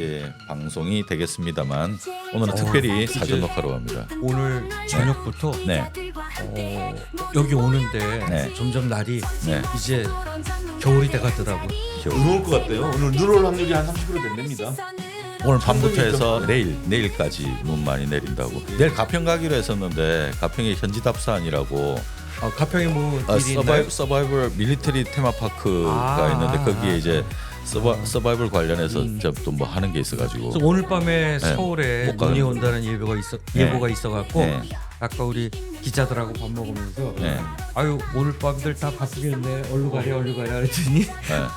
예, 방송이 되겠습니다만 오늘은 특별히 사전 녹화로 합니다. 오늘 저녁부터 네, 여기 오는데 네. 점점 날이 네. 이제 겨울이 돼가더라고. 눈 올 것 같대요. 오늘 눈 올 확률이 한 30% 된답니다. 오늘 밤부터 해서 내일까지 눈 많이 내린다고. 내일 가평 가기로 했었는데 가평에 현지답산이라고 가평에 뭐 일이 있나요? 서바이벌 밀리터리 테마파크가 있는데 거기에 이제 서바이벌 관련해서 또 뭐 하는 게 있어가지고. 그래서 오늘 밤에 서울에 못 가는 눈이 온다는 예보가 있어갖고 네. 아까 우리 기자들하고 밥 먹으면서 네. 아유 오늘 밤들 다 바쁘겠네 얼른 가랴 그랬더니 네.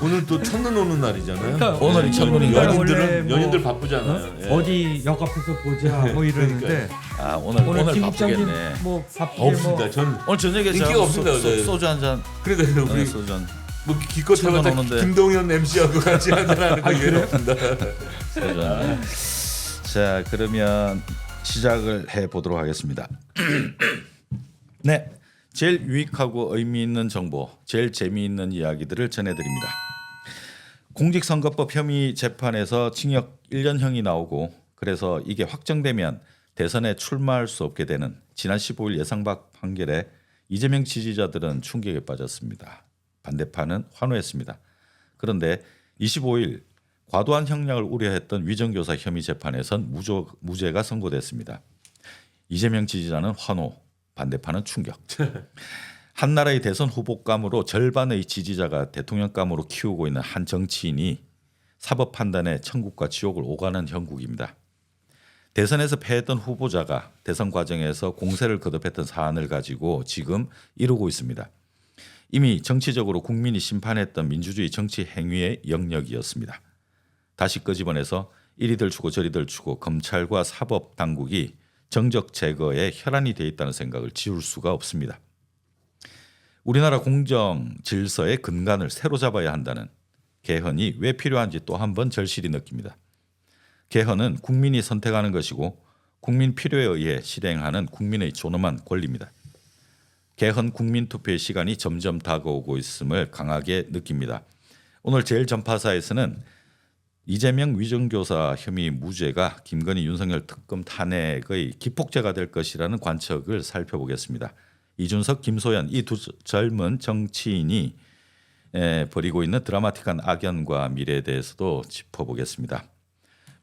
오늘 또 첫눈 오는 날이잖아요. 그러니까 오늘이 첫눈인가요? 원래 뭐 연인들 바쁘잖아요. 예. 어디 역 앞에서 보자 뭐 이러는데 아 오늘 김 바쁘겠네. 부장님 뭐 바쁘게 없습니다. 뭐 전 오늘 저녁에 인기가 저 없습니다, 어제. 소주 한 잔. 그래도 우리 소주 한. 뭐 기껏 첫눈 해봤자 오는데. 김동현 MC하고 같이 한잔하는 거 이해는 없습니다. 소주 한 잔. 자 그러면 시작을 해 보도록 하겠습니다. 네, 제일 유익하고 의미 있는 정보, 제일 재미있는 이야기들을 전해드립니다. 공직선거법 혐의 재판에서 징역 1년형이 나오고 그래서 이게 확정되면 대선에 출마할 수 없게 되는 지난 15일 예상 밖 판결에 이재명 지지자들은 충격에 빠졌습니다. 반대파는 환호했습니다. 그런데 25일 과도한 형량을 우려했던 위정교사 혐의 재판에선 무죄가 선고됐습니다. 이재명 지지자는 환호, 반대파는 충격. 한 나라의 대선 후보감으로 절반의 지지자가 대통령감으로 키우고 있는 한 정치인이 사법 판단에 천국과 지옥을 오가는 형국입니다. 대선에서 패했던 후보자가 대선 과정에서 공세를 거듭했던 사안을 가지고 지금 이루고 있습니다. 이미 정치적으로 국민이 심판했던 민주주의 정치 행위의 영역이었습니다. 다시 끄집어내서 이리들 주고 저리들 주고 검찰과 사법 당국이 정적 제거에 혈안이 돼 있다는 생각을 지울 수가 없습니다. 우리나라 공정 질서의 근간을 새로 잡아야 한다는 개헌이 왜 필요한지 또 한 번 절실히 느낍니다. 개헌은 국민이 선택하는 것이고 국민 필요에 의해 실행하는 국민의 존엄한 권리입니다. 개헌 국민투표의 시간이 점점 다가오고 있음을 강하게 느낍니다. 오늘 제일전파사에서는 이재명 위정교사 혐의 무죄가 김건희 윤석열 특검 탄핵의 기폭제가 될 것이라는 관측을 살펴보겠습니다. 이준석, 김소연 이 두 젊은 정치인이 벌이고 있는 드라마틱한 악연과 미래에 대해서도 짚어보겠습니다.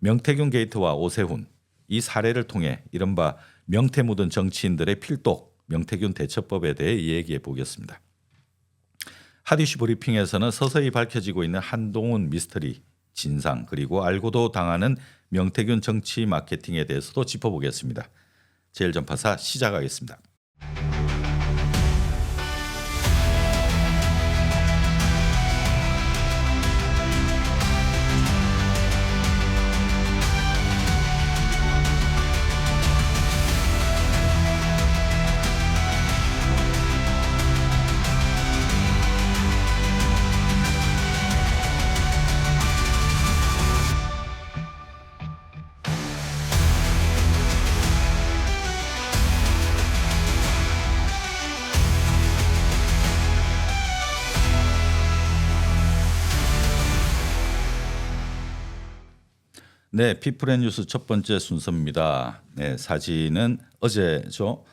명태균 게이트와 오세훈 이 사례를 통해 이른바 명태 묻은 정치인들의 필독 명태균 대처법에 대해 이야기해 보겠습니다. 핫이슈 브리핑에서는 서서히 밝혀지고 있는 한동훈 미스터리 진상 그리고 알고도 당하는 명태균 정치 마케팅에 대해서도 짚어보겠습니다. 제일전파사 시작하겠습니다. 네, 피플앤뉴스 첫 번째 순서입니다. 네, 사진은 어제죠.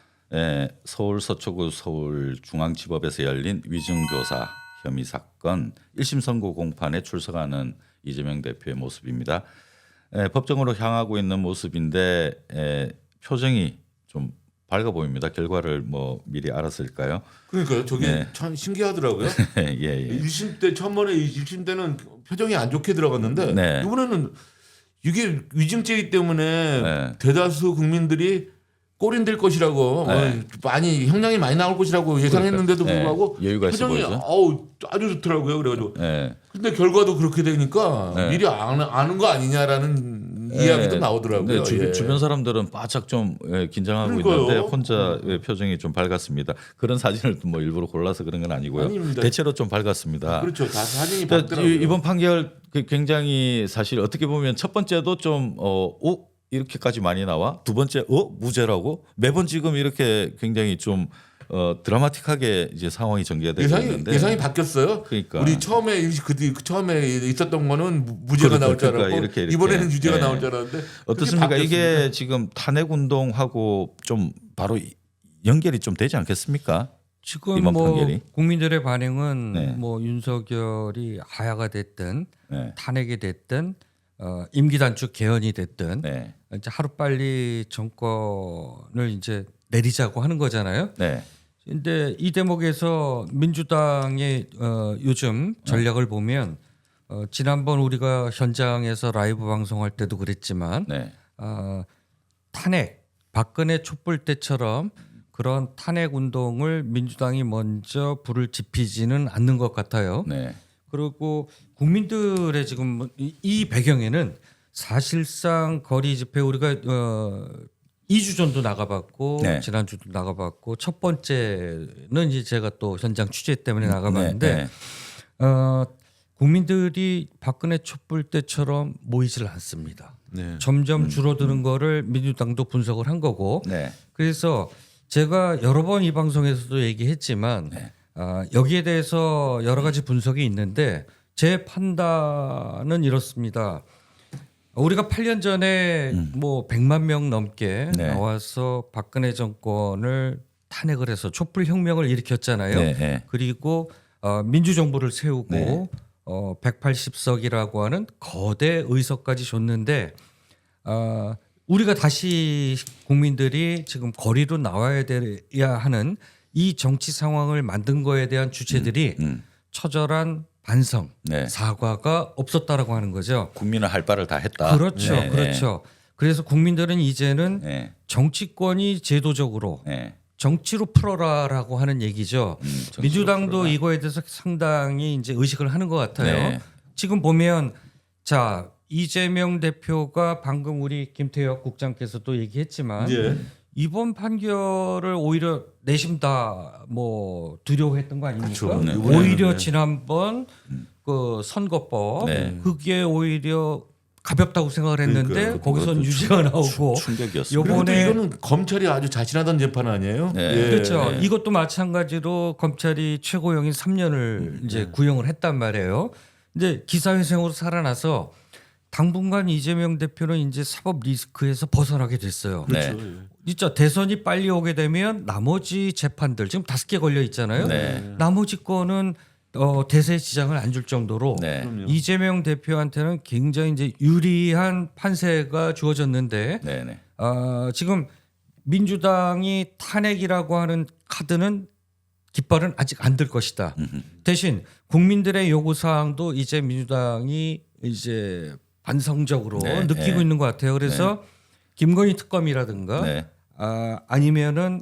서울 서초구 서울중앙지법에서 열린 위증교사 혐의 사건 1심 선고 공판에 출석하는 이재명 대표의 모습입니다. 법정으로 향하고 있는 모습인데 표정이 좀 밝아 보입니다. 결과를 뭐 미리 알았을까요? 그러니까요. 저게 네. 참 신기하더라고요. 예. 1심 때 처음에 1심 때는 표정이 안 좋게 들어갔는데 네. 이번에는 이게 위증죄이기 때문에 네. 대다수 국민들이 꼬린될 것이라고 네. 많이 형량이 많이 나올 것이라고 예상했는데도 네. 불구하고 여유가 있어 표정이 보이죠? 아주 좋더라고요. 그래가지고 네. 근데 결과도 그렇게 되니까 네. 미리 아는 거 아니냐라는 이야기도 나오더라고요. 네, 주변 사람들은 바짝 좀 긴장하고 그러니까요. 있는데 혼자 표정이 좀 밝았습니다. 그런 사진을 뭐 일부러 골라서 그런 건 아니고요. 아닙니다. 대체로 좀 밝았습니다. 그렇죠. 다 사진이 그러니까 밝더라고요. 이번 판결 굉장히 사실 어떻게 보면 첫 번째도 좀 이렇게까지 많이 나와 두 번째 무죄라고 매번 지금 이렇게 굉장히 좀 드라마틱하게 이제 상황이 전개가 되고 있는데 예상이 바뀌었어요. 그러니까. 우리 처음에 처음에 있었던 거는 무죄가 나올 줄 알았고 이렇게. 이번에는 유죄가 네. 나올 줄 알았는데 어떻습니까? 그게 바뀌었습니다. 이게 지금 탄핵 운동하고 좀 바로 연결이 좀 되지 않겠습니까? 지금 이번 뭐 판결이? 국민들의 반응은 네. 뭐 윤석열이 하야가 됐든 네. 탄핵이 됐든 임기 단축 개헌이 됐든 네. 이제 하루 빨리 정권을 이제 내리자고 하는 거잖아요. 네. 근데 이 대목에서 민주당의 요즘 전략을 보면 지난번 우리가 현장에서 라이브 방송할 때도 그랬지만 네. 탄핵 박근혜 촛불 때처럼 그런 탄핵 운동을 민주당이 먼저 불을 지피지는 않는 것 같아요. 네. 그리고 국민들의 지금 이 배경에는 사실상 거리 집회 우리가 2주 전도 나가봤고 네. 지난주도 나가봤고 첫 번째는 이제 제가 또 현장 취재 때문에 나가봤는데 네. 국민들이 박근혜 촛불 때처럼 모이질 않습니다. 네. 점점 줄어드는 거를 민주당도 분석을 한 거고 네. 그래서 제가 여러 번 이 방송에서도 얘기했지만 네. 여기에 대해서 여러 가지 분석이 있는데 제 판단은 이렇습니다. 우리가 8년 전에 뭐 100만 명 넘게 네. 나와서 박근혜 정권을 탄핵을 해서 촛불 혁명을 일으켰잖아요. 네. 네. 그리고 민주정부를 세우고 네. 180석이라고 하는 거대 의석까지 줬는데 우리가 다시 국민들이 지금 거리로 나와야 돼야 하는 이 정치 상황을 만든 거에 대한 주체들이 처절한 반성, 네. 사과가 없었다라고 하는 거죠. 국민은 할 바를 다 했다. 그렇죠, 네. 그렇죠. 그래서 국민들은 이제는 네. 정치권이 제도적으로 네. 정치로 풀어라라고 하는 얘기죠. 정치로 민주당도 풀어라. 이거에 대해서 상당히 이제 의식을 하는 것 같아요. 네. 지금 보면 자 이재명 대표가 방금 우리 김태혁 국장께서도 얘기했지만 예. 이번 판결을 오히려 내심 다 뭐 두려워했던 거 아닙니까? 그렇죠. 네. 오히려 네. 지난번 그 선거법 네. 그게 오히려 가볍다고 생각을 했는데 그러니까요. 거기선 그것도 유죄가 나오고 충격이었습니다. 그리고 또 요번에 이거는 검찰이 아주 자신하던 재판 아니에요? 네. 예. 그렇죠. 네. 이것도 마찬가지로 검찰이 최고형인 3년을 이제 구형을 했단 말이에요. 근데 기사회생으로 살아나서 당분간 이재명 대표는 이제 사법 리스크에서 벗어나게 됐어요. 네. 그렇죠. 예. 진짜 대선이 빨리 오게 되면 나머지 재판들 지금 5개 걸려 있잖아요. 네. 나머지 거는 대세에 지장을 안 줄 정도로 네. 그럼요. 이재명 대표한테는 굉장히 이제 유리한 판세가 주어졌는데 네. 네. 지금 민주당이 탄핵이라고 하는 카드는 깃발은 아직 안 들 것이다. 대신 국민들의 요구 사항도 이제 민주당이 이제 반성적으로 네, 느끼고 네. 있는 것 같아요. 그래서 김건희 특검이라든가 네. 아니면은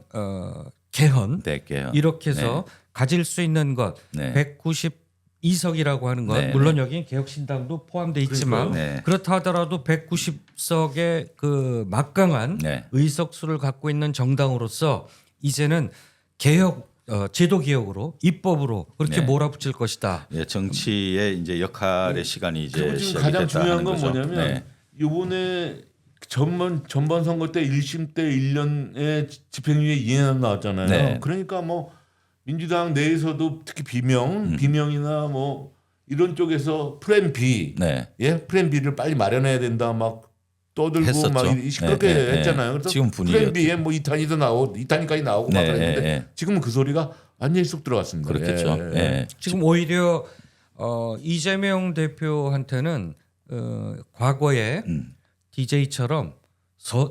개헌 될게요. 이렇게 해서 가질 수 있는 것 네. 192석이라고 하는 건 네, 물론 여기 개혁신당도 포함돼 있지만 네. 그렇다 하더라도 190석의 그 막강한 네. 의석수를 갖고 있는 정당으로서 이제는 개혁 제도 개혁으로 입법으로 그렇게 네. 몰아붙일 것이다. 예, 정치의 이제 역할의 시간이 이제 그리고 지금 시작이 가장 됐다 중요한 하는 건 거죠. 뭐냐면 네. 이번에 전번 선거 때 1심 때 1년의 집행유예 이행 나왔잖아요. 네. 그러니까 뭐 민주당 내에서도 특히 비명이나 뭐 이런 쪽에서 플랜 B, 네. 예, 플랜 B를 빨리 마련해야 된다 막 떠들고 했었죠. 막 시끄럽게 네, 네, 했잖아요. 그래서 지금 분위기였죠. 플랜 B에 뭐 2탄이도 나오고 2탄까지 나오고 막 네, 그랬는데 네, 네. 지금은 그 소리가 완전히 쑥 들어갔습니다. 그렇겠죠. 예. 예. 지금 오히려 이재명 대표한테는 과거에 DJ처럼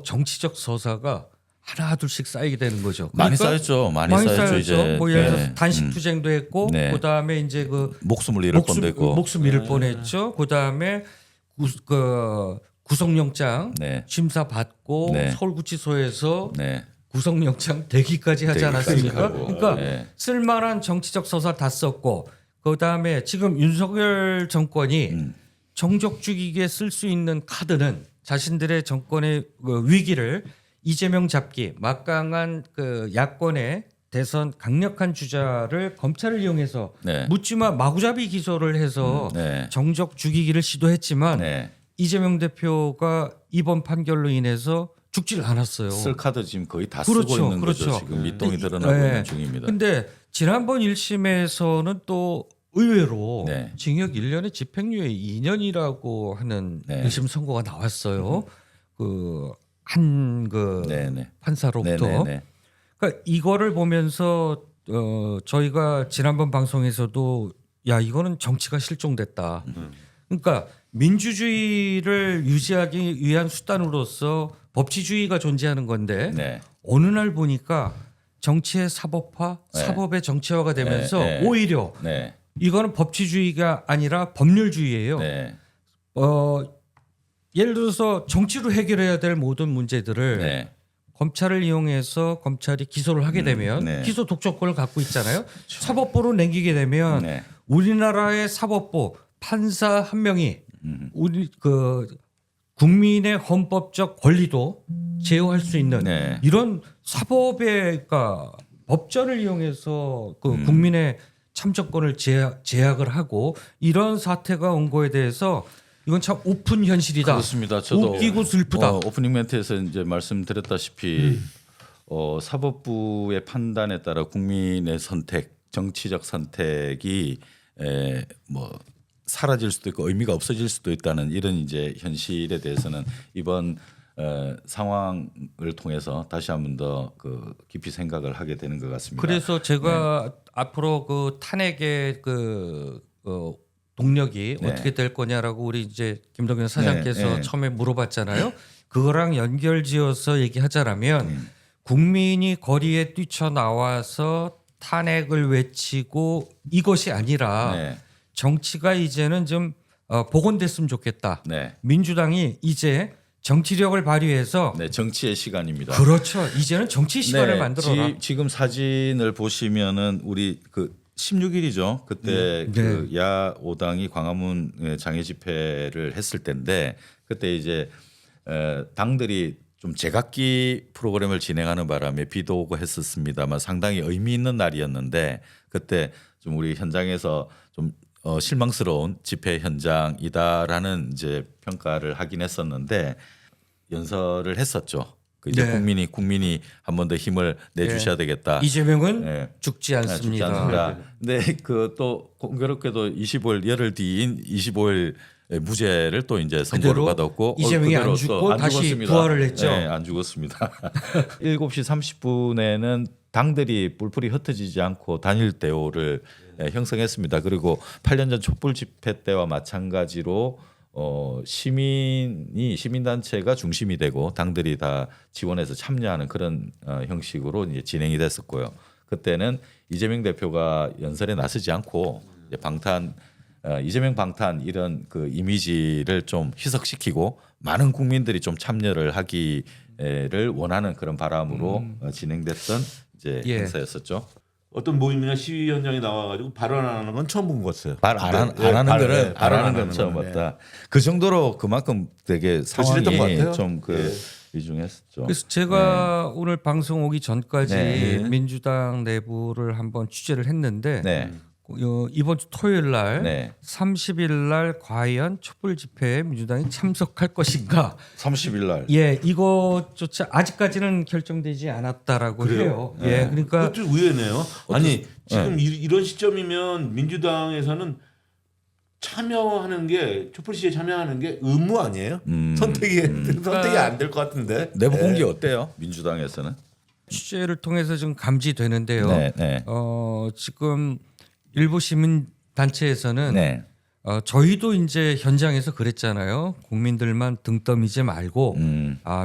정치적 서사가 하나 둘씩 쌓이게 되는 거죠. 많이 그러니까 쌓였죠. 많이 쌓였죠. 이제 뭐 예를 들어서 네. 단식 투쟁도 했고 네. 그다음에 이제 그 목숨을 잃을 뻔도 했고. 목숨 잃을 뻔했죠. 그다음에 구속영장 네. 심사 받고 네. 서울구치소에서 네. 구속영장 대기까지 하지 대기까지 않았습니까? 하고. 그러니까 네. 쓸만한 정치적 서사 다 썼고 그다음에 지금 윤석열 정권이 정적 죽이기에 쓸 수 있는 카드는 자신들의 정권의 위기를 이재명 잡기 막강한 그 야권의 대선 강력한 주자를 검찰을 이용해서 네. 묻지마 마구잡이 기소를 해서 네. 정적 죽이기를 시도했지만 네. 이재명 대표가 이번 판결로 인해서 죽질 않았어요. 쓸 카드 지금 거의 다 그렇죠, 쓰고 있는 그렇죠. 거죠. 지금 밑동이 근데 드러나고 네. 있는 중입니다. 근데 지난번 1심에서는 또 의외로 네. 징역 1년에 집행유예 2년이라고 하는 네. 1심 선고가 나왔어요. 그 네네. 판사로부터. 네네네. 그러니까 이거를 보면서 저희가 지난번 방송에서도 야 이거는 정치가 실종됐다. 그러니까 민주주의를 유지하기 위한 수단으로서 법치주의가 존재하는 건데 네. 어느 날 보니까 정치의 사법화, 네. 사법의 정치화가 되면서 네, 네. 오히려 네. 이거는 법치주의가 아니라 법률주의예요. 네. 예를 들어서 정치로 해결해야 될 모든 문제들을 네. 검찰을 이용해서 검찰이 기소를 하게 되면 네. 기소 독점권을 갖고 있잖아요. 사법부로 남기게 되면 네. 우리나라의 사법부 판사 한 명이 우리 그 국민의 헌법적 권리도 제어할 수 있는 네. 이런 사법의 그러니까 법전을 이용해서 그 국민의 참정권을 제약을 하고 이런 사태가 온 거에 대해서 이건 참 오픈 현실이다. 그렇습니다. 저도 웃기고 슬프다. 오프닝 멘트에서 이제 말씀드렸다시피 사법부의 판단에 따라 국민의 선택, 정치적 선택이 뭐 사라질 수도 있고 의미가 없어질 수도 있다는 이런 이제 현실에 대해서는 이번 상황을 통해서 다시 한번 더 그 깊이 생각을 하게 되는 것 같습니다. 그래서 제가 앞으로 그 탄핵의 그 동력이 네. 어떻게 될 거냐라고 우리 이제 김동연 사장께서 네, 네. 처음에 물어봤잖아요. 그거랑 연결지어서 얘기하자라면 국민이 거리에 뛰쳐나와서 탄핵을 외치고 이것이 아니라 네. 정치가 이제는 좀 복원됐으면 좋겠다. 네. 민주당이 이제 정치력을 발휘해서 네, 정치의 시간입니다. 그렇죠. 이제는 정치 시간을 네, 만들어라. 지금 사진을 보시면은 우리 그 16일이죠. 그때 네. 그 야오당이 광화문 장애 집회를 했을 때인데 그때 이제 당들이 좀 제각기 프로그램을 진행하는 바람에 비도 오고 했었습니다만 상당히 의미 있는 날이었는데 그때 좀 우리 현장에서 좀 실망스러운 집회 현장이다라는 이제 평가를 하긴 했었는데 연설을 했었죠. 그 이제 네. 국민이 한 번 더 힘을 내주셔야 되겠다. 이재명은 네. 죽지 않습니다. 죽지 않습니다. 근데 그 또 공교롭게도 25일 열흘 뒤인 25일 무죄를 또 이제 선고를 그대로 받았고 이재명이 안 그대로 죽고 또 안 다시 죽었습니다. 부활을 했죠. 네, 안 죽었습니다. 7시 30분에는 당들이 뿔뿔이 흩어지지 않고 단일 대오를 형성했습니다. 그리고 8년 전 촛불 집회 때와 마찬가지로 시민단체가 중심이 되고 당들이 다 지원해서 참여하는 그런 형식으로 이제 진행이 됐었고요. 그때는 이재명 대표가 연설에 나서지 않고 이제 이재명 방탄 이런 그 이미지를 좀 희석시키고 많은 국민들이 좀 참여를 하기를 원하는 그런 바람으로 진행됐던 이제 예. 행사였었죠. 어떤 모임이나 시위 현장에 나와가지고 발언 안 하는 건 처음 본 것 같아요. 말 안 하는 건 처음 봤다. 그 정도로 그만큼 되게 거칠했던 것 상황이 같아요. 좀 그 위중했었죠. 그래서 제가 오늘 방송 오기 전까지 네. 민주당 내부를 한번 취재를 했는데 네, 이번 주 토요일 날 네. 30일 날 과연 촛불 집회에 민주당이 참석할 것인가? 30일 날. 예, 이것조차 아직까지는 결정되지 않았다라고 해요. 예, 그러니까 그것도 의외네요. 아니 지금 이런 시점이면 민주당에서는 참여하는 게 촛불 시위에 참여하는 게 의무 아니에요? 선택이 안 될 것 같은데. 내부 공기 어때요? 민주당에서는? 취재를 통해서 좀 감지되는데요. 네, 네. 지금 일부 시민 단체에서는 네. 저희도 이제 현장에서 그랬잖아요. 국민들만 등 떠미지 말고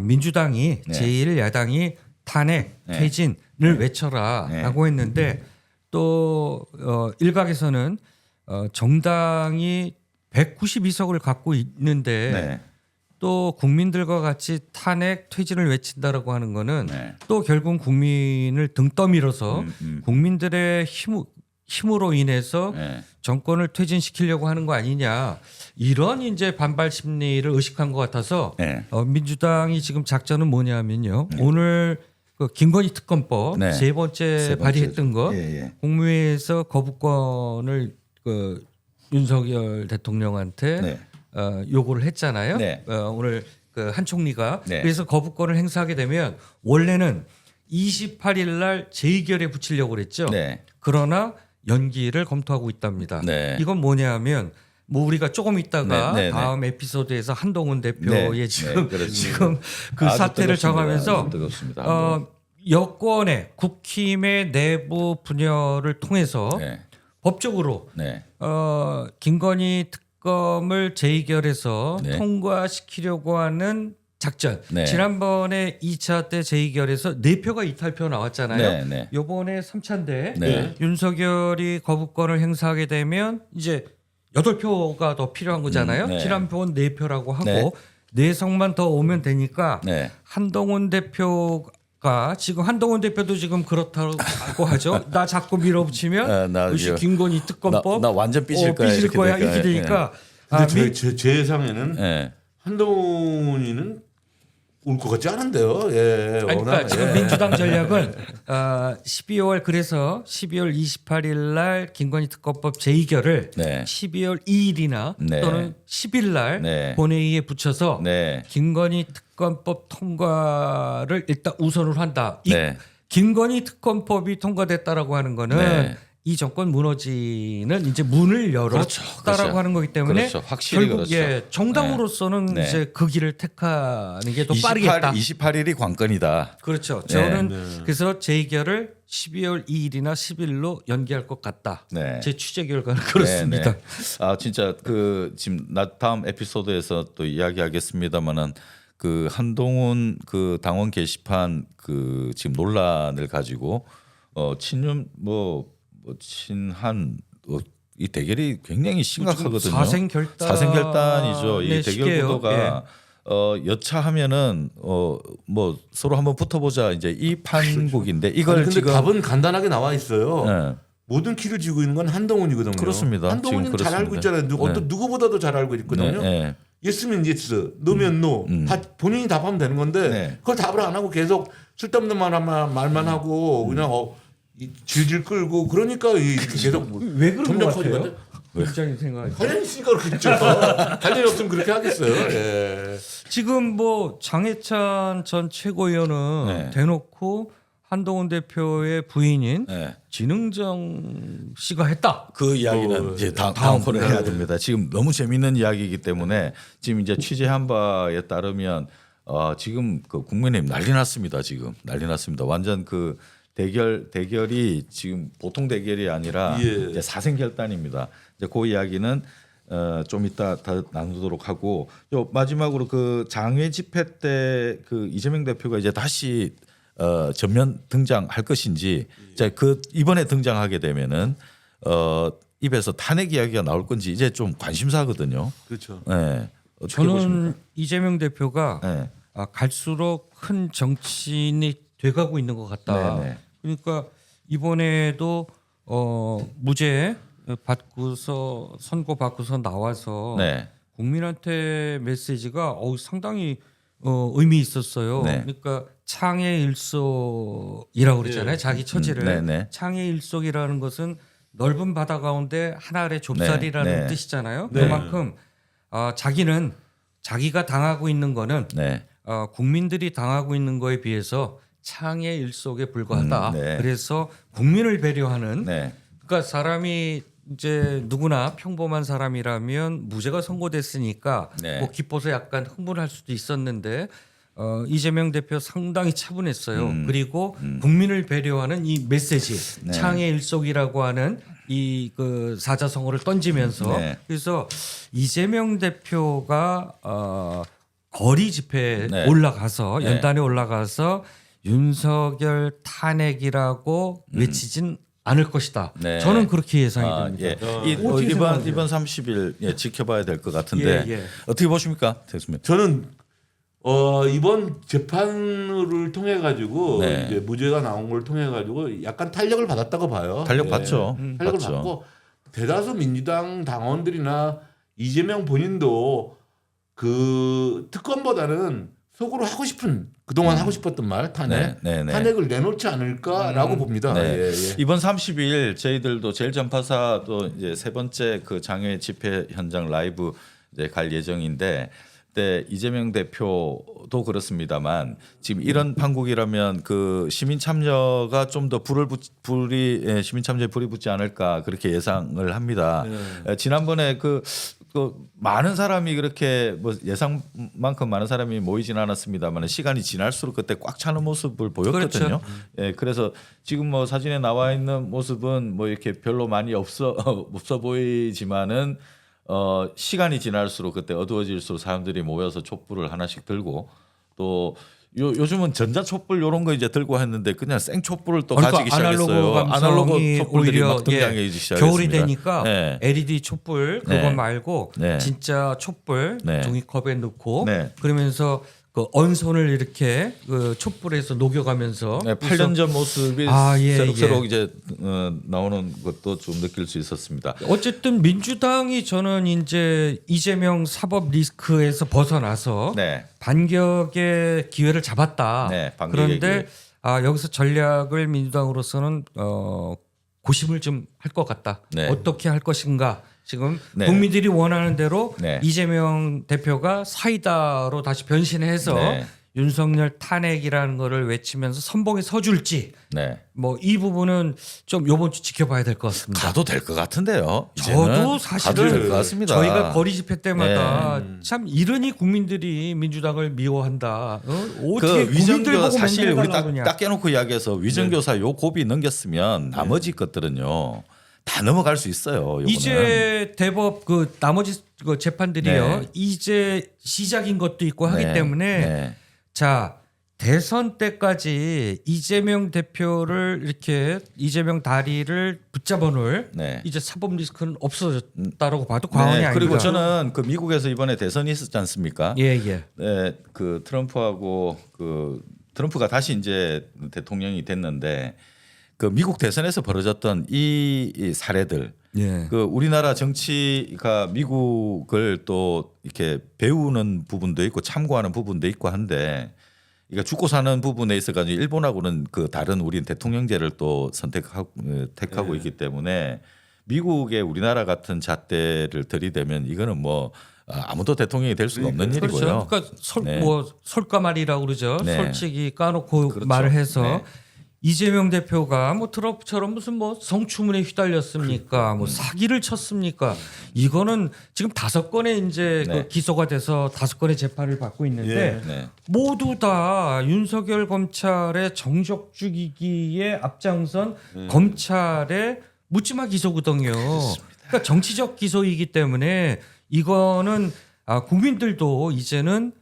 민주당이 네. 제1야당이 탄핵, 네. 퇴진을 외쳐라라고 했는데 또 일각에서는 정당이 192석을 갖고 있는데 네. 또 국민들과 같이 탄핵, 퇴진을 외친다라고 하는 거는 네. 또 결국 국민을 등 떠밀어서 국민들의 힘으로 인해서 네. 정권을 퇴진시키려고 하는 거 아니냐 이런 이제 반발 심리를 의식한 것 같아서 네. 민주당이 지금 작전은 뭐냐면요 오늘 그 김건희 특검법 네. 세 번째 발의했던 거 예. 국무회의에서 거부권을 그 윤석열 대통령한테 네. 요구를 했잖아요. 네. 오늘 그 한 총리가 네. 그래서 거부권을 행사하게 되면 원래는 28일 날 재의결에 붙이려고 그랬죠. 네. 그러나 연기를 검토하고 있답니다. 네. 이건 뭐냐면 뭐 우리가 조금 있다가 네, 네, 네. 다음 에피소드에서 한동훈 대표의 네, 지금 네, 그렇죠. 지금 그 아주 사태를 뜨겁습니다. 정하면서 아주 뜨겁습니다. 여권의 국힘의 내부 분열을 통해서 네. 법적으로 네. 김건희 특검을 재의결해서 네. 통과시키려고 하는 작전. 네. 지난번에 2차 때 재의결해서 4표가 이탈표 나왔잖아요. 네, 네. 요번에 3차인데 네. 윤석열이 거부권을 행사하게 되면 이제 8표가 더 필요한 거잖아요. 네. 지난번 4표라고 하고 네. 4석만 더 오면 되니까 네. 한동훈 대표가 지금 한동훈 대표도 지금 그렇다고 하죠. 나 자꾸 밀어붙이면 나 역시 이거- 김건희 특검법 나 완전 삐질 거야, 삐질 이렇게 거야 되니까. 이렇게 되니까 근데 제 예상에는 네. 한동훈이는 올 것 같지 않은데요. 예, 아니, 그러니까 워낙, 지금 예. 민주당 전략은 12월 그래서 12월 28일 날 김건희 특검법 재의결을 네. 12월 2일이나 네. 또는 10일 날 네. 본회의에 붙여서 네. 김건희 특검법 통과를 일단 우선으로 한다. 이 네. 김건희 특검법이 통과됐다라고 하는 거는 네. 이 정권 무너지는 이제 문을 열었다라고 그렇죠. 하는 거기 때문에 그렇죠. 확실히 결국 그렇죠. 예, 정당으로서는 네. 이제 그 길을 택하는 게 더 빠르겠다. 28일이 관건이다. 그렇죠. 네. 저는 네. 그래서 재의결을 12월 2일이나 10일로 연기할 것 같다. 네. 제 취재 결과는 그렇습니다. 네, 네. 아 진짜 그 지금 다음 에피소드에서 또 이야기하겠습니다만은 그 한동훈 그 당원 게시판 그 지금 논란을 가지고 친윤 친한 이 대결이 굉장히 심각하거든요. 사생결단 사생결단이죠. 이 대결 시기예요. 구도가 여차하면은 뭐 서로 한번 붙어보자 이제 이 판국인데 이걸 아니, 근데 지금 답은 간단하게 나와 있어요. 네. 모든 키를 쥐고 있는 건 한동훈이거든요. 그렇습니다. 한동훈은 지금 잘 알고 그렇습니다. 있잖아요. 네. 어떤 누구보다도 잘 알고 있거든요. 네. 예스면 예스, 노면 노. 다 본인이 답하면 되는 건데 네. 그걸 답을 안 하고 계속 쓸데없는 말만 하고 그냥 질질 끌고 그러니까 이렇게 계속 왜 그런 것 점점 같아요? 커지거든. 굉장히 생각. 관련 있으니까 그렇겠죠. 관련이 없으면 그렇게 하겠어요. 예. 지금 뭐 장해찬 전 최고위원은 네. 대놓고 한동훈 대표의 부인인 네. 진흥정 씨가 했다. 그 이야기는 이제 다음 코너 해야 됩니다. 지금 너무 재밌는 이야기이기 때문에 지금 이제 취재한 바에 따르면 지금 그 국민의힘 난리 났습니다. 지금 난리 났습니다. 완전 그 대결이 지금 보통 대결이 아니라 예. 이제 사생결단입니다. 이제 그 이야기는 좀 이따 다 나누도록 하고 요 마지막으로 그 장외 집회 때 그 이재명 대표가 이제 다시 전면 등장할 것인지 이제 그 이번에 등장하게 되면은 입에서 탄핵 이야기가 나올 건지 이제 좀 관심사거든요. 그렇죠. 네. 어떻게 저는 보십니까? 이재명 대표가 네. 갈수록 큰 정치인이 돼가고 있는 것 같다. 네, 네. 그러니까 이번에도 무죄 받고서 선고 받고서 나와서 네. 국민한테 메시지가 상당히 의미 있었어요. 네. 그러니까 창의 일속이라고 그러잖아요. 자기 처지를 네, 네. 창의 일속이라는 것은 넓은 바다 가운데 하나의 좁쌀이라는 네, 네. 뜻이잖아요. 네. 그만큼 자기는 자기가 당하고 있는 거는 네. 국민들이 당하고 있는 거에 비해서 창의 일속에 불과하다. 네. 그래서 국민을 배려하는 네. 그러니까 사람이 이제 누구나 평범한 사람이라면 무죄가 선고됐으니까 네. 뭐 기뻐서 약간 흥분할 수도 있었는데 이재명 대표 상당히 차분했어요. 그리고 국민을 배려하는 이 메시지 네. 창의 일속이라고 하는 이 그 사자성어를 던지면서 네. 그래서 이재명 대표가 거리 집회에 네. 올라가서 네. 연단에 올라가서 윤석열 탄핵이라고 외치진 않을 것이다. 네. 저는 그렇게 예상이 됩니다. 예. 어떻게 이번 생각하세요? 30일 지켜봐야 될 것 같은데 예, 예. 어떻게 보십니까, 대수님? 저는 이번 재판을 통해 가지고 네. 이제 무죄가 나온 걸 통해 가지고 약간 탄력을 받았다고 봐요. 탄력 예. 받죠. 탄력을 받죠. 받고 대다수 민주당 당원들이나 이재명 본인도 그 특검보다는 속으로 하고 싶은 그동안 하고 싶었던 말 탄핵, 네, 네, 네. 탄핵을 내놓지 않을까라고 봅니다. 네. 예, 예. 이번 30일 저희들도 제일 전파사도 이제 세 번째 그 장외 집회 현장 라이브 이제 갈 예정인데 때 이재명 대표도 그렇습니다만 지금 이런 판국이라면 그 시민 참여가 좀 더 시민 참여에 불이 붙지 않을까 그렇게 예상을 합니다. 지난번에 그 많은 사람이 그렇게 뭐 예상만큼 많은 사람이 모이진 않았습니다만 시간이 지날수록 그때 꽉 차는 모습을 보였거든요. 그렇죠. 예, 그래서 지금 뭐 사진에 나와 있는 모습은 뭐 이렇게 별로 많이 없어 보이지만은 시간이 지날수록 그때 어두워질수록 사람들이 모여서 촛불을 하나씩 들고 또 요즘은 전자촛불 이런 거 이제 들고 했는데 그냥 생촛불을 또 그러니까 가지기 시작했어요. 아날로그 촛불들이 오히려 막 등장하기 시작했습니다. 겨울이 되니까 네. LED 촛불 그거 네. 말고 네. 진짜 촛불 네. 종이컵에 넣고 네. 그러면서 그 언손을 이렇게 그 촛불에서 녹여가면서 네, 8년 전 모습이 새록새록 이제 나오는 것도 좀 느낄 수 있었습니다. 어쨌든 민주당이 저는 이제 이재명 사법 리스크에서 벗어나서 네. 반격의 기회를 잡았다. 네, 반격의 그런데 여기서 전략을 민주당으로서는 고심을 좀 할 것 같다. 네. 어떻게 할 것인가. 지금 네. 국민들이 원하는 대로 네. 이재명 대표가 사이다로 다시 변신해서 네. 윤석열 탄핵이라는 거를 외치면서 선봉에 서줄지 네. 뭐 이 부분은 좀 요번 주 지켜봐야 될 것 같습니다. 가도 될 것 같은데요. 저도 가도 사실은 될 것 같습니다. 저희가 거리 집회 때마다 네. 참 이러니 국민들이 민주당을 미워한다. 어떻게 그 국민들 위정교 보고 사실 맨날 우리 딱 그러냐. 깨놓고 이야기해서 위정교사 요 고비 넘겼으면 나머지 것들은요 다 넘어갈 수 있어요. 요거는. 이제 대법 그 나머지 그 재판들이요 네. 이제 시작인 것도 있고 하기 네. 때문에 네. 자 대선 때까지 이재명 대표를 이렇게 이재명 다리를 붙잡아놓을 네. 이제 사법 리스크는 없어졌다라고 봐도 과언이 네, 아닙니다. 그리고 저는 그 미국에서 이번에 대선이 있었지 않습니까? 예. 네, 그 트럼프하고 그 트럼프가 다시 이제 대통령이 됐는데 그 미국 대선에서 벌어졌던 이 사례들, 예. 그 우리나라 정치가 미국을 또 이렇게 배우는 부분도 있고 참고하는 부분도 있고 한데, 그러니까 죽고 사는 부분에 있어가지고 일본하고는 그 다른 우리 대통령제를 또 택하고 있기 때문에 미국의 우리나라 같은 잣대를 들이대면 이거는 뭐 아무도 대통령이 될 수가 없는 일이고요. 그렇죠. 그러니까 네. 솔까말이라고 그러죠. 네. 솔직히 까놓고 그렇죠. 말을 해서 네. 이재명 대표가 뭐 트럼프처럼 무슨 뭐 성추문에 휘달렸습니까? 뭐 사기를 쳤습니까? 이거는 지금 5건의 이제 네. 그 기소가 돼서 5건의 재판을 받고 있는데 네. 모두 다 윤석열 검찰의 정적 죽이기에 앞장선 검찰의 묻지마 기소거든요. 그러니까 정치적 기소이기 때문에 이거는 국민들도 이제는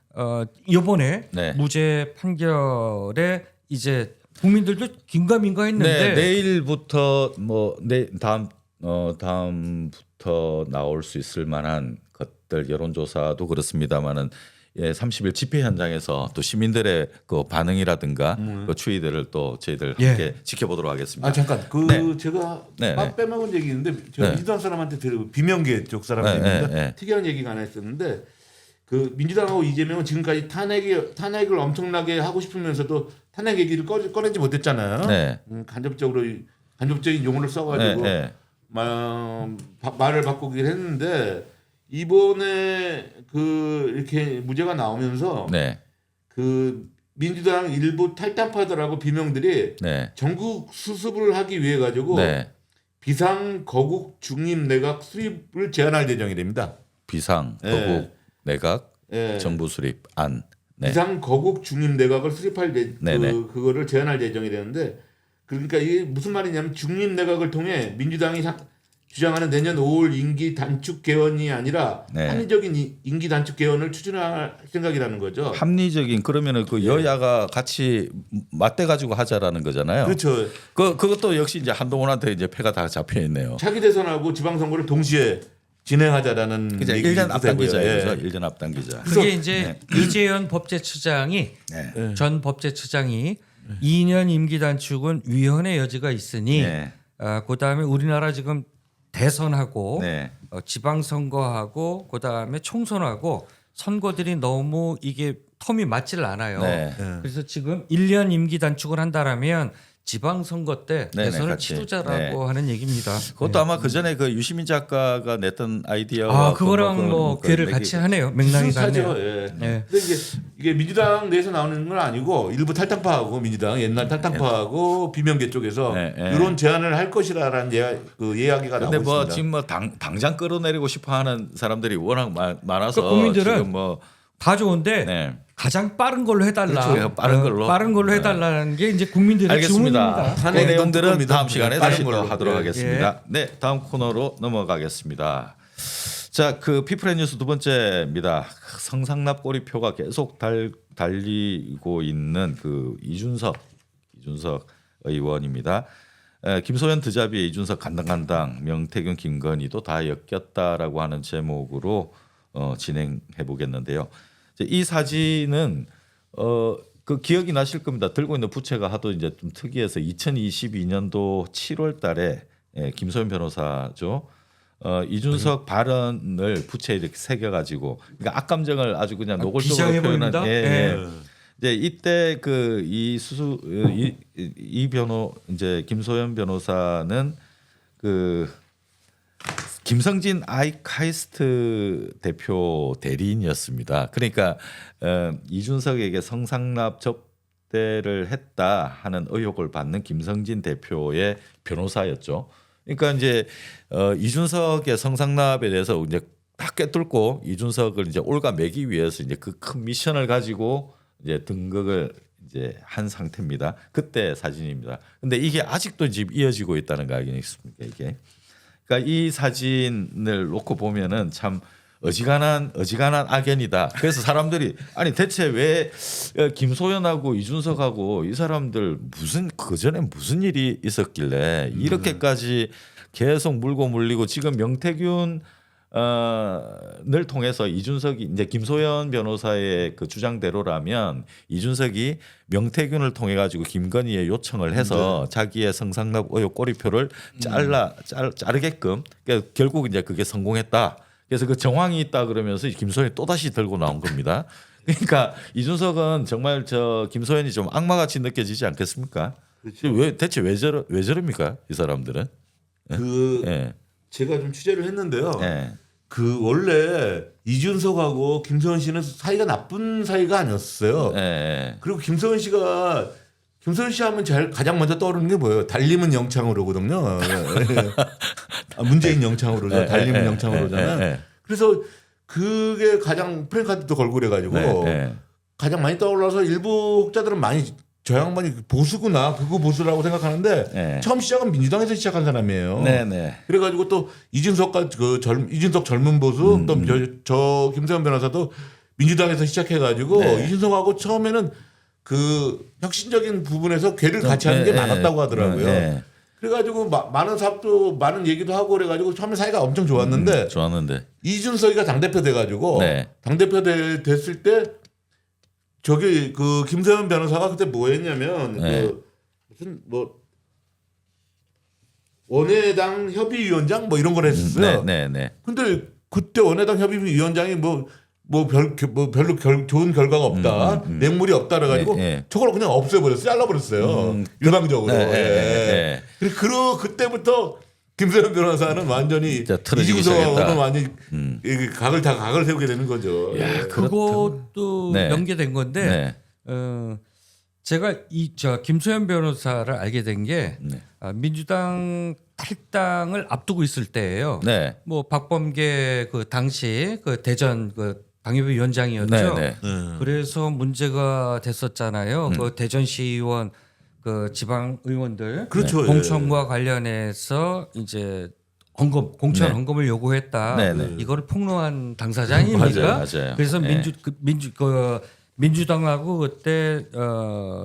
이번에 네. 무죄 판결에 이제 국민들도 긴가민가했는데 네, 내일부터 다음부터 나올 수 있을 만한 것들 여론조사도 그렇습니다만은 30일 집회 현장에서 또 시민들의 그 반응이라든가 그 추이들을 또 저희들 함께 지켜보도록 하겠습니다. 잠깐 네. 제가 네, 네. 빼먹은 얘기 있는데 제가 네. 민주당 사람한테 들은 비명계 쪽 사람들입니다. 네. 특이한 얘기가 하나 있었는데 그 민주당하고 이재명은 지금까지 탄핵을 엄청나게 하고 싶으면서도 탄핵 얘기를 꺼내지 못했잖아요. 네. 간접적인 용어를 써가지고 네. 말을 바꾸긴 했는데 이번에 그 이렇게 무죄가 나오면서 네. 그 민주당 일부 탈당파들하고 비명들이 네. 전국 수습을 하기 위해 가지고 네. 비상 거국 중립 내각 수립을 제안할 예정이랍니다. 비상 네. 거국 내각 예. 정부 수립 안. 네. 비상 거국 중립 내각을 수립할 그거를 제안할 예정이 되는데 그러니까 이게 무슨 말이냐면 중립 내각을 통해 민주당이 주장하는 내년 5월 임기 단축 개헌이 아니라 네. 합리적인 임기 단축 개헌을 추진할 생각이라는 거죠. 합리적인 그러면은 그 여야가 같이 맞대 가지고 하자라는 거잖아요. 그렇죠. 그것도 역시 이제 한동훈한테 이제 패가 다 잡혀 있네요. 차기 대선하고 지방선거를 동시에 진행하자라는 그죠? 얘기도 1년 앞당기자 되고요. 이거죠. 1년 앞당기자. 그게 이제 이재현 법제처장이 네. 전 법제처장이 2년 임기 단축은 위헌의 여지가 있으니 네. 그다음에 우리나라 지금 대선하고 네. 지방선거하고 그다음에 총선하고 선거들이 너무 이게 텀이 맞질 않아요. 네. 그래서 지금 1년 임기 단축을 한다라면 지방선거 때 네네, 대선을 같이. 치르자라고 하는 얘기입니다. 그것도 아마 그 전에 그 유시민 작가가 냈던 아이디어와 아 그거랑 뭐 괴를 같이 하네요. 맥락이 비슷하죠. 같네요. 예. 네. 근데 이게 민주당 내에서 나오는 건 아니고 일부 탈당파하고 민주당 옛날 탈당파하고 비명계 쪽에서 네, 네. 이런 제안을 할 것이라는 이야기가 나오고 근데 뭐 있습니다. 지금 뭐 당장 끌어내리고 싶어하는 사람들이 워낙 많아서 그러니까 국민들은 지금 뭐 다 좋은데 네. 가장 빠른 걸로 해달라. 그렇죠. 빠른 걸로. 해달라는 게 이제 국민들의 알겠습니다. 주문입니다. 그 내용들은 다음 시간에 빠른 다시 또 걸로. 하도록 예. 하겠습니다. 네, 다음 코너로 넘어가겠습니다. 자, 그 피플의 뉴스 두 번째입니다. 성상납 꼬리표가 계속 달리고 있는 그 이준석 의원입니다. 김소연 드자비, 이준석 간당간당, 명태균, 김건희도 다 엮였다라고 하는 제목으로 진행해 보겠는데요. 이 사진은 그 기억이 나실 겁니다. 들고 있는 부채가 하도 이제 좀 특이해서 2022년도 7월달에 김소연 변호사죠. 이준석 발언을 부채에 이렇게 새겨가지고 그러니까 악감정을 아주 그냥 노골적으로 비장해 표현한. 보입니다. 이제 이때 그 이 변호 이제 김소연 변호사는 그 김성진 아이카이스트 대표 대리인이었습니다. 그러니까 이준석에게 성상납 접대를 했다 하는 의혹을 받는 김성진 대표의 변호사였죠. 그러니까 이제 이준석의 성상납에 대해서 이제 다 꿰뚫고 이준석을 이제 올가매기 위해서 이제 그 큰 미션을 가지고 이제 등극을 이제 한 상태입니다. 그때 사진입니다. 근데 이게 아직도 지금 이어지고 있다는 거 아니겠습니까 이게? 그러니까 이 사진을 놓고 보면은 참 어지간한 악연이다. 그래서 사람들이 아니 대체 왜 김소연하고 이준석하고 이 사람들 무슨 그 전에 무슨 일이 있었길래 이렇게까지 계속 물고 물리고 지금 명태균 을 통해서 이준석이 이제 김소연 변호사의 그 주장대로라면 이준석이 명태균을 통해 가지고 김건희의 요청을 해서 자기의 성상납 의혹 꼬리표를 자르게끔 그러니까 결국 이제 그게 성공했다. 그래서 그 정황이 있다 그러면서 김소연이 또 다시 들고 나온 겁니다. 그러니까 이준석은 정말 저 김소연이 좀 악마같이 느껴지지 않겠습니까? 그렇죠. 왜 대체 왜 저럽니까 이 사람들은? 예. 제가 좀 취재를 했는데요. 예. 그 원래 이준석하고 김소연 씨는 사이가 나쁜 사이가 아니었어요. 예. 그리고 김소연 씨 하면 가장 먼저 떠오르는 게 뭐예요? 달림은 영창으로거든요. 문재인 영창으로죠. 달림은 영창으로잖아요. 그래서 그게 가장 프랭카드도 걸고 그래가지고 가장 많이 떠올라서 일부 혹자들은 많이 저 양반이 보수구나 극우 보수라고 생각하는데 처음 시작은 민주당에서 시작한 사람이에요. 네네. 그래가지고 또 이준석과 이준석 젊은 보수 또 저 김소연 변호사도 민주당에서 시작해가지고 이준석하고 처음에는 그 혁신적인 부분에서 괴를 같이 하는 게 많았다고 하더라고요. 그래가지고 많은 사업도 많은 얘기도 하고 그래가지고 처음에 사이가 엄청 좋았는데 이준석이가 당대표 돼가지고 당대표 됐을 때 저기 그 김소연 변호사가 그때 뭐 했냐면 그 무슨 뭐 원외당 협의위원장 뭐 이런 걸 했었어요. 근데 그때 원외당 협의위원장이 별로 좋은 결과가 없다. 맹물이 없다 그래가지고 저걸 그냥 없애버렸어요. 잘라버렸어요. 일방적으로. 그리고 그때부터 김소연 변호사는 완전히 이준석하고는 완전히 각을 세우게 되는 거죠. 야, 그것도 연계된 건데 제가 김소연 변호사를 알게 된 게 민주당 탈당을 앞두고 있을 때예요. 뭐 박범계 그 당시 그 대전 그 당협위 위원장이었죠. 그래서 문제가 됐었잖아요. 그 대전시의원 그 지방 의원들 그렇죠. 공천과 관련해서 이제 공천 헌금을 요구했다. 이거를 폭로한 당사자입니다. 맞아요. 그래서 민주당하고 그때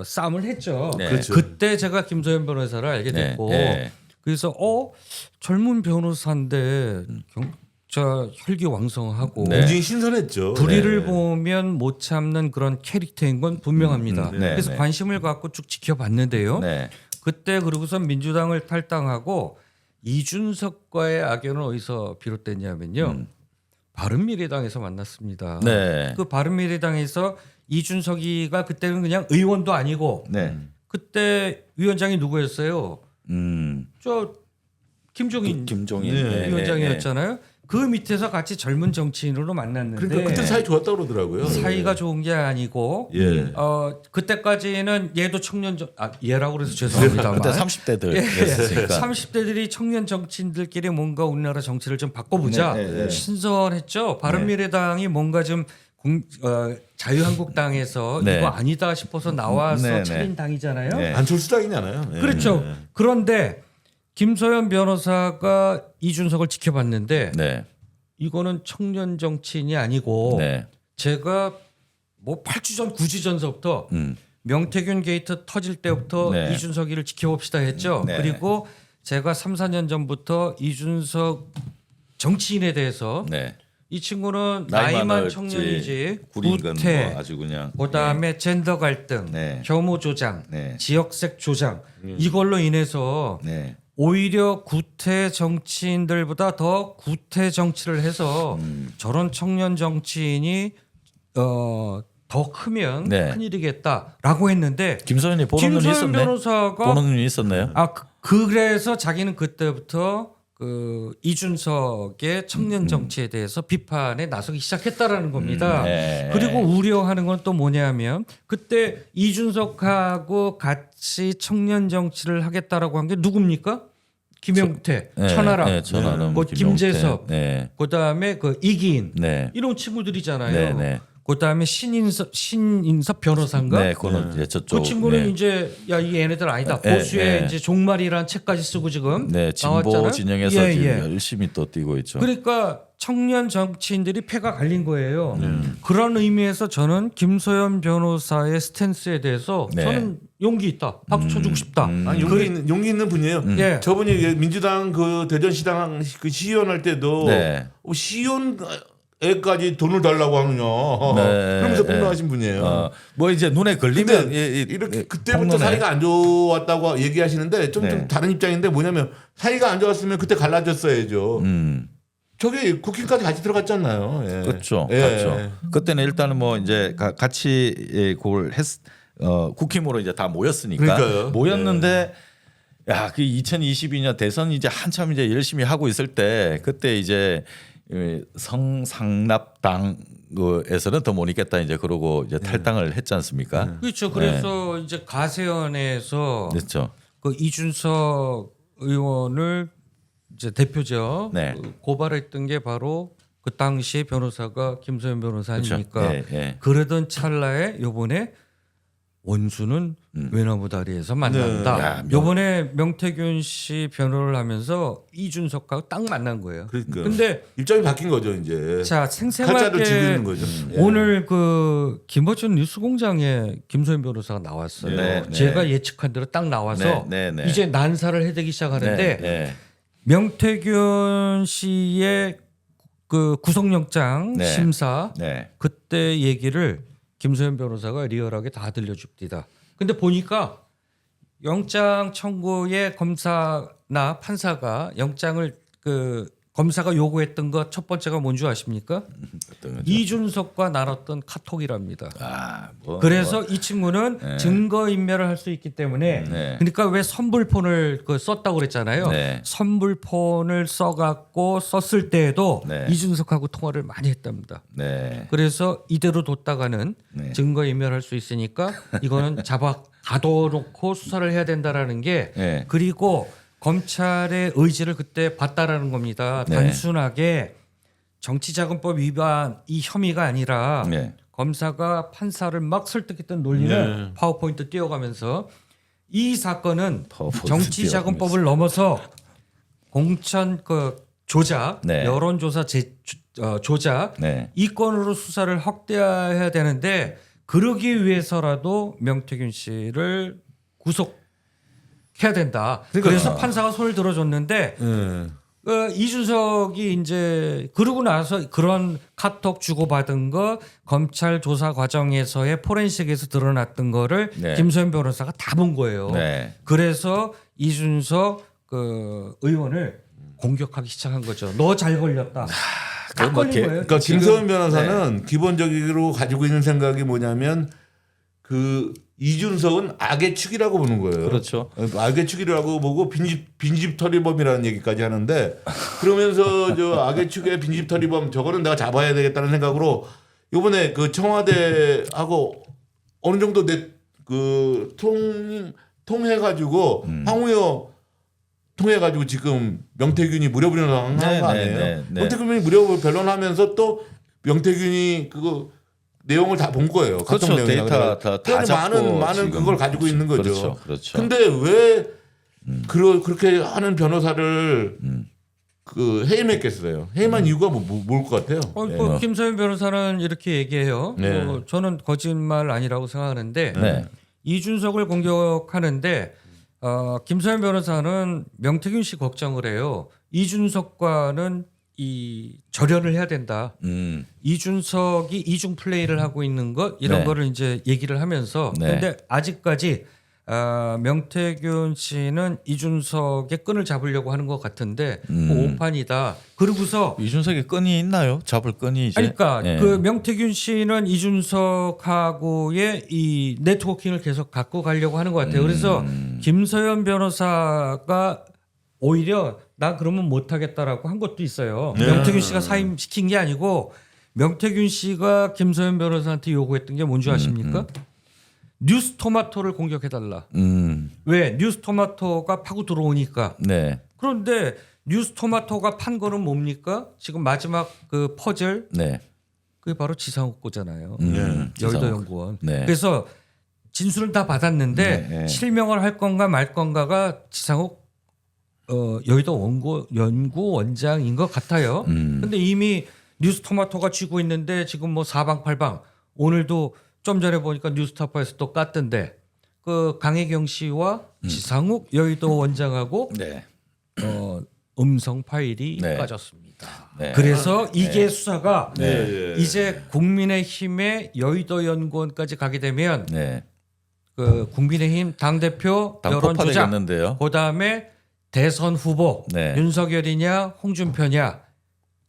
싸움을 했죠. 그렇죠. 그때 제가 김소연 변호사를 알게 됐고 그래서 젊은 변호사인데 혈기왕성하고 굉장히 신선했죠. 불의를 보면 못 참는 그런 캐릭터인 건 분명합니다. 그래서 관심을 갖고 쭉 지켜봤는데요. 그때 그러고서 민주당을 탈당하고 이준석과의 악연은 어디서 비롯됐냐면요. 바른미래당에서 만났습니다. 그 바른미래당에서 이준석이가 그때는 그냥 의원도 아니고 그때 위원장이 누구였어요? 저 김종인 김종인 네. 위원장이었잖아요. 그 밑에서 같이 젊은 정치인으로 만났는데 그러니까 그때 사이 좋았다 그러더라고요. 사이가 좋은 게 아니고 예. 그때까지는 얘도 얘라고 그래서 죄송합니다만 그때 30대들 예, 였으니까. 30대들이 청년 정치인들끼리 뭔가 우리나라 정치를 좀 바꿔보자. 네, 네, 네. 신선했죠. 바른미래당이 뭔가 좀 자유한국당에서 네. 이거 아니다 싶어서 나와서 네, 네. 차린 당이잖아요. 네. 안철수당이잖아요. 예. 그렇죠. 그런데 김소연 변호사가 이준석을 지켜봤는데 네. 이거는 청년 정치인이 아니고 네. 제가 뭐 8주 전 9주 전서부터 명태균 게이트 터질 때부터 네. 이준석이를 지켜봅시다 했죠. 네. 그리고 제가 3, 4년 전부터 이준석 정치인에 대해서 네. 이 친구는 나이만 나이만 어렸지, 청년이지 구린 구태 건 뭐 아주 그냥. 그다음에 젠더 갈등, 네. 혐오 조장, 네. 지역색 조장 이걸로 인해서 네. 오히려 구태 정치인들보다 더 구태 정치를 해서 저런 청년 정치인이 더 크면 네. 큰일이겠다라고 했는데 김소연이 보는 눈이 김소연 있었네. 변호사가 보는 눈이 있었네요. 그래서 자기는 그때부터 그 이준석의 청년 정치에 대해서 비판에 나서기 시작했다라는 겁니다. 네. 그리고 우려하는 건 또 뭐냐면 그때 이준석하고 같이 청년 정치를 하겠다라고 한 게 누굽니까? 김영태, 네. 천하람, 네. 천하람, 뭐 김용태. 김재섭, 네. 그다음에 그 이기인 네. 이런 친구들이잖아요. 네. 네. 그다음에 신인섭 변호사인가? 네. 그거는 이제 저쪽. 그 친구는 네. 이제 야 이 얘네들 아니다. 네, 보수의 네. 이제 종말이라는 책까지 쓰고 지금 네. 진보 나왔잖아요. 진영에서 예, 지금 예. 열심히 또 뛰고 있죠. 그러니까 청년 정치인들이 패가 갈린 거예요. 그런 의미에서 저는 김소연 변호사의 스탠스에 대해서 네. 저는 용기 있다. 박수 쳐주고 싶다. 아니, 용기 있는 분이에요. 예. 저분이 민주당 그 대전시당 그 시의원 할 때도 네. 시의원에까지 돈을 달라고 하느냐. 네. 그러면서 네. 폭로하신 분이에요. 뭐 이제 눈에 걸리면 이렇게 그때부터 폭로네. 사이가 안 좋았다고 얘기하시는데 좀 네. 다른 입장인데 뭐냐면 사이가 안 좋았으면 그때 갈라졌어야죠. 저기 국힘까지 같이 들어갔잖아요. 예. 그렇죠. 예. 그렇죠. 그때는 일단은 뭐 이제 같이 그걸 국힘으로 이제 다 모였으니까 그러니까요. 모였는데 야, 그 2022년 대선 이제 한참 이제 열심히 하고 있을 때 그때 이제 성상납당에서는 더 못 있겠다 이제 그러고 이제 탈당을 했지 않습니까? 그렇죠. 그래서 이제 가세연에서 그렇죠. 그 이준석 의원을 이제 대표죠. 네. 그 고발했던 게 바로 그 당시에 변호사가 김소연 변호사 아닙니까? 예, 예. 그러던 찰나에 요번에 원수는 외나무 다리에서 만난다. 네. 야, 요번에 명태균 씨 변호를 하면서 이준석하고 딱 만난 거예요. 그러니까. 근데 입장이 바뀐 거죠 이제. 자 칼자를 쥐고 생생하게 있는 거죠. 예. 오늘 그 김어준 뉴스공장에 김소연 변호사가 나왔어요. 네, 네. 제가 예측한 대로 딱 나와서 네, 네, 네. 이제 난사를 해대기 시작하는데 네, 네. 명태균 씨의 그 구속영장 네. 심사 네. 그때 얘기를 김소연 변호사가 리얼하게 다 들려줍니다. 근데 보니까 영장 청구에 검사나 판사가 영장을 그 검사가 요구했던 것 첫 번째가 뭔지 아십니까? 어떤 거죠? 이준석과 나눴던 카톡이랍니다. 아, 뭐, 그래서 이 친구는 네. 증거 인멸을 할 수 있기 때문에 네. 그러니까 왜 선불폰을 썼다고 그랬잖아요. 네. 선불폰을 써갖고 썼을 때에도 네. 이준석하고 통화를 많이 했답니다. 네. 그래서 이대로 뒀다가는 네. 증거 인멸할 수 있으니까 이거는 잡아 가둬놓고 수사를 해야 된다라는 게 네. 그리고 검찰의 의지를 그때 봤다라는 겁니다. 네. 단순하게 정치자금법 위반 이 혐의가 아니라 네. 검사가 판사를 막 설득했던 논리를 네. 파워포인트 띄워가면서 이 사건은 파워포인트 정치자금법을 넘어서 공천 그 조작, 네. 여론조사 조작 네. 이 건으로 수사를 확대해야 되는데 그러기 위해서라도 명태균 씨를 구속해야 된다. 그래서 판사가 손을 들어줬는데 예. 이준석이 이제 그러고 나서 그런 카톡 주고받은 거 검찰 조사 과정에서의 포렌식에서 드러났던 거를 네. 김소연 변호사가 다 본 거예요. 네. 그래서 이준석 그 의원을 공격하기 시작한 거죠. 너 잘 걸렸다. 딱 뭐 걸린 거예요. 그러니까 지금- 김소연 변호사는 기본적으로 가지고 있는 생각이 뭐냐면 그 이준석은 악의 축이라고 보는 거예요. 그렇죠. 악의 축이라고 보고 빈집털이범이라는 얘기까지 하는데 그러면서 저 악의 축의 빈집털이범 저거는 내가 잡아야 되겠다는 생각으로 이번에 그 청와대하고 어느 정도 그 통해가지고 황우여 통해가지고 지금 명태균이 무료 변론한 거 아니에요? 명태균이 무료 변론하면서 또 명태균이 그거 내용을 다 본 거예요. 그렇죠. 데이터 다 잡고 많은 그걸 가지고 있는 거죠. 그렇죠. 그렇죠. 근데 왜 그렇게 하는 변호사를 그 해임했겠어요? 해임한 이유가 뭘 것 같아요? 김서현 변호사는 이렇게 얘기해요. 네. 저는 거짓말 아니라고 생각하는데 네. 이준석을 공격하는데 김서현 변호사는 명태균 씨 걱정을 해요. 이준석과는 이 절연을 해야 된다. 이준석이 이중 플레이를 하고 있는 것 이런 네. 거를 이제 얘기를 하면서 네. 근데 아직까지 명태균 씨는 이준석의 끈을 잡으려고 하는 것 같은데 오판이다. 그러고서 이준석의 끈이 있나요? 잡을 끈이 이제. 아니, 그러니까 예. 그 명태균 씨는 이준석하고의 이 네트워킹을 계속 갖고 가려고 하는 것 같아요. 그래서 김서현 변호사가 오히려 나 그러면 못하겠다라고 한 것도 있어요. 명태균 씨가 사임시킨 게 아니고 명태균 씨가 김서현 변호사한테 요구했던 게 뭔지 아십니까? 뉴스토마토를 공격해달라. 왜? 뉴스토마토가 파고 들어오니까. 네. 그런데 뉴스토마토가 판 거는 뭡니까? 지금 마지막 그 퍼즐 네. 그게 바로 지상욱 거잖아요. 네. 여의도 연구원. 네. 그래서 진술을 다 받았는데 네. 실명을 할 건가 말 건가가 지상욱 여의도 연구원장인 것 같아요. 근데 이미 뉴스토마토가 쥐고 있는데 지금 뭐 사방팔방 오늘도 좀 전에 보니까 뉴스타파에서 또 깠던데 그 강혜경 씨와 지상욱 여의도 원장하고 네. 음성 파일이 네. 빠졌습니다. 네. 그래서 이게 수사가 네. 이제 국민의힘의 여의도 연구원까지 가게 되면 네. 그 국민의힘 당대표 여론조작 폭파되겠는데요. 그다음에 대선 후보 네. 윤석열이냐 홍준표냐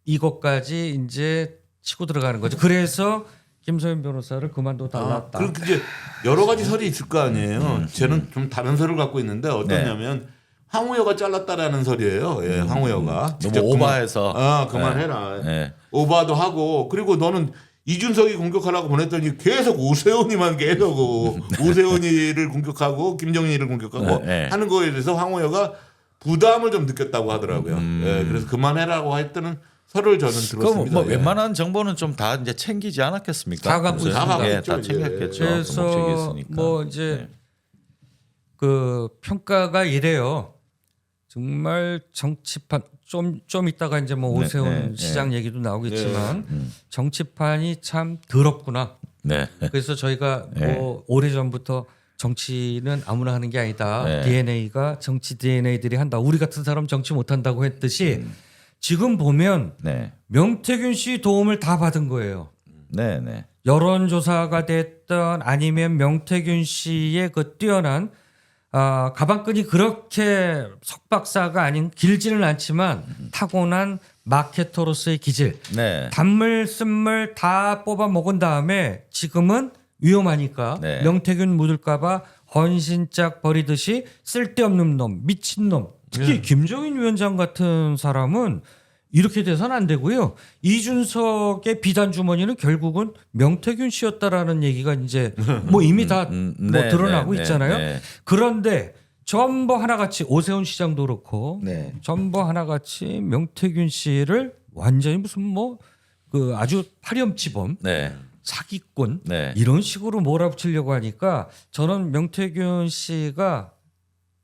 이것까지 이제 치고 들어가는 거죠. 그래서 김서현 변호사를 그만둬 달랐다. 그럼 이제 여러 가지 설이 있을 거 아니에요. 저는 좀 다른 설을 갖고 있는데 어떠냐면 황우여가 잘랐다라는 설이에요. 예, 황우여가 너무 오버해서. 그만해라. 네. 오바도 하고 그리고 너는 이준석이 공격하라고 보냈더니 계속 오세훈이만 계속 오세훈이를 공격하고 김정일을 공격하고 네. 하는 거에 대해서 황우여가 부담을 좀 느꼈다고 하더라고요. 예, 그래서 그만해라고 했던 설을 저는 들었습니다. 그럼 뭐 예. 웬만한 정보는 좀 다 이제 챙기지 않았겠습니까? 다 갖고 그래서 있습니다. 예, 다 다 챙겼겠죠. 그래서 목적이 있으니까. 뭐 이제 네. 그 평가가 이래요. 정말 정치판 좀 이따가 이제 뭐 네, 오세훈 네, 시장 얘기도 나오겠지만 정치판이 참 더럽구나. 네. 그래서 저희가 네. 뭐 오래전부터 정치는 아무나 하는 게 아니다. 네. DNA가 정치 DNA들이 한다. 우리 같은 사람 정치 못한다고 했듯이 지금 보면 네. 명태균 씨 도움을 다 받은 거예요. 네, 네. 여론조사가 됐던 아니면 명태균 씨의 그 뛰어난 가방끈이 그렇게 석박사가 아닌 길지는 않지만 타고난 마케터로서의 기질. 네. 단물 쓴물 다 뽑아 먹은 다음에 지금은 위험하니까 네. 명태균 묻을까봐 헌신짝 버리듯이 쓸데없는 놈, 미친 놈. 특히 김정인 위원장 같은 사람은 이렇게 돼서는 안 되고요. 이준석의 비단 주머니는 결국은 명태균 씨였다라는 얘기가 이제 뭐 이미 다 뭐 네, 드러나고 네, 있잖아요. 네. 그런데 전부 하나같이 오세훈 시장도 그렇고 네. 전부 하나같이 명태균 씨를 완전히 무슨 뭐 그 아주 파렴치범 네. 사기꾼 네. 이런 식으로 몰아붙이려고 하니까 저는 명태균 씨가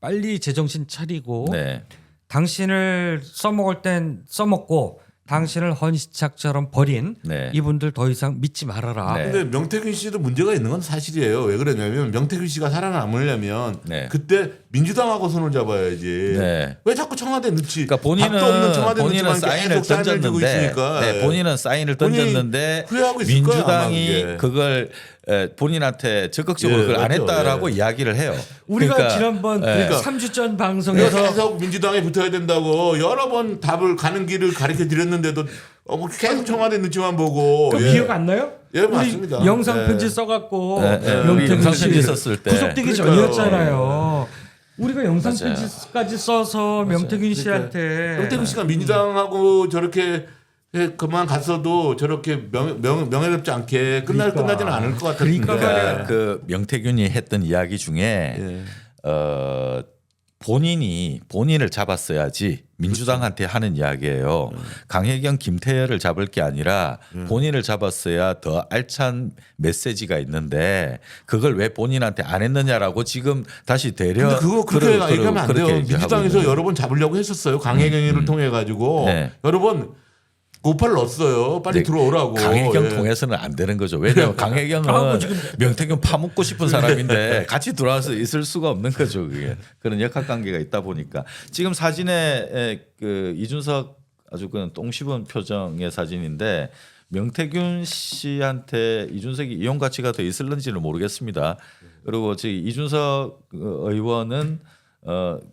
빨리 제정신 차리고 네. 당신을 써먹을 땐 써먹고 당신을 헌시착처럼 버린 네. 이분들 더 이상 믿지 말아라. 네. 근데 명태균 씨도 문제가 있는 건 사실이에요. 왜 그러냐면 명태균 씨가 살아남으려면 네. 그때 민주당하고 손을 잡아야지. 네. 왜 자꾸 청와대 넣지? 그러니까 본인은 답도 없는 청와대 본인은 넣지만 사인을 계속 사인을 주고 던졌는데, 있으니까. 네, 본인은 사인을 본인이 던졌는데 후회하고 있을 거야, 아마 민주당이 그게. 그걸 본인한테 적극적으로 예, 그걸 안 맞죠. 했다라고 예. 이야기를 해요. 우리가 그러니까, 지난번 그러니까 3주 전 그래서 방송에서 계속 민주당에 붙어야 된다고 여러 번 답을 가는 길을 가르쳐 드렸는데도 계속 청와대 넣지만 보고. 그 예. 기억 안 나요? 예, 맞습니다. 우리 영상 예. 편지 써갖고 우리 명태균 영상 씨 편지 썼을 때 구속되기 그러니까요. 전이었잖아요. 우리가 영상 맞아요. 편지까지 써서 명태균 씨한테 명태균 씨가 민주당하고 저렇게 그만 갔어도 저렇게 명예롭지 않게 끝나지는 않을 것 같은데. 그러니까 그 명태균이 했던 이야기 중에 예. 본인을 잡았어야지 민주당한테 하는 이야기예요. 강혜경, 김태열을 잡을 게 아니라 본인을 잡았어야 더 알찬 메시지가 있는데 그걸 왜 본인한테 안 했느냐라고 지금 다시 되려. 근데 그거 그렇게 얘기하면 안 돼요. 그렇게 얘기하고 민주당에서 있는 여러 번 잡으려고 했었어요. 강혜경이를 통해 가지고 네. 여러 번 고파를 넣었어요. 빨리 들어오라고. 강혜경 예. 통해서는 안 되는 거죠. 왜냐하면 강혜경은 명태균 파묻고 싶은 사람인데 같이 들어와서 있을 수가 없는 거죠. 그게 그런 역학관계가 있다 보니까 지금 사진에 그 이준석 아주 그냥 똥 씹은 표정의 사진인데 명태균 씨한테 이준석이 이용 가치가 더 있을는지는 모르겠습니다. 그리고 지금 이준석 의원은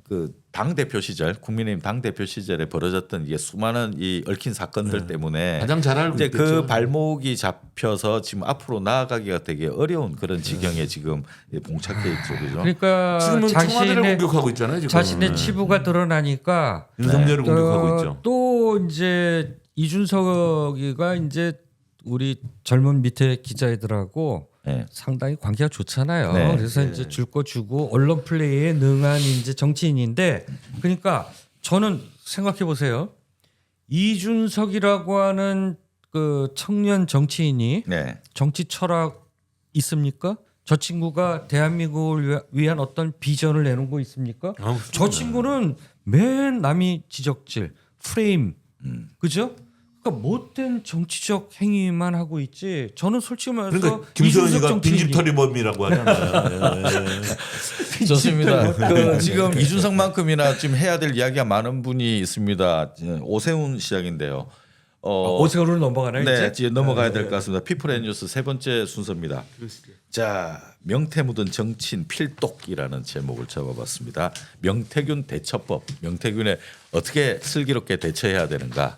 그 당 대표 시절 국민의힘 당 대표 시절에 벌어졌던 이게 수많은 이 얽힌 사건들 때문에 가장 잘 알고 이제 있겠죠. 그 발목이 잡혀서 지금 앞으로 나아가기가 되게 어려운 그런 지경에 지금 봉착해 있죠, 그죠? 그러니까 지금은 청와대를 자신의 공격하고 있잖아요. 지금. 자신의 치부가 드러나니까 윤석열을 공격하고 있죠. 또 이제 이준석이가 이제 우리 젊은 밑에 기자애들하고 네. 상당히 관계가 좋잖아요. 네. 그래서 이제 줄 거 주고 언론 플레이에 능한 이제 정치인인데 그러니까 저는 생각해 보세요. 이준석이라고 하는 그 청년 정치인이 네. 정치 철학 있습니까? 저 친구가 대한민국을 위한 어떤 비전을 내놓은 거 있습니까? 저 친구는 맨 남이 지적질, 프레임, 그죠? 그러니까 못된 정치적 행위만 하고 있지. 저는 솔직히 말해서 그러니까 이준석 김소연이가 정치인이 빈집털이범이라고 하잖아요. 예. 좋습니다. 그 지금 이준석만큼이나 지금 해야 될 이야기가 많은 분이 있습니다. 오세훈 시장인데요. 오세훈으로 넘어가나요? 네, 이제? 이제 넘어가야 될 것 같습니다. 피플앤뉴스 세 번째 순서입니다. 자, 명태 묻은 정치인 필독이라는 제목을 잡아봤습니다. 명태균 대처법, 명태균에 어떻게 슬기롭게 대처해야 되는가?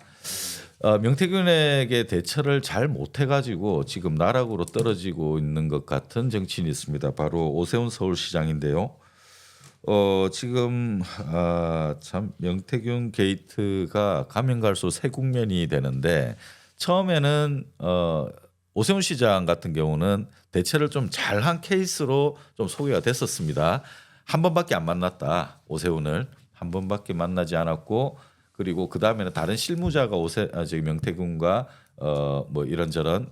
명태균에게 대처를 잘 못해가지고 지금 나락으로 떨어지고 있는 것 같은 정치인이 있습니다. 바로 오세훈 서울시장인데요. 지금 참 명태균 게이트가 가면 갈수록 새 국면이 되는데 처음에는 오세훈 시장 같은 경우는 대처를 좀 잘한 케이스로 좀 소개가 됐었습니다. 한 번밖에 안 만났다. 오세훈을 한 번밖에 만나지 않았고 그리고 그 다음에는 다른 실무자가 저기 명태균과 뭐 이런저런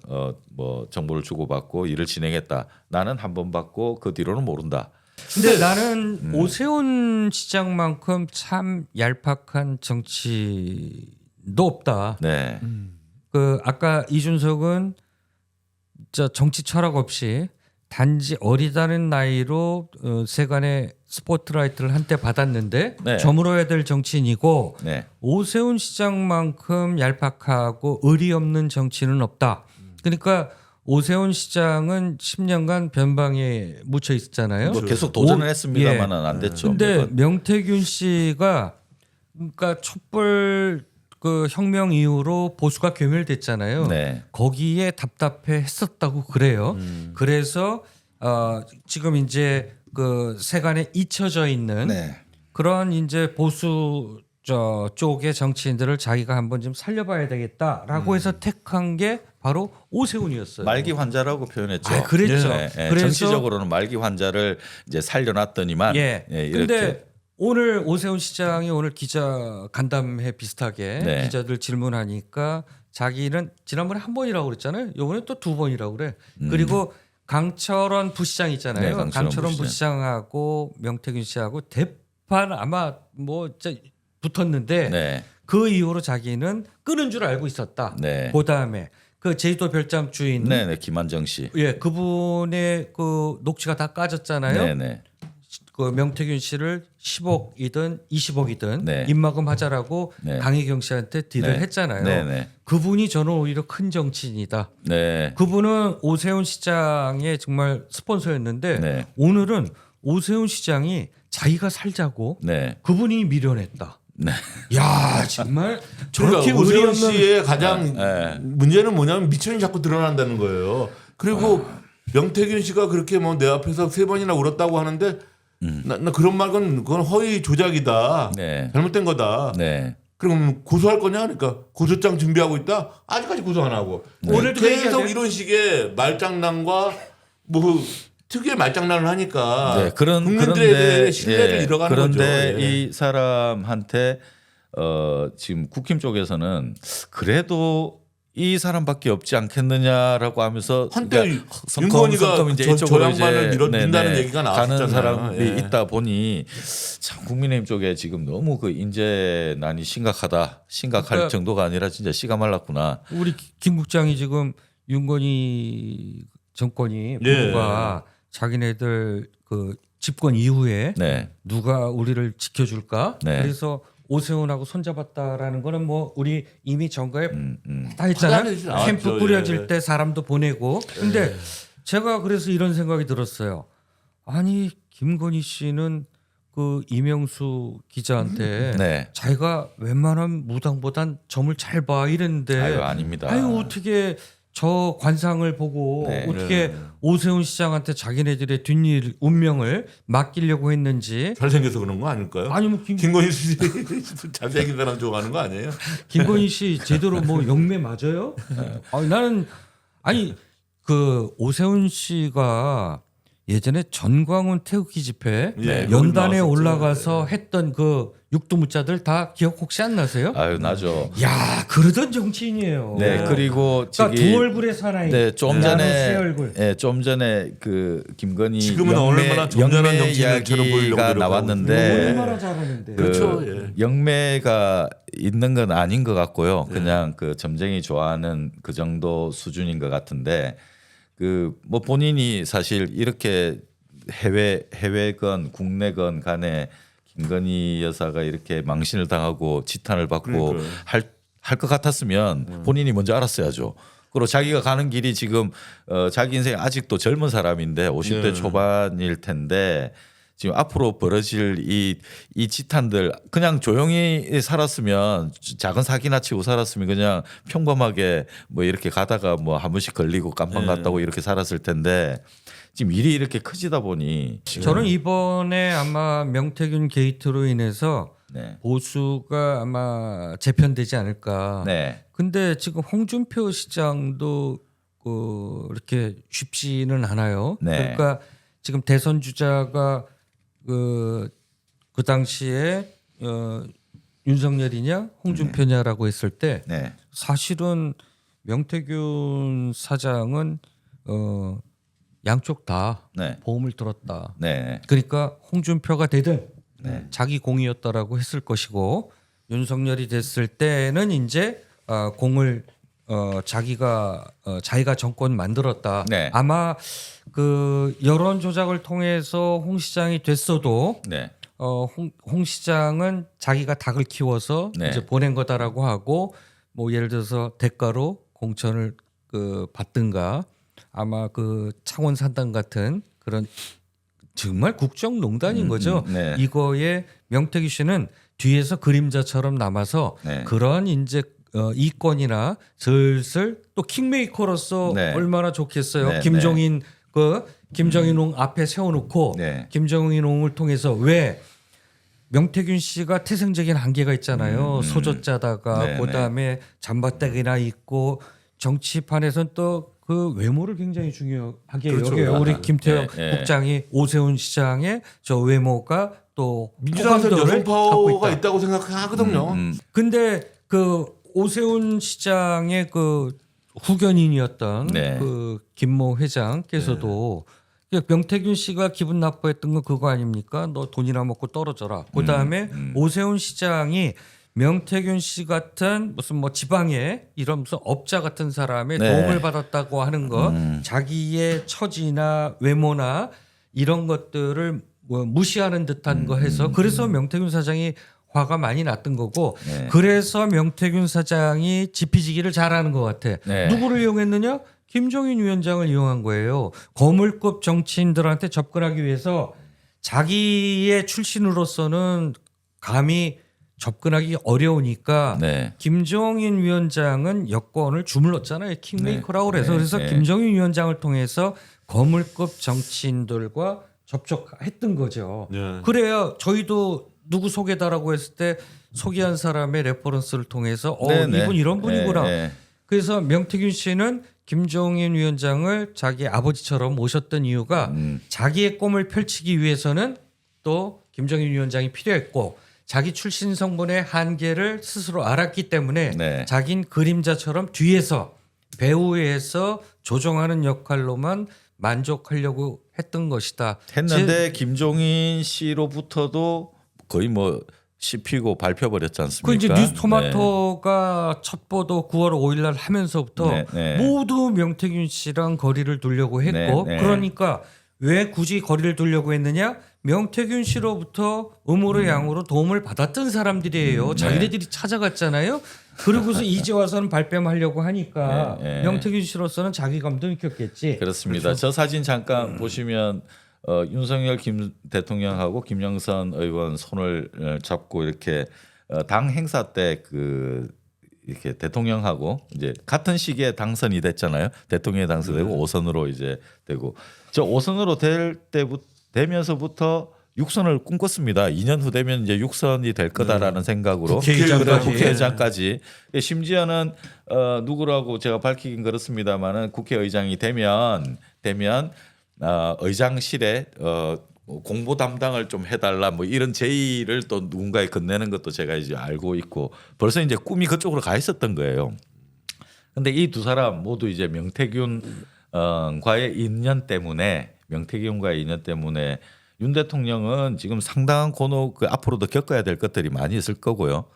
뭐 정보를 주고받고 일을 진행했다. 나는 한 번 받고 그 뒤로는 모른다. 근데 나는 오세훈 시장만큼 참 얄팍한 정치도 없다. 네. 그 아까 이준석은 저 정치 철학 없이 단지 어리다는 나이로 세간의 스포트라이트를 한때 받았는데 네. 저물어야 될 정치인이고 네. 오세훈 시장만큼 얄팍하고 의리 없는 정치인은 없다. 그러니까 오세훈 시장은 10년간 변방에 묻혀 있었잖아요. 뭐 계속 도전을 했습니다만은 예. 안 됐죠. 근데 명태균 씨가 그러니까 촛불 그 혁명 이후로 보수가 괴멸됐잖아요. 네. 거기에 답답해 했었다고 그래요. 그래서 지금 이제 그 세간에 잊혀져 있는 네. 그런 이제 보수 쪽의 정치인들을 자기가 한번 좀 살려봐야 되겠다라고 해서 택한 게 바로 오세훈이었어요. 말기 환자라고 표현했죠. 아, 그랬죠. 네, 네. 그래서 정치적으로는 말기 환자를 이제 살려놨더니만 예. 이렇게 근데 오늘 오세훈 시장이 오늘 기자 간담회 비슷하게 네. 기자들 질문하니까 자기는 지난번에 한 번이라고 그랬잖아요. 이번에 또 두 번이라고 그래. 그리고 강철원 부시장 있잖아요. 네, 강철원 부시장하고 명태균 씨하고 대판 아마 뭐 진짜 붙었는데 네. 그 이후로 자기는 끄는 줄 알고 있었다. 네. 그다음에 그 제주도 별장 주인 네, 김한정 씨. 예, 그분의 그 녹취가 다 까졌잖아요. 네, 네. 그 명태균 씨를 10억이든 20억이든 네. 입막음 하자라고 네. 강혜경 씨한테 딜을 네. 했잖아요. 네, 네. 그분이 저는 오히려 큰 정치인이다. 네. 그분은 오세훈 시장의 정말 스폰서였는데 네. 오늘은 오세훈 시장이 자기가 살자고 네. 그분이 밀어냈다. 야 정말 저렇게 그러니까 의리 오세훈 없는 씨의 가장 문제는 뭐냐면 미천이 자꾸 드러난다는 거예요. 그리고 명태균 씨가 그렇게 뭐 내 앞에서 3번이나 울었다고 하는데 나 그런 말은 그건 허위 조작이다. 네. 잘못된 거다. 네. 그럼 고소할 거냐? 그러니까 고소장 준비하고 있다. 아직까지 고소 안 하고. 오늘도 그 얘기하네요. 계속 이런 식의 말장난과 뭐 특유의 말장난을 하니까 네, 국민들에 대해 신뢰를 잃어가는 그런데 거죠. 예. 이 사람한테 지금 국힘 쪽에서는 그래도 이 사람밖에 없지 않겠느냐라고 하면서 한때 성컴 윤건이가 이제 저 이쪽으로 양반을 이제 밀어준다는 얘기가 나왔잖아요. 가는 사람이 예. 있다 보니 참 국민의힘 쪽에 지금 너무 그 인재난이 심각할 그러니까 정도가 아니라 진짜 씨가 말랐구나. 우리 김 국장이 지금 윤건희 정권이 예. 부부가 자기네들 그 집권 이후에 네, 누가 우리를 지켜줄까? 네. 그래서 오세훈하고 손잡았다라는 거는 뭐 우리 이미 전가에 다 화단이 했잖아요. 나왔죠. 캠프 꾸려질 예. 때 사람도 보내고. 근데 제가 그래서 이런 생각이 들었어요. 아니 김건희 씨는 그 이명수 기자한테 네. 자기가 웬만한 무당보단 점을 잘 봐 이랬는데 아유 아닙니다. 아유 어떻게 저 관상을 보고 네. 어떻게 오세훈 시장한테 자기네들의 뒷일 운명을 맡기려고 했는지 잘생겨서 그런 거 아닐까요? 아니면 김건희 씨 잘생긴 사람 좋아하는 거 아니에요? 김건희 씨 제대로 뭐 영매 맞아요? 아니 나는 아니 그 오세훈 씨가 예전에 전광훈 태극기 집회 예, 연단에 거기 나왔었죠. 올라가서 했던 그 육두무자들 다 기억 혹시 안 나세요? 아유 나죠. 야 그러던 정치인이에요. 네, 그리고 그러니까 저기 두 얼굴의 사나이. 네, 좀 나는 세 전에 얼굴. 좀 전에 그 김건희 지금은 얼마나 점잖은 정치인처럼 보이려고 이야기가 노력하고 나왔는데 얼마나 잘하는데. 그 그렇죠, 예. 영매가 있는 건 아닌 것 같고요. 그냥 그 점쟁이 좋아하는 그 정도 수준인 것 같은데 그 뭐 본인이 사실 이렇게 해외건 국내건 간에 김건희 여사가 이렇게 망신을 당하고 지탄을 받고 그러니까요. 할 것 같았으면 본인이 먼저 알았어야죠. 그리고 자기가 가는 길이 지금 자기 인생 아직도 젊은 사람인데 50대 네. 초반일 텐데 지금 앞으로 벌어질 이 지탄들 그냥 조용히 살았으면 작은 사기나 치고 살았으면 그냥 평범하게 뭐 이렇게 가다가 뭐 한 번씩 걸리고 깜빵 네. 갔다고 이렇게 살았을 텐데 지금 일이 이렇게 커지다 보니 저는 이번에 아마 명태균 게이트로 인해서 네. 보수가 아마 재편되지 않을까. 네. 근데 지금 홍준표 시장도 이렇게 쉽지는 않아요. 네. 그러니까 지금 대선 주자가 그 당시에 윤석열이냐 홍준표냐라고 했을 때 네. 사실은 명태균 사장은 양쪽 다 네. 보험을 들었다. 네. 그러니까 홍준표가 되든 네. 자기 공이었다라고 했을 것이고 윤석열이 됐을 때는 이제 공을 자기가 정권 만들었다. 네. 아마 그 여론 조작을 통해서 홍 시장이 됐어도 네. 홍 시장은 자기가 닭을 키워서 네. 이제 보낸 거다라고 하고 뭐 예를 들어서 대가로 공천을 받든가 아마 그 창원 산당 같은 그런 정말 국정농단인 거죠. 네. 이거에 명태균 씨는 뒤에서 그림자처럼 남아서 네. 그런 이제 이권이나 슬슬 또 킹메이커로서 네. 얼마나 좋겠어요. 네, 김정인홍 앞에 세워놓고 네. 김정인홍을 통해서 왜 명태균 씨가 태생적인 한계가 있잖아요. 소젖자다가 네, 그다음에 잠바딱이나 있고 정치판에서는 또 그 외모를 굉장히 중요하게 그렇죠. 여겨요. 우리 김태형 네, 네. 국장이 오세훈 시장의 저 외모가 또 민주당에서 호감도를 여성 갖고 파워가 있다. 있다고 생각하거든요. 근데 그 오세훈 시장의 그 후견인이었던 네. 그 김모 회장께서도 명태균 씨가 기분 나빠했던 건 그거 아닙니까? 너 돈이나 먹고 떨어져라. 그다음에 오세훈 시장이 명태균 씨 같은 무슨 뭐 지방에 이런 무슨 업자 같은 사람의 네. 도움을 받았다고 하는 거 자기의 처지나 외모나 이런 것들을 뭐 무시하는 듯한 거 해서 그래서 명태균 사장이 화가 많이 났던 거고 네. 그래서 명태균 사장이 지피지기를 잘하는 것 같아. 네. 누구를 이용했느냐? 김종인 위원장을 이용한 거예요. 거물급 정치인들한테 접근하기 위해서 자기의 출신으로서는 감히 접근하기 어려우니까 네. 김종인 위원장은 여권을 주물렀잖아요. 킹메이커라고 그래서 네. 그래서 네. 김종인 위원장을 통해서 거물급 정치인들과 접촉했던 거죠. 네. 그래야 저희도 누구 소개다라고 했을 때 소개한 사람의 레퍼런스를 통해서 네, 네. 이분 이런 분이구나. 네, 네. 그래서 명태균 씨는 김종인 위원장을 자기 아버지처럼 모셨던 이유가 자기의 꿈을 펼치기 위해서는 또 김종인 위원장이 필요했고 자기 출신 성분의 한계를 스스로 알았기 때문에 네. 자긴 그림자처럼 뒤에서 배우에서 조정하는 역할로만 만족하려고 했던 것이다. 했는데 김종인 씨로부터도 거의 뭐 씹히고 밟혀버렸지 않습니까? 그 이제 뉴스토마토가 첫 보도 9월 5일 날 하면서부터 네, 네. 모두 명태균 씨랑 거리를 두려고 했고 네, 네. 그러니까 왜 굳이 거리를 두려고 했느냐? 명태균 씨로부터 음으로 양으로 도움을 받았던 사람들이에요. 자기네들이 찾아갔잖아요. 그러고서 이제 와서는 발뺌하려고 하니까 네, 네. 명태균 씨로서는 자기감도 느꼈겠지. 그렇습니다. 저 사진 잠깐 보시면 윤석열 김 대통령하고 김영선 의원 손을 잡고 이렇게 당 행사 때 그 이렇게 대통령하고 이제 같은 시기에 당선이 됐잖아요. 대통령이 당선되고 5선으로 이제 되고 저 5선으로 될 때부터 되면서부터 6선을 꿈꿨습니다. 2년 후 되면 이제 6선이 될 거다라는 생각으로 국회의장까지. 국회의장까지 심지어는 누구라고 제가 밝히긴 그렇습니다만은 국회의장이 되면 의장실에 공보 담당을 좀 해달라 뭐 이런 제의를 또 누군가에 건네는 것도 제가 이제 알고 있고 벌써 이제 꿈이 그쪽으로 가 있었던 거예요. 근데 이 두 사람 모두 이제 명태균과의 인연 때문에 윤 대통령은 지금 상당한 고노 그 앞으로도 겪어야 될 것들이 많이 있을 거고요.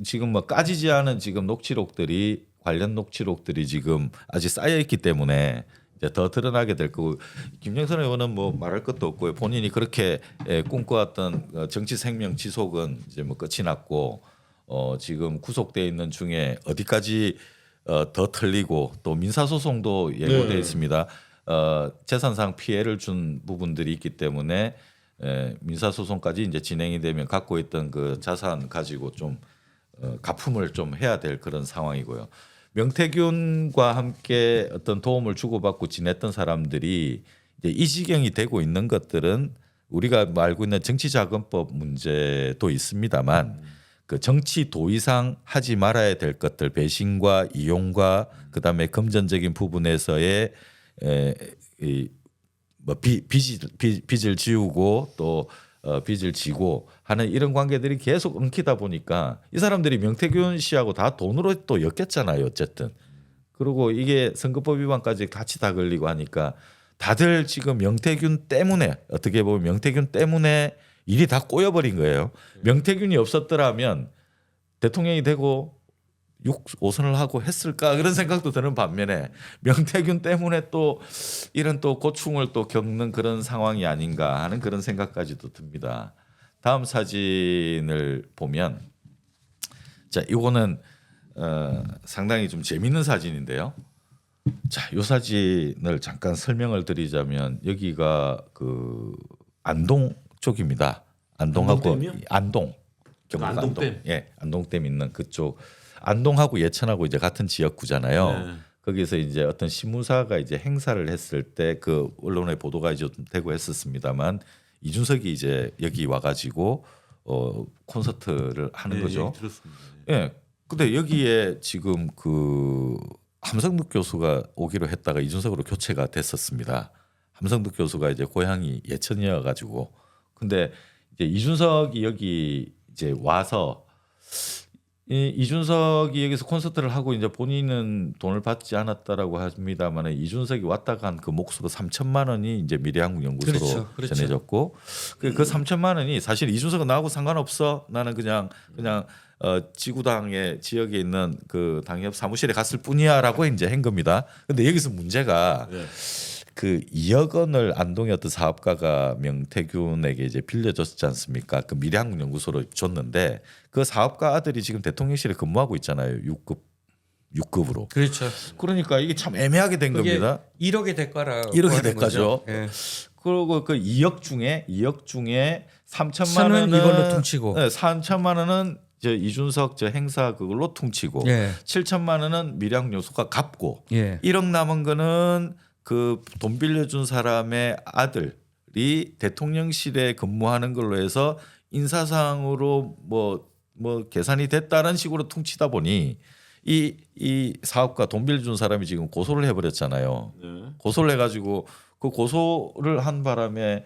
지금 뭐 까지지 않은 지금 녹취록들이 관련 녹취록들이 지금 아직 쌓여 있기 때문에 이제 더 드러나게 될 거고 김영선 의원은 뭐 말할 것도 없고요. 본인이 그렇게 꿈꿔왔던 정치 생명 지속은 이제 뭐 끝이 났고 지금 구속돼 있는 중에 어디까지 더 틀리고 또 민사소송도 예고돼 있습니다. 재산상 피해를 준 부분들이 있기 때문에 민사소송까지 이제 진행이 되면 갖고 있던 그 자산 가지고 좀 가품을 좀 해야 될 그런 상황이고요. 명태균과 함께 어떤 도움을 주고받고 지냈던 사람들이 이제 이 지경이 되고 있는 것들은 우리가 알고 있는 정치자금법 문제도 있습니다만 그 정치 도의상 하지 말아야 될 것들 배신과 이용과 그다음에 금전적인 부분에서의 빚을 지우고 또 빚을 지고 하는 이런 관계들이 계속 엉키다 보니까 이 사람들이 명태균 씨하고 다 돈으로 또 엮였잖아요. 어쨌든. 그리고 이게 선거법 위반까지 같이 다 걸리고 하니까 다들 지금 명태균 때문에 어떻게 보면 명태균 때문에 일이 다 꼬여버린 거예요. 명태균이 없었더라면 대통령이 되고 5선을 하고 했을까 그런 생각도 드는 반면에 명태균 때문에 또 이런 또 고충을 또 겪는 그런 상황이 아닌가 하는 그런 생각까지도 듭니다. 다음 사진을 보면 자 이거는 상당히 좀 재밌는 사진인데요. 자, 이 사진을 잠깐 설명을 드리자면 여기가 그 안동 쪽입니다. 안동하고 안동댐이요? 안동 경북 안동댐. 예, 안동댐 있는 그쪽 안동하고 예천하고 이제 같은 지역구잖아요. 네. 거기서 이제 어떤 신문사가 이제 행사를 했을 때 그 언론의 보도가 이제 좀 되고 했었습니다만 이준석이 이제 여기 와가지고 콘서트를 하는 거죠. 들었습니다. 예. 근데 여기에 지금 그 함성득 교수가 오기로 했다가 이준석으로 교체가 됐었습니다. 함성득 교수가 이제 고향이 예천이어 가지고 근데 이제 이준석이 여기 이제 와서 이준석이 여기서 콘서트를 하고 이제 본인은 돈을 받지 않았다라고 합니다만 이준석이 왔다 간 그 몫으로 3천만 원이 이제 미래한국연구소로 그렇죠. 전해졌고 그 3천만 원이 사실 이준석은 나하고 상관없어 나는 그냥 지구당의 지역에 있는 그 당협 사무실에 갔을 뿐이야라고 이제 한 겁니다. 근데 여기서 문제가 네. 그 2억 원을 안동의 어떤 사업가가 명태균에게 이제 빌려줬지 않습니까? 그 미래한국연구소로 줬는데 그 사업가 아들이 지금 대통령실에 근무하고 있잖아요. 6급으로. 그렇죠. 그러니까 이게 참 애매하게 된 그게 겁니다. 1억의 대가라. 1억의 대가죠. 예. 그리고 그 2억 중에 3천만 선은 원은 이걸로 퉁치고. 네, 3천만 원은 저 이준석 저 행사 그걸로 퉁치고 예. 7천만 원은 미량 요소가 갚고 예. 1억 남은 거는 그 돈 빌려준 사람의 아들이 대통령실에 근무하는 걸로 해서 인사상으로 뭐 계산이 됐다는 식으로 퉁치다 보니 이 사업가 돈 빌려준 사람이 지금 고소를 해버렸잖아요. 네. 고소를 해가지고 그 고소를 한 바람에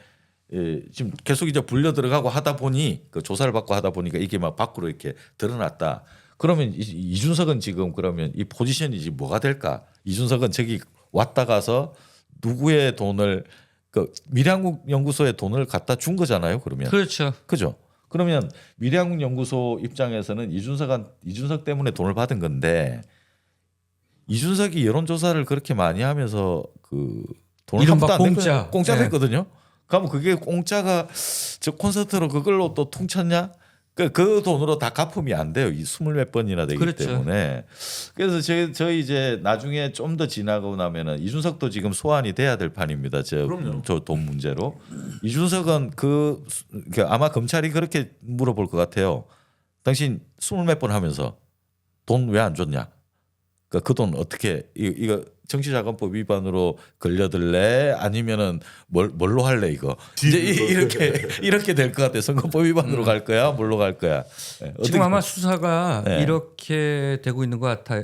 지금 계속 이제 불려 들어가고 하다 보니 그 조사를 받고 하다 보니까 이게 막 밖으로 이렇게 드러났다. 그러면 이준석은 지금 그러면 이 포지션이 지금 뭐가 될까? 이준석은 저기 왔다 가서 누구의 돈을 그 미래한국 연구소에 돈을 갖다 준 거잖아요. 그러면 그렇죠. 그죠? 그러면 미래한국 연구소 입장에서는 이준석 때문에 돈을 받은 건데 이준석이 여론조사를 그렇게 많이 하면서 그 돈을 한 이른바 번도 안 공짜. 냈거든요. 공짜로 네. 했거든요. 그러면 그게 공짜가 저 콘서트로 그걸로 또 퉁쳤냐? 그 돈으로 다 갚음이 안 돼요. 이 20몇 번이나 되기 그렇죠. 때문에. 그래서 저희 이제 나중에 좀 더 지나고 나면은 이준석도 지금 소환이 돼야 될 판입니다. 그럼요. 저 돈 문제로. 이준석은 그 아마 검찰이 그렇게 물어볼 것 같아요. 당신 20몇 번 하면서 돈 왜 안 줬냐? 그 돈 어떻게 이거 정치자금법 위반으로 걸려들래 아니면은 뭘로 할래 이거 이제 이렇게 될 것 같아. 선거법 위반으로 갈 거야 뭘로 갈 거야. 네, 지금 아마 수사가 네. 이렇게 되고 있는 것 같아요.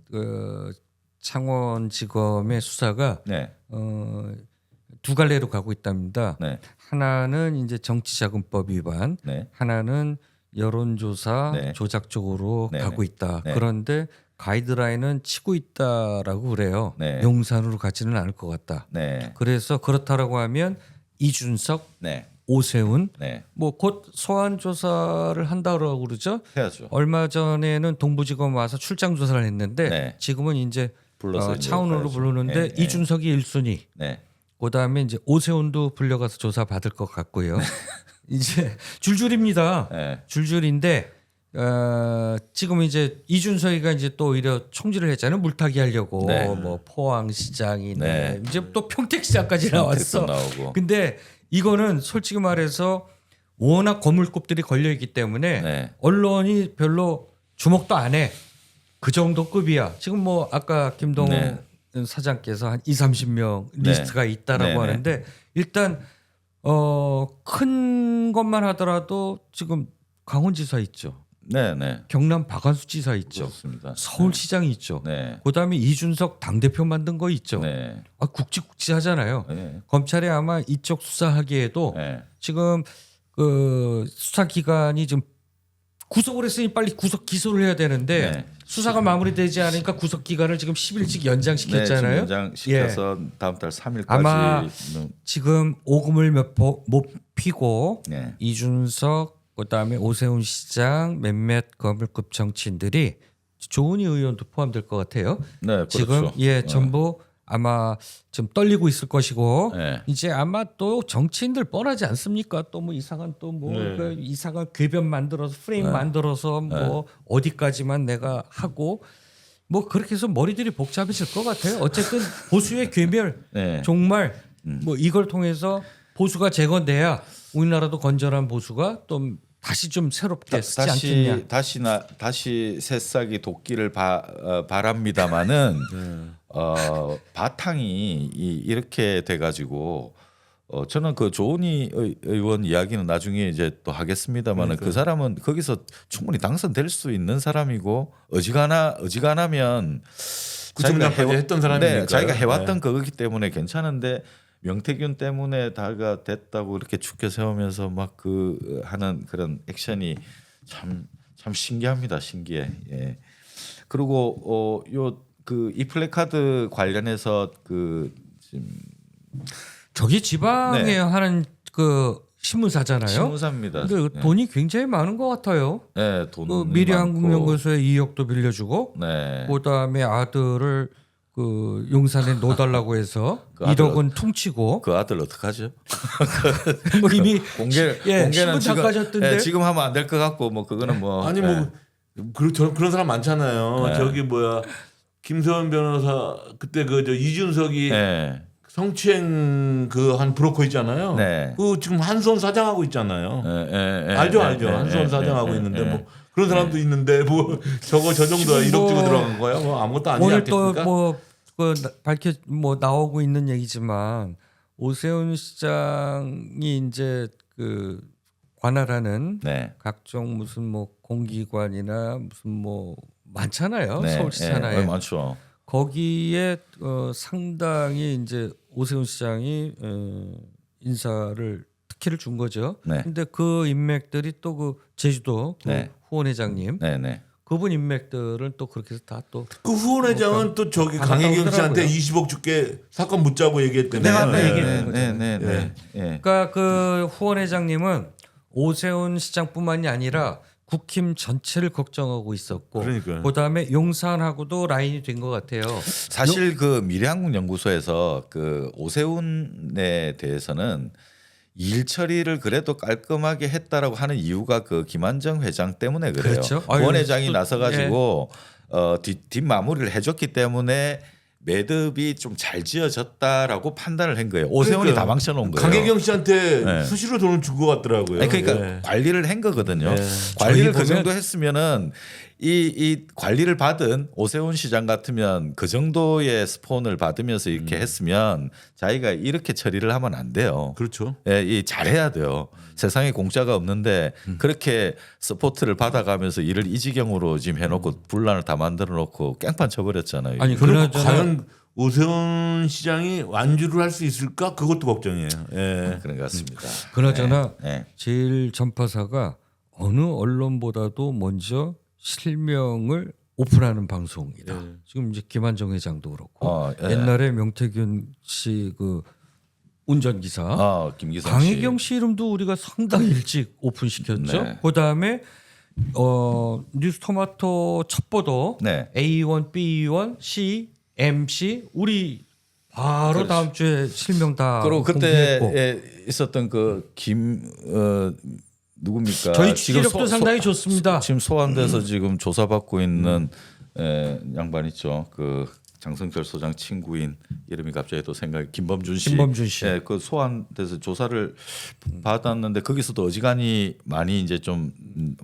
그 창원지검의 수사가 네, 두 갈래로 가고 있답니다. 네, 하나는 이제 정치자금법 위반, 네, 하나는 여론조사 네. 조작 쪽으로 네, 가고 있다. 네. 그런데 가이드라인은 치고 있다라고 그래요. 네. 용산으로 가지는 않을 것 같다. 네, 그래서 그렇다라고 하면 이준석, 네, 오세훈 네, 뭐 곧 소환 조사를 한다고 그러죠. 해야죠. 얼마 전에는 동부지검 와서 출장 조사를 했는데 네. 지금은 이제 불러서 이제 차원으로 가야죠. 부르는데 네, 네. 이준석이 1순위. 네, 그다음에 이제 오세훈도 불려가서 조사 받을 것 같고요. 이제 줄줄입니다. 네. 줄줄인데 지금 이제 이준석이가 이제 또 오히려 총질을 했잖아요. 물타기 하려고 네. 뭐 포항시장이네. 네. 이제 또 평택시장까지 나왔어. 나오고. 근데 이거는 솔직히 말해서 워낙 거물급들이 걸려 있기 때문에 네. 언론이 별로 주목도 안 해. 그 정도 급이야. 지금 뭐 아까 김동훈 네. 사장께서 한 2-30명 네. 리스트가 있다라고 네, 네. 하는데 일단 큰 것만 하더라도 지금 강원지사 있죠. 네, 네. 경남 박한수 지사 있죠. 그렇습니다. 서울시장이 있죠. 네. 그다음에 이준석 당대표 만든 거 있죠. 네. 굵직굵직하잖아요. 네. 검찰이 아마 이쪽 수사하기에도 네. 지금 그 수사 기간이 지금 구속을 했으니 빨리 구속 기소를 해야 되는데 네. 수사가 마무리되지 않으니까 구속 기간을 지금 10일씩 네, 연장시켰잖아요. 연장시켜서 다음 달 3일까지 아마 지금 오금을 못 피고 네. 이준석 그다음에 오세훈 시장 몇몇 거물급 정치인들이 조은희 의원도 포함될 것 같아요. 네, 그렇죠. 지금 전부 아마 좀 떨리고 있을 것이고 네. 이제 아마 또 정치인들 뻔하지 않습니까? 또 뭐 이상한 또 뭐 네. 이상한 궤변 만들어서 프레임 만들어서 뭐 어디까지만 내가 하고 뭐 그렇게 해서 머리들이 복잡해질 것 같아요. 어쨌든 보수의 괴멸 네. 정말 뭐 이걸 통해서 보수가 제거돼야 우리나라도 건전한 보수가 또 다시 좀 새롭게 쓰지 않겠냐. 다시 새싹이 돋기를 바랍니다마는 바탕이 이렇게 돼가지고 저는 그 조은희 의원 이야기는 나중에 이제 또 하겠습니다마는 그 사람은 거기서 충분히 당선될 수 있는 사람이고 어지간하면 구청장까지 했던 사람이니까요. 네, 자기가 해왔던 그거기 때문에 괜찮은데. 명태균 때문에 다가 됐다고 이렇게 축켜 세우면서 막 그 하는 그런 액션이 참 신기합니다. 신기해. 예. 그리고 이 플래카드 관련해서 지금 저기 지방에 네. 하는 그 신문사잖아요. 신문사입니다. 근데 돈이 굉장히 많은 것 같아요. 네, 돈 그 미래한국연구소에 2억도 빌려주고, 네. 그다음에 아들을 그 용산에 놓달라고 해서 그 아들 1억은 퉁치고, 그 아들 어떡하죠? 뭐 이미 공개는 신문 다 까졌던데. 지금 하면 안 될 것 같고 뭐 그거는 뭐 아니 뭐 그런 사람 많잖아요. 네. 저기 뭐야 김서원 변호사 그때 저 이준석이 네. 성추행 그 한 브로커 있잖아요. 네. 그 지금 한수원 사장하고 있잖아요. 알죠. 한수원 사장하고 있는데 뭐 그런 사람도 있는데 뭐 저거 저 정도야 1억 주고 들어간 거야. 뭐 아무것도 아니지 오늘 않겠습니까? 또뭐 밝혀 뭐 나오고 있는 얘기지만 오세훈 시장이 이제 그 관할하는 네. 각종 무슨 뭐 공기관이나 무슨 뭐 많잖아요. 네. 서울시 산하에. 네. 많죠. 거기에 상당히 이제 오세훈 시장이 인사를 특혜를 준 거죠. 네. 근데 그 인맥들이 또 그 제주도 그 네. 후원 회장님 네, 네. 그분 인맥들은 또 그렇게 해서 다 또 그 후원 회장은 또 저기 다 강혜경 씨한테 나오더라고요. 20억 줄게 사건 묻자고 얘기했다며. 네, 아까 예. 얘기했던 거죠. 네. 그러니까 그 후원 회장님은 오세훈 시장뿐만이 아니라 국힘 전체를 걱정하고 있었고 그러니까요. 그다음에 용산하고도 라인이 된 것 같아요. 사실 그 미래한국연구소에서 그 오세훈에 대해서는 일 처리를 그래도 깔끔하게 했다라고 하는 이유가 그 김한정 회장 때문에 그래요. 그렇죠. 후원 아유, 회장이 또, 나서가지고 뒷 마무리를 해줬기 때문에 매듭이 좀 잘 지어졌다라고 판단을 한 거예요. 오세훈이 그러니까요. 다 망쳐놓은 거예요. 강혜경 씨한테 네. 수시로 돈을 준 것 같더라고요. 아니, 그러니까 예. 관리를 한 거거든요. 네. 관리를 저희 그 정도 했으면은 이 관리를 받은 오세훈 시장 같으면 그 정도의 스폰을 받으면서 이렇게 했으면 자기가 이렇게 처리를 하면 안 돼요. 그렇죠. 예, 이 잘해야 돼요. 세상에 공짜가 없는데 그렇게 서포트를 받아가면서 일을 이 지경으로 지금 해놓고 분란을 다 만들어 놓고 깽판 쳐버렸잖아요. 아니 그럼 그나저나 과연 오세훈 시장이 완주를 할 수 있을까? 그것도 걱정이에요. 예. 그런 것 같습니다. 그나저나 네. 제일 전파사가 어느 언론보다도 먼저 실명을 오픈하는 방송이다. 네. 지금 이제 김한정 회장도 그렇고 예. 옛날에 명태균 씨 그 운전기사 김기성 씨. 강혜경 씨 이름도 우리가 상당히 일찍 오픈시켰죠. 네. 그다음에 뉴스토마토 첫 보도 네. A1, B1, C, MC 우리 바로 그렇지. 다음 주에 실명 다 그리고 그때 공개했고. 있었던 그 누굽니까? 저희 지금 취재력도 상당히 좋습니다. 지금 소환돼서 지금 조사받고 있는 양반 있죠. 그 장성철 소장 친구인 이름이 갑자기 또 생각이 김범준 씨. 김범준 씨. 예, 그 소환돼서 조사를 받았는데 거기서도 어지간히 많이 이제 좀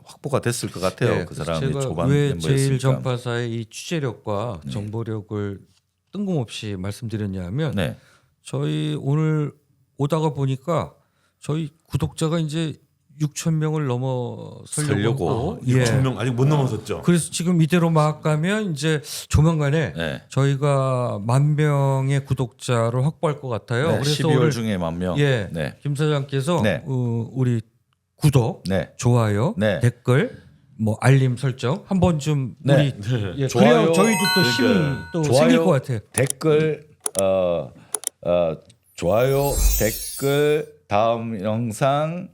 확보가 됐을 것 같아요. 네, 그 사람이 제가 초반 왜 멤버였으니까. 제일 전파사의 이 취재력과 정보력을 뜬금없이 말씀드렸냐면 네. 저희 오늘 오다가 보니까 저희 구독자가 이제 6천 명을 넘어서려고 설려고. 하고, 6천 명 아직 못 넘어섰죠. 그래서 지금 이대로 막 가면 이제 조만간에 네. 저희가 10,000명의 구독자를 확보할 것 같아요. 네, 그래서 12월 오늘 중에 10,000명. 예, 네. 김 사장께서 네. 우리 구독, 네. 좋아요, 네. 댓글, 뭐 알림 설정 한번 좀 네. 우리 예, 좋아요. 그래야 저희도 또 힘이 또 생길 것 같아요. 댓글 좋아요, 댓글, 다음 영상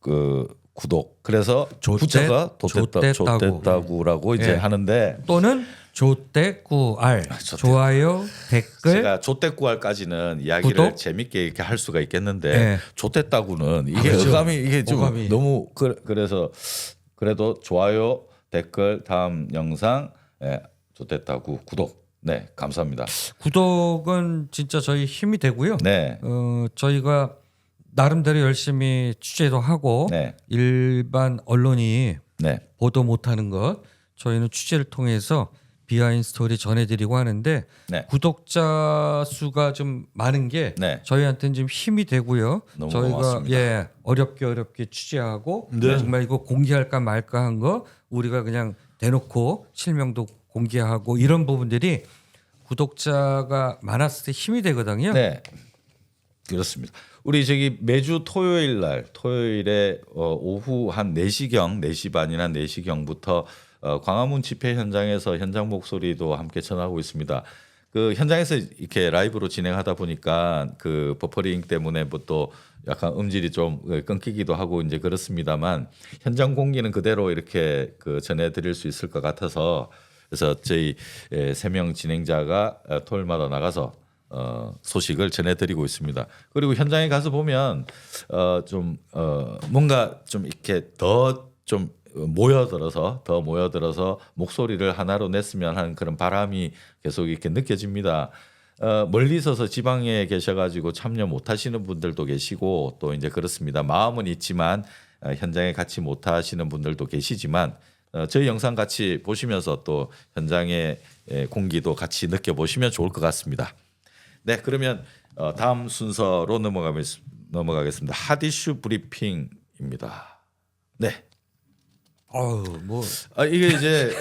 그 구독. 그래서 구자가 돛댔다구라고 이제 예. 하는데 또는 조대꾸알 조대- 좋아요, 댓글, 제가 조대꾸알까지는 이야기를 구독? 재밌게 이렇게 할 수가 있겠는데 예. 조대따구는 이게 그렇죠. 어감이 이게 좀 어감이. 너무 그래서 그래도 좋아요, 댓글, 다음 영상, 조대따구 구독. 네, 감사합니다. 구독은 진짜 저희 힘이 되고요. 네, 저희가 나름대로 열심히 취재도 하고 네, 일반 언론이 네, 보도 못하는 것 저희는 취재를 통해서 비하인드 스토리 전해드리고 하는데 네. 구독자 수가 좀 많은 게 네. 저희한테는 좀 힘이 되고요. 너무 저희가 고맙습니다. 어렵게 취재하고 네. 정말 이거 공개할까 말까 한 거 우리가 그냥 대놓고 실명도 공개하고 이런 부분들이 구독자가 많았을 때 힘이 되거든요. 네, 그렇습니다. 우리 저기 매주 토요일에 오후 한 4시경, 4시 반이나 4시경부터 광화문 집회 현장에서 현장 목소리도 함께 전하고 있습니다. 그 현장에서 이렇게 라이브로 진행하다 보니까 그 버퍼링 때문에 뭐 또 약간 음질이 좀 끊기기도 하고 이제 그렇습니다만 현장 공기는 그대로 이렇게 그 전해드릴 수 있을 것 같아서 그래서 저희 3명 진행자가 토요일마다 나가서 소식을 전해드리고 있습니다. 그리고 현장에 가서 보면 좀 뭔가 좀 이렇게 더 좀 모여들어서 목소리를 하나로 냈으면 하는 그런 바람이 계속 이렇게 느껴집니다. 멀리 있어서 지방에 계셔가지고 참여 못하시는 분들도 계시고 또 이제 그렇습니다. 마음은 있지만 현장에 같이 못하시는 분들도 계시지만 저희 영상 같이 보시면서 또 현장의 공기도 같이 느껴보시면 좋을 것 같습니다. 네, 그러면 다음 순서로 넘어가겠습니다. 핫이슈 브리핑입니다. 네. 뭐 이게 이제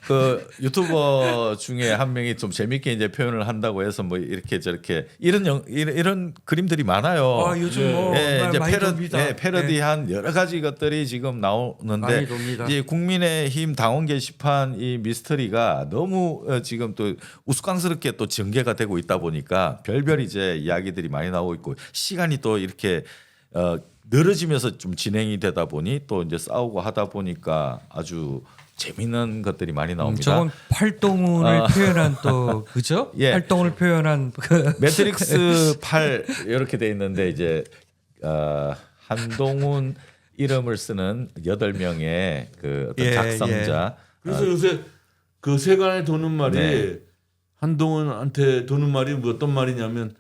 그 유튜버 중에 한 명이 좀 재밌게 이제 표현을 한다고 해서 뭐 이렇게 저렇게 이런 그림들이 많아요. 요즘 뭐 이제 많이 돕니다. 패러디한 여러 가지 것들이 지금 나오는데 많이 돕니다. 이제 국민의힘 당원 게시판 이 미스터리가 너무 지금 또 우스꽝스럽게 또 전개가 되고 있다 보니까 별별 이제 이야기들이 많이 나오고 있고 시간이 또 이렇게 늘어지면서 좀 진행이 되다 보니 또 이제 싸우고 하다 보니까 아주 재밌는 것들이 많이 나옵니다. 저건 활동을 표현한 또 그죠? 예. 활동을 표현한 그 매트릭스 8 이렇게 돼 있는데 이제 한동훈 이름을 쓰는 8명의 그 어떤 작성자. 그래서 요새 그 세간에 도는 말이 네. 한동훈한테 도는 말이 뭐 어떤 말이냐면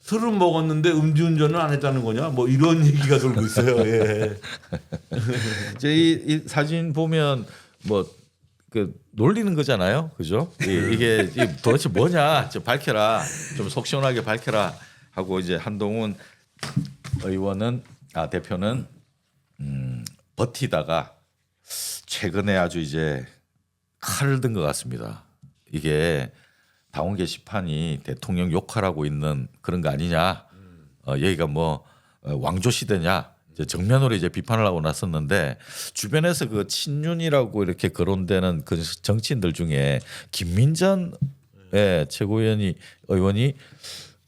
술은 먹었는데 음주운전은 안 했다는 거냐? 뭐 이런 얘기가 돌고 있어요. 예. 이제 이 사진 보면 뭐 그 놀리는 거잖아요, 그죠? 이게 도대체 뭐냐? 좀 밝혀라, 좀 속 시원하게 밝혀라 하고 이제 한동훈 의원은 대표는 버티다가 최근에 아주 이제 칼을 든 것 같습니다. 이게 당원 게시판이 대통령 욕하라고 있는 그런 거 아니냐? 여기가 뭐 왕조 시대냐? 이제 정면으로 이제 비판을 하고 나섰는데 주변에서 그 친윤이라고 이렇게 거론되는 그 정치인들 중에 김민전 최고위원이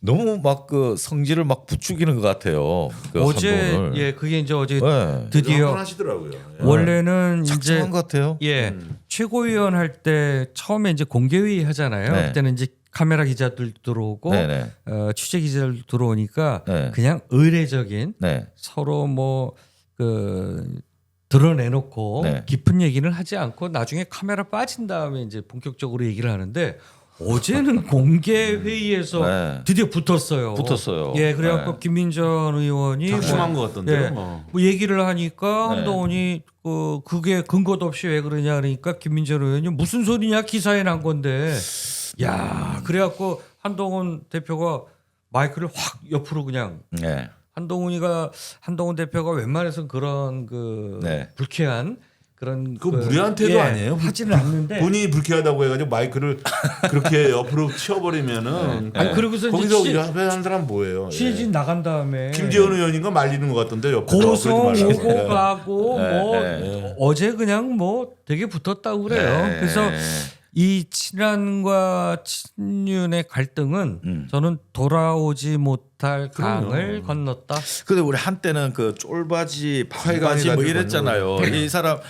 너무 막 그 성질을 막 부추기는 것 같아요. 그 어제 한동훈을. 그게 이제 어제 네. 드디어 하시더라고요. 원래는 이제 작성한 것 같아요. 최고위원 할 때 처음에 이제 공개회의 하잖아요. 네. 그때는 이제 카메라 기자들 들어오고 네네. 취재 기자들 들어오니까 네. 그냥 의례적인 네. 서로 뭐 그 드러내놓고 네. 깊은 얘기는 하지 않고 나중에 카메라 빠진 다음에 이제 본격적으로 얘기를 하는데 어제는 공개 회의에서 네. 드디어 붙었어요. 예, 그래갖고 네. 김민전 의원이 작심한 것 같던데요. 예, 뭐 얘기를 하니까 네. 한동훈이 그게 근거도 없이 왜 그러냐 그러니까 김민전 의원이 무슨 소리냐 기사에 난 건데 야 그래갖고 한동훈 대표가 마이크를 확 옆으로 그냥 네. 한동훈 대표가 웬만해서 그런 그 네. 불쾌한 그런 그거 무례한 태도 아니에요? 하지는 않는데 본인이 불쾌하다고 해가지고 마이크를 그렇게 옆으로 치워버리면은 아니 그러고서 거기서 이제 앞에 한 사람 뭐예요? 취재진 나간 다음에 김재원 의원인가 말리는 것 같던데 옆에서 고성 그러지 말라고. 오고 가고 뭐 네. 어제 그냥 뭐 되게 붙었다고 그래요. 네. 그래서 이 친한과 친윤의 갈등은 저는 돌아오지 못할 강을 건넜다. 근데 우리 한때는 그 쫄바지, 반바지 뭐 가지고 이랬잖아요. 이 사람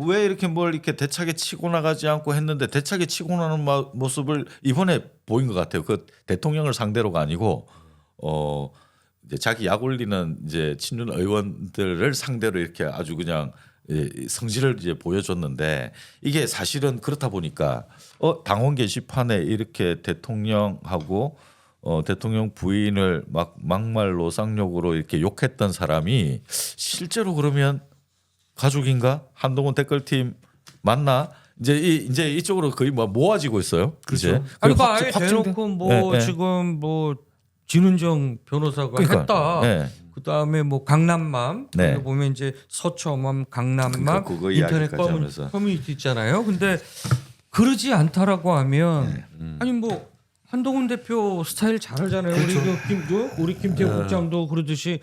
왜 이렇게 뭘 이렇게 대차게 치고 나가지 않고 했는데 대차게 치고 나는 모습을 이번에 보인 것 같아요. 그 대통령을 상대로가 아니고 이제 자기 약 올리는 이제 친윤 의원들을 상대로 이렇게 아주 그냥 성질을 이제 보여줬는데 이게 사실은 그렇다 보니까 당원 게시판에 이렇게 대통령하고 대통령 부인을 막 막말로 쌍욕으로 이렇게 욕했던 사람이 실제로 그러면 가족인가? 한동훈 댓글팀 맞나? 이제 이쪽으로 거의 뭐 모아지고 있어요. 그렇죠. 아니 그러니까 아예 대놓고 뭐 네. 지금 뭐 진은정 변호사가 그러니까, 했다. 네. 그다음에 뭐 강남맘 네. 보면 이제 서초맘 강남맘 그러니까 그거 인터넷 이야기까지 하면서. 커뮤니티 있잖아요. 근데 그러지 않다라고 하면 아니 뭐 한동훈 대표 스타일 잘 알잖아요. 우리 김태우 국장도 그러듯이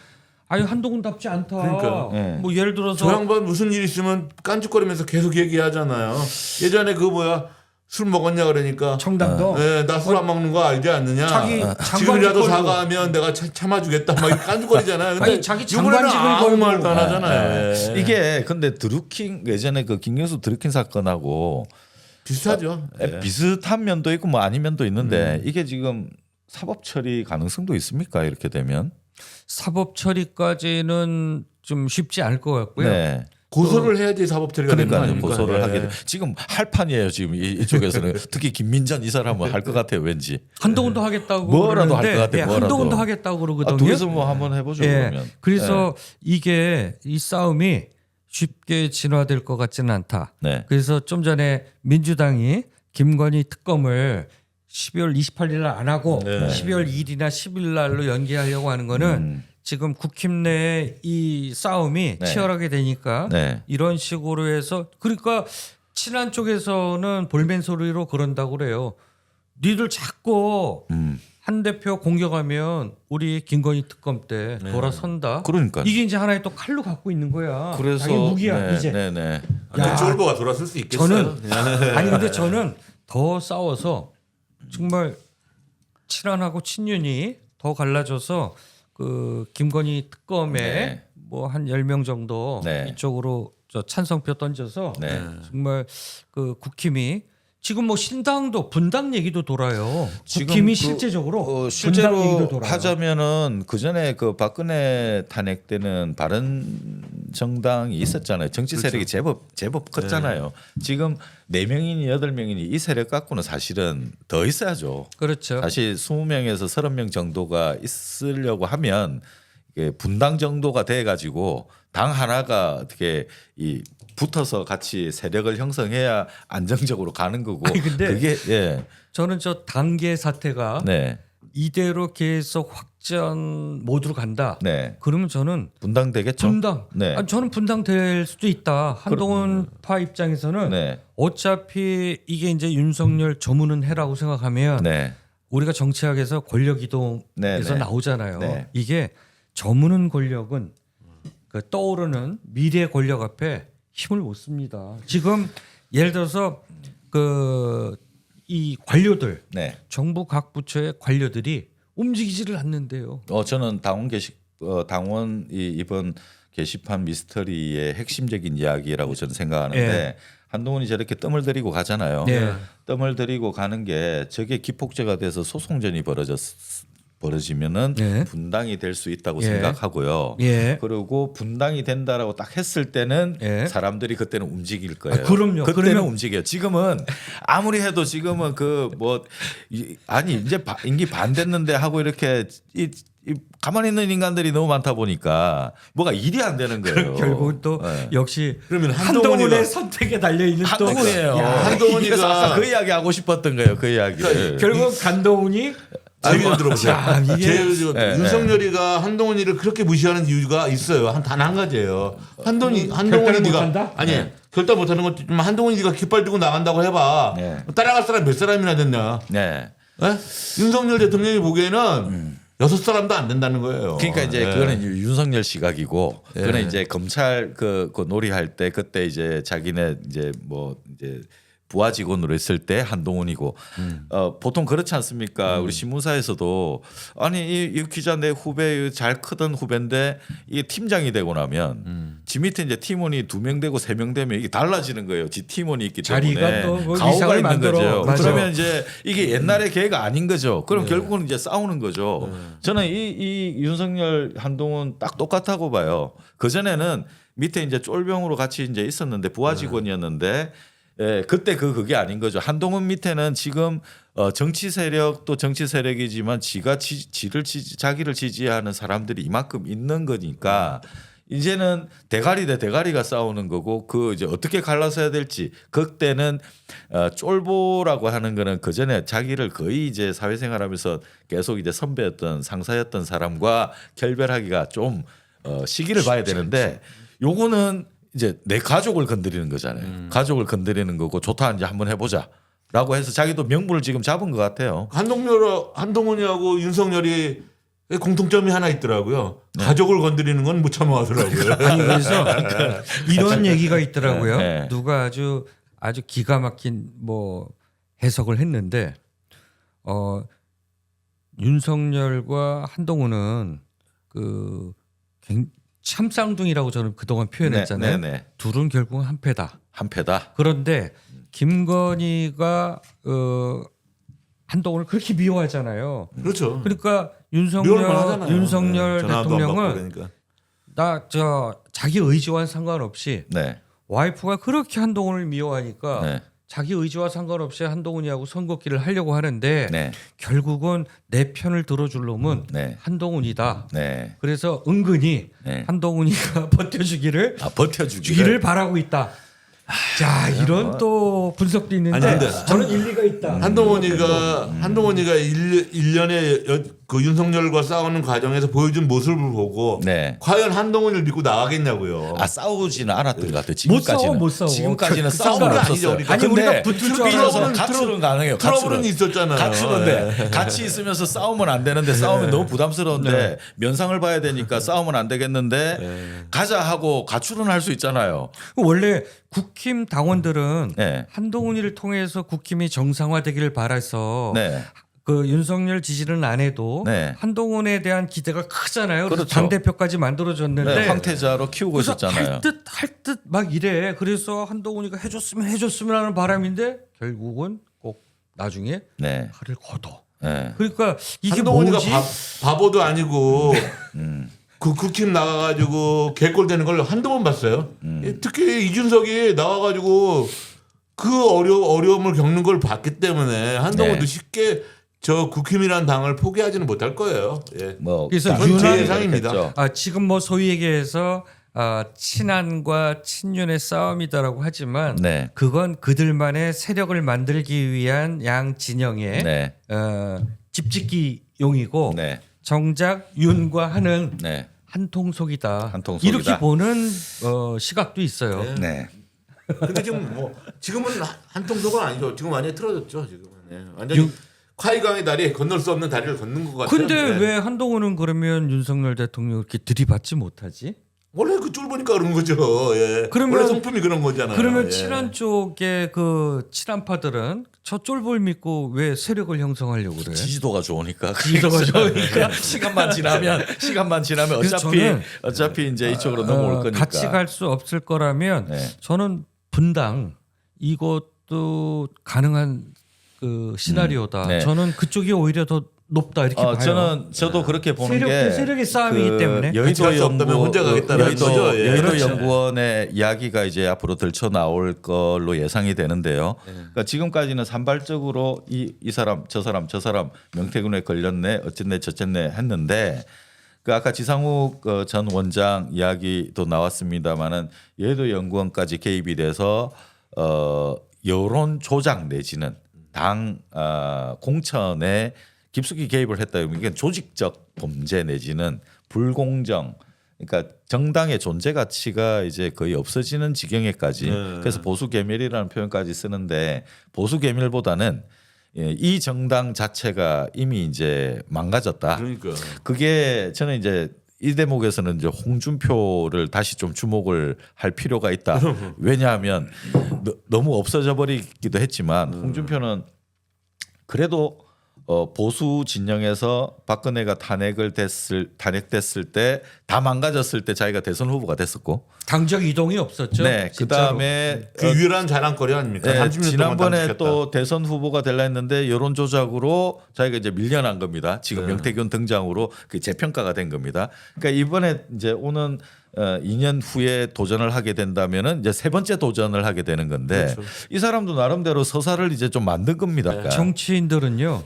아니 한동훈답지 않다. 그러니까. 네. 뭐 예를 들어서 저 양반 무슨 일 있으면 깐죽거리면서 계속 얘기하잖아요. 예전에 그 뭐야 술 먹었냐 그러니까 청담도 나 술 안 먹는 거 알지 않느냐? 자기 지금이라도 장관직을 사과하면 내가 참아주겠다. 막 이렇게 깐죽거리잖아요. 근데 아니, 자기 이번에는 장관직을 아무 걸고. 말도 안 하잖아요. 예. 이게 근데 드루킹 예전에 그 김경수 드루킹 사건하고 비슷하죠. 예. 비슷한 면도 있고 뭐 아닌 면도 있는데 이게 지금 사법 처리 가능성도 있습니까? 이렇게 되면 사법 처리까지는 좀 쉽지 않을 것 같고요. 네. 고소를 해야지 사법 처리가 되는 거 그러니까 아닙니까? 고소를 예. 하게 돼. 지금 할 판이에요. 지금 이쪽에서는 특히 김민전 이 사람은 할 것 같아요. 왠지 한동훈도 하겠다고 뭐라도 할 그러는데, 것 같아, 예, 뭐라도. 한동훈도 하겠다고 그러거든요. 둘이서 뭐 한번 해보죠. 예. 그러면. 그래서 이게 이 싸움이 쉽게 진화될 것 같지는 않다. 네. 그래서 좀 전에 민주당이 김건희 특검을 12월 28일 날 안 하고 네. 12월 2일이나 10일 날로 연기하려고 하는 거는 지금 국힘 내에 이 싸움이 네. 치열하게 되니까 네. 이런 식으로 해서 그러니까 친한 쪽에서는 볼멘 소리로 그런다고 그래요. 니들 자꾸 한 대표 공격하면 우리 김건희 특검 때 돌아선다. 그러니까. 이게 이제 하나의 또 칼로 갖고 있는 거야. 그래서 자기 무기야 네, 이제. 네, 네. 야, 쫄보가 돌아설 수 있겠어요? 저는 아니 근데 저는 더 싸워서 정말 친한하고 친윤이 더 갈라져서 그 김건희 특검에 네. 뭐 한 10명 정도 네. 이쪽으로 저 찬성표 던져서 네. 정말 그 국힘이 지금 뭐 신당도 분당 얘기도 돌아요. 지금 국힘이 그, 실제적으로 분당 실제로 얘기도 돌아요. 하자면은 그 전에 그 박근혜 탄핵 때는 바른 정당이 있었잖아요. 정치 세력이 제법 컸잖아요. 지금 4명이니 8명이니 이 세력 갖고는 사실은 더 있어야죠. 그렇죠. 사실 20명에서 30명 정도가 있으려고 하면 이게 분당 정도가 돼 가지고 당 하나가 어떻게 이 붙어서 같이 세력을 형성해야 안정적으로 가는 거고. 아니, 근데 그게 예. 저는 저 단계 사태가 네. 이대로 계속 확전 모드로 간다. 네. 그러면 저는 분당 되겠죠. 분당. 네. 아니, 저는 분당 될 수도 있다. 한동훈 파 입장에서는 네. 어차피 이게 이제 윤석열 조문은 해라고 생각하면 네. 우리가 정치학에서 권력 이동에서 네, 네. 나오잖아요. 네. 이게 저무는 권력은 그 떠오르는 미래 권력 앞에 힘을 못 씁니다. 지금 예를 들어서 그 이 관료들 네. 정부 각 부처의 관료들이 움직이지를 않는데요. 저는 당원 이번 게시판 미스터리의 핵심적인 이야기라고 저는 생각하는데 네. 한동훈이 저렇게 뜸을 들이고 가잖아요. 네. 뜸을 들이고 가는 게 저게 기폭제가 돼서 소송전이 벌어지면은 네. 분당이 될 수 있다고 예. 생각하고요. 예. 그리고 분당이 된다라고 딱 했을 때는 예. 사람들이 그때는 움직일 거예요. 아, 그럼요. 그때는 그러면- 움직여요. 지금은 아무리 해도 지금은 그 뭐 아니 이제 임기 반 됐는데 하고 이렇게 이 가만히 있는 인간들이 너무 많다 보니까 뭐가 일이 안 되는 거예요. 결국은 또 네. 역시 그러면 한동훈의 선택에 달려 있는 또 한동훈이에요. 한동훈이가- 그래서 아까 그 이야기 하고 싶었던 거예요. 그 이야기를. 결국 간동훈이 제 얘기 좀 들어보세요. 참, 이게- 네, 윤석열이가 한동훈이를 그렇게 무시하는 이유가 있어요. 단 한 가지예요. 한동훈이 결단을 네가 못한다? 아니 네. 결단 못하는 것도 좀 한동훈이 네가 깃발 들고 나간다고 해봐. 네. 따라갈 사람 몇 사람이나 됐냐? 네. 예? 윤석열 대통령이 보기에는 6사람도 안 된다는 거예요. 그러니까 이제 예. 그거는 윤석열 시각이고 예. 그거는 이제 검찰 그 놀이할 때 그때 이제 자기네 이제 뭐 이제 부하 직원으로 있을 때 한동훈이고 보통 그렇지 않습니까? 우리 신문사에서도 아니 이 기자 내 후배 잘 크던 후배인데 이게 팀장이 되고 나면 지 밑에 이제 팀원이 2명 되고 3명 되면 이게 달라지는 거예요. 지 팀원이 있기 자리가 때문에 또뭐 가오가 이상을 있는 만들어. 거죠. 맞아. 그러면 이제 이게 옛날의 계획가 아닌 거죠. 그럼 결국은 이제 싸우는 거죠. 저는 이 윤석열 한동훈 딱 똑같다고 봐요. 그 전에는 밑에 이제 쫄병으로 같이 이제 있었는데 부하 직원이었는데 예, 그때 그게 아닌 거죠. 한동훈 밑에는 지금 정치 세력도 정치 세력이지만 자기를 지지하는 사람들이 이만큼 있는 거니까 이제는 대가리 대 대가리가 싸우는 거고 그 이제 어떻게 갈라서야 될지 그때는 쫄보라고 하는 거는 그 전에 자기를 거의 이제 사회생활하면서 계속 이제 선배였던 상사였던 사람과 결별하기가 좀 시기를 봐야 되는데 요거는 이제 내 가족을 건드리는 거잖아요. 가족을 건드리는 거고 좋다 이제 한번 해보자라고 해서 자기도 명분을 지금 잡은 것 같아요. 한동훈이하고 윤석열이 공통점이 하나 있더라고요. 가족을 건드리는 건 못 참아하더라고요. 아니 그래서 이런 얘기가 있더라고요. 네. 누가 아주 기가 막힌 뭐 해석을 했는데 윤석열과 한동훈은 그 참쌍둥이라고 저는 그동안 표현했잖아요. 네, 네, 네. 둘은 결국은 한 패다. 한 패다. 그런데 김건희가 한동훈을 그렇게 미워하잖아요. 그렇죠. 그러니까 미워할 만하잖아요. 윤석열 전화도 안 받고 대통령은 그러니까. 나 자기 의지와는 상관없이 네. 와이프가 그렇게 한동훈을 미워하니까 네. 자기 의지와 상관없이 한동훈이하고 선거기를 하려고 하는데 네. 결국은 내 편을 들어줄 놈은 네. 한동훈이다. 네. 그래서 은근히 네. 한동훈이가 버텨주기를 버텨주기를 바라고 있다. 자, 이런 또 분석도 있는데 아니, 근데 저는 일리가 있다. 한동훈이가 1년에 그 윤석열과 싸우는 과정에서 보여준 모습을 보고 네. 과연 한동훈을 믿고 나가겠냐고요. 싸우지는 않았던 것 같아요. 못 싸워. 지금까지는 그 싸움은 싸움은 없었어요. 아니죠, 우리가. 아니, 근데 우리가 붙을 줄 비로소 알았는데 가출은 가능해요. 트러블은 있었잖아요. 가출인데 같이 있으면서 싸우면 안 되는데 싸우면 너무 부담스러운데 네. 면상을 봐야 되니까 싸우면 안 되겠는데 가자 하고 가출은 할 수 있잖아요. 원래 국힘 당원들은 네. 한동훈이를 통해서 국힘이 정상화되기를 바라서 네. 그 윤석열 지지는 안 해도 네. 한동훈에 대한 기대가 크잖아요. 그래서 그렇죠. 당 대표까지 만들어졌는데 네. 황태자로 키우고 그래서 있었잖아요. 할 듯 막 이래. 그래서 한동훈이가 해줬으면 하는 바람인데 결국은 꼭 나중에 네. 칼을 걷어. 네. 그러니까 이게 한동훈이가 뭐지? 바보도 아니고 음. 그 국힘 나가가지고 개꼴되는 걸 한두 번 봤어요. 특히 이준석이 나와가지고 그 어려움을 겪는 걸 봤기 때문에 한동훈도 네. 쉽게 저 국힘이라는 당을 포기하지는 못할 거예요. 예. 뭐 그래서 그건 제 유난- 예상입니다. 지금 뭐 소위 얘기해서 친한과 친윤의 싸움이다라고 하지만 네. 그건 그들만의 세력을 만들기 위한 양 진영의 네. 집짓기용이고 네. 정작 윤과 한은 네. 한통속이다. 한통속이다. 이렇게 보는 시각도 있어요. 네. 네. 근데 지금은 한통속은 아니죠. 지금 완전히 틀어졌죠. 지금은 완전히 화이강의 다리 건널 수 없는 다리를 걷는 것 같아요. 근데 네. 왜 한동훈은 그러면 윤석열 대통령을 이렇게 들이받지 못하지? 원래 그 쫄보니까 그런 거죠. 예. 그러면- 원래 성품이 그런 거잖아요. 그러면 예. 친한 쪽의 그 친한파들은 저 쫄볼 믿고 왜 세력을 형성하려고 그래? 지지도가 좋으니까. 지지도가 좋으니까. 시간만 지나면 그래서 저는 어차피 이제 이쪽으로 넘어올 거니까. 같이 갈 수 없을 거라면 네. 저는 분당 이것도 가능한 그 시나리오다. 네. 저는 그쪽이 오히려 더 높다 이렇게 봐요. 저도 그렇게 보는 게 세력의 싸움이기 때문에 같이 여의도 갈수 없다면 혼자 가겠다는 거죠. 예. 여의도 그렇죠. 연구원의 이야기가 이제 앞으로 들쳐 나올 걸로 예상이 되는데요. 그러니까 지금까지는 산발적으로 이 사람 저 사람 명태균에 걸렸네 어쨌네 저쨌네 했는데 그 아까 지상욱 전 원장 이야기도 나왔습니다마는 여의도 연구원까지 개입이 돼서 여론 조작 내지는 당 공천에 깊숙이 개입을 했다. 이게 조직적 범죄 내지는 불공정. 그러니까 정당의 존재 가치가 이제 거의 없어지는 지경에까지. 그래서 보수 계멸이라는 표현까지 쓰는데 보수 계멸보다는 이 정당 자체가 이미 이제 망가졌다. 그러니까. 그게 저는 이제 이 대목에서는 이제 홍준표를 다시 좀 주목을 할 필요가 있다. 왜냐하면 너무 없어져 버리기도 했지만 홍준표는 그래도 보수 진영에서 박근혜가 탄핵됐을 때 다 망가졌을 때 자기가 대선 후보가 됐었고, 당적 이동이 없었죠. 네, 그 진짜로. 다음에 그 유일한 자랑거리 아닙니까? 30년 동안 지난번에 당직했다. 또 대선 후보가 되려 했는데 여론 조작으로 자기가 이제 밀려난 겁니다. 지금 명태균 등장으로 그 재평가가 된 겁니다. 그러니까 이번에 이제 오는 2년 후에 도전을 하게 된다면은 이제 세 번째 도전을 하게 되는 건데 이 사람도 나름대로 서사를 이제 좀 만든 겁니다. 그러니까. 정치인들은요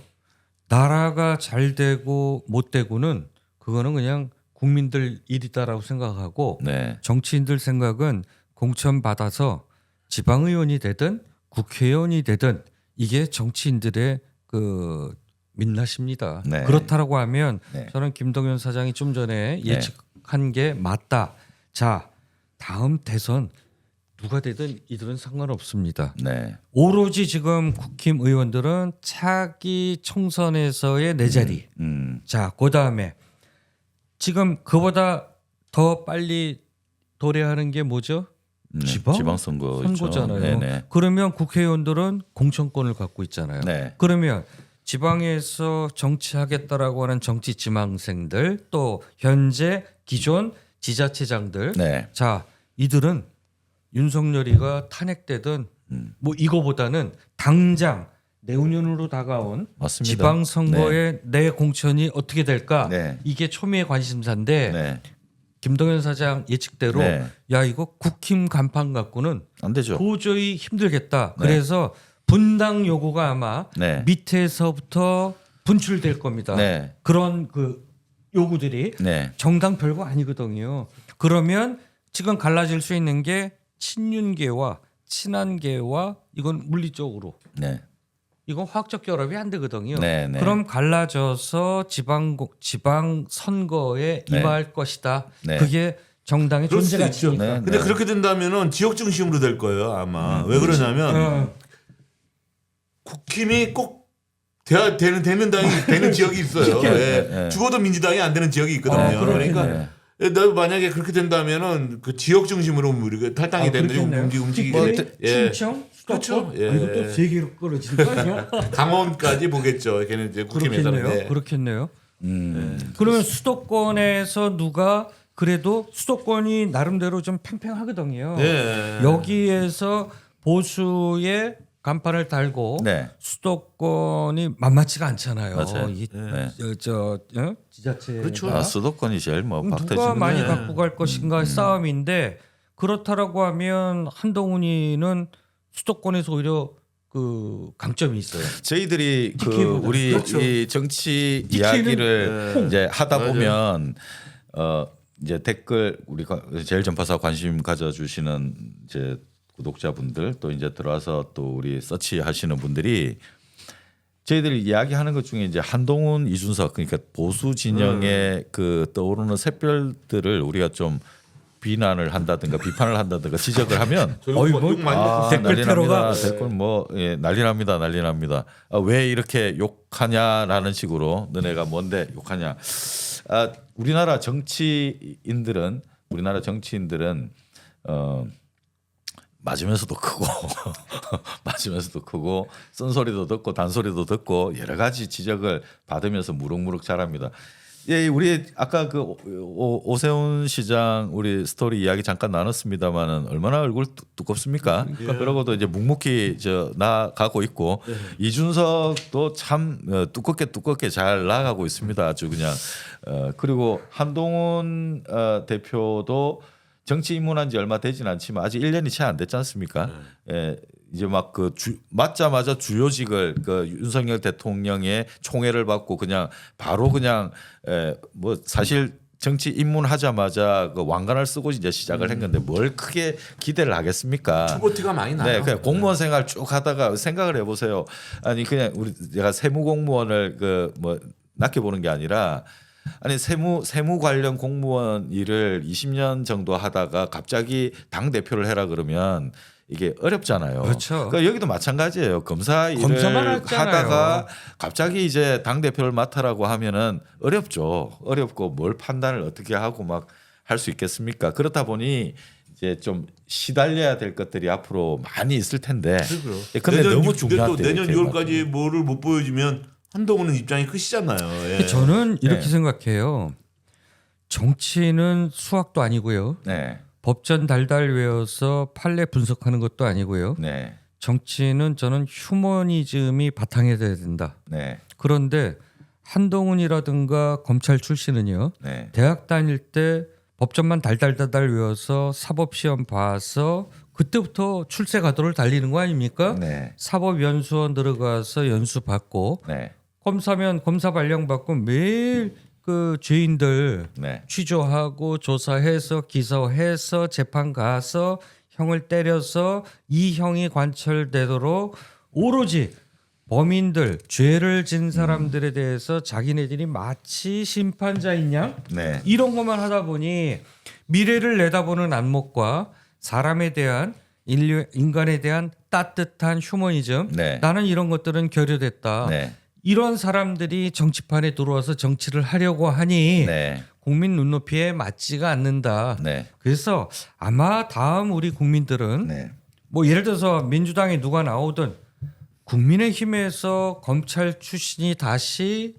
나라가 잘 되고 못 되고는 그거는 그냥 국민들 일이다라고 생각하고 네. 정치인들 생각은 공천 받아서 지방의원이 되든 국회의원이 되든 이게 정치인들의 그 민낯입니다. 네. 그렇다라고 하면 네. 저는 김동연 사장이 좀 전에 예측한 게 맞다. 자 다음 대선 누가 되든 이들은 상관없습니다. 네. 오로지 지금 국힘 의원들은 차기 총선에서의 내 자리. 자, 그다음에 지금 그보다 더 빨리 도래하는 게 뭐죠? 지방선거 선거잖아요. 네네. 그러면 국회의원들은 공천권을 갖고 있잖아요. 네. 그러면 지방에서 정치하겠다라고 하는 정치 지망생들 또 현재 기존 지자체장들 네. 자 이들은 윤석열이가 탄핵되든 뭐 이거보다는 당장 내후년으로 다가온 맞습니다. 지방선거의 내 공천이 어떻게 될까 네. 이게 초미의 관심사인데 네. 김동연 사장 예측대로 네. 야 이거 국힘 간판 갖고는 안 되죠. 도저히 힘들겠다. 네. 그래서 분당 요구가 아마 네. 밑에서부터 분출될 겁니다. 네. 그런 그 요구들이 네. 정당 별거 아니거든요. 그러면 지금 갈라질 수 있는 게 친윤계와 친한계와 이건 물리적으로 네. 이건 화학적 결합이 안 되거든요. 네, 네. 그럼 갈라져서 지방 선거에 네. 임할 것이다. 네. 그게 정당의 그럴 존재 수도 있죠. 가치니까. 네. 근데 그렇게 된다면은 지역 중심으로 될 거예요 아마. 왜 그러냐면 어. 국힘이 꼭 되는 당이 되는 지역이 있어요. 네, 예. 네. 죽어도 민주당이 안 되는 지역이 있거든요. 그렇겠네. 그러니까 나 만약에 그렇게 된다면은 그 지역 중심으로 우리가 탈당이 되는 그렇겠네요. 움직이게 특히 충청, 수도권 그렇죠. 예. 이것도 세 개로 끌어지는 거 아니야? 강원까지 보겠죠. 걔는 이제 국힘에서는. 그렇겠네요. 예. 그렇겠네요. 음. 그러면 수도권에서 누가 그래도 수도권이 나름대로 좀 팽팽하거든요. 예. 여기에서 보수의 간판을 달고 네. 수도권이 만만치가 않잖아요. 맞아요. 이 네. 지자체 그렇죠. 아, 수도권이 제일 뭐 누가 박태진 많이 네. 갖고 갈 것인가 싸움인데 그렇다라고 하면 한동훈이는 수도권에서 오히려 그 강점이 있어요. 저희들이 그 TK보다. 우리 그렇죠. 이 정치 TK는 이야기를 네. 이제 하다 맞아요. 보면 이제 댓글 우리 제일 전파사 관심 가져주시는 이제 구독자분들 또 이제 들어와서 또 우리 서치 하시는 분들이 저희들이 이야기하는 것 중에 이제 한동훈, 이준석 그러니까 보수 진영의 그 떠오르는 샛별들을 우리가 좀 비난을 한다든가 비판을 한다든가 지적을 하면 어이, 뭐, 욕 많이 아, 댓글 난리 테러가 납니다. 댓글 뭐 예, 난리 납니다. 난리 납니다. 아, 왜 이렇게 욕하냐라는 식으로 너네가 뭔데 욕하냐. 아, 우리나라 정치인들은 맞으면서도 크고 맞으면서도 크고 쓴소리도 듣고 단소리도 듣고 여러 가지 지적을 받으면서 무럭무럭 자랍니다. 예, 우리 아까 그 오세훈 시장 우리 스토리 이야기 잠깐 나눴습니다만은 얼마나 얼굴 두껍습니까? 그러고도 이제 묵묵히 저 나가고 있고 이준석도 참 두껍게 잘 나가고 있습니다. 아주 그냥 그리고 한동훈 대표도 정치 입문한 지 얼마 되진 않지만 아직 1년이 채 안 됐지 않습니까? 예, 이제 막 그 맞자마자 주요직을 그 윤석열 대통령의 총애를 받고 그냥 바로 그냥 뭐 사실 정치 입문하자마자 그 왕관을 쓰고 이제 시작을 했는데 뭘 크게 기대를 하겠습니까? 초보티가 많이 나요. 네, 그냥 공무원 생활 쭉 하다가 생각을 해보세요. 아니 그냥 우리 제가 세무 공무원을 그 뭐 낮게 보는 게 아니라. 아니 세무 관련 공무원 일을 20년 정도 하다가 갑자기 당 대표를 해라 그러면 이게 어렵잖아요. 그렇죠. 그러니까 여기도 마찬가지예요. 검사만 검사를 했잖아요. 하다가 갑자기 이제 당 대표를 맡으라고 하면은 어렵죠. 어렵고 뭘 판단을 어떻게 하고 막 할 수 있겠습니까? 그렇다 보니 이제 좀 시달려야 될 것들이 앞으로 많이 있을 텐데. 근데 너무 중요한 또 내년 6월까지 뭐를 못 보여주면 한동훈은 입장이 크시잖아요. 예. 저는 이렇게 네. 생각해요. 정치는 수학도 아니고요. 네, 법전 달달 외워서 판례 분석하는 것도 아니고요. 네, 정치는 저는 휴머니즘이 바탕이 돼야 된다. 네, 그런데 한동훈이라든가 검찰 출신은요. 네, 대학 다닐 때 법전만 달달달달 외워서 사법시험 봐서 그때부터 출세가도를 달리는 거 아닙니까? 네, 사법연수원 들어가서 연수 받고 네, 검사면 검사 발령 받고 매일 그 죄인들 네. 취조하고 조사해서 기소해서 재판 가서 형을 때려서 이 형이 관철되도록 오로지 범인들 죄를 진 사람들에 대해서 자기네들이 마치 심판자인 양 네. 이런 것만 하다 보니 미래를 내다보는 안목과 사람에 대한 인간에 대한 따뜻한 휴머니즘 네. 나는 이런 것들은 결여됐다. 네. 이런 사람들이 정치판에 들어와서 정치를 하려고 하니 네. 국민 눈높이에 맞지가 않는다. 네. 그래서 아마 다음 우리 국민들은 네. 뭐 예를 들어서 민주당에 누가 나오든 국민의힘에서 검찰 출신이 다시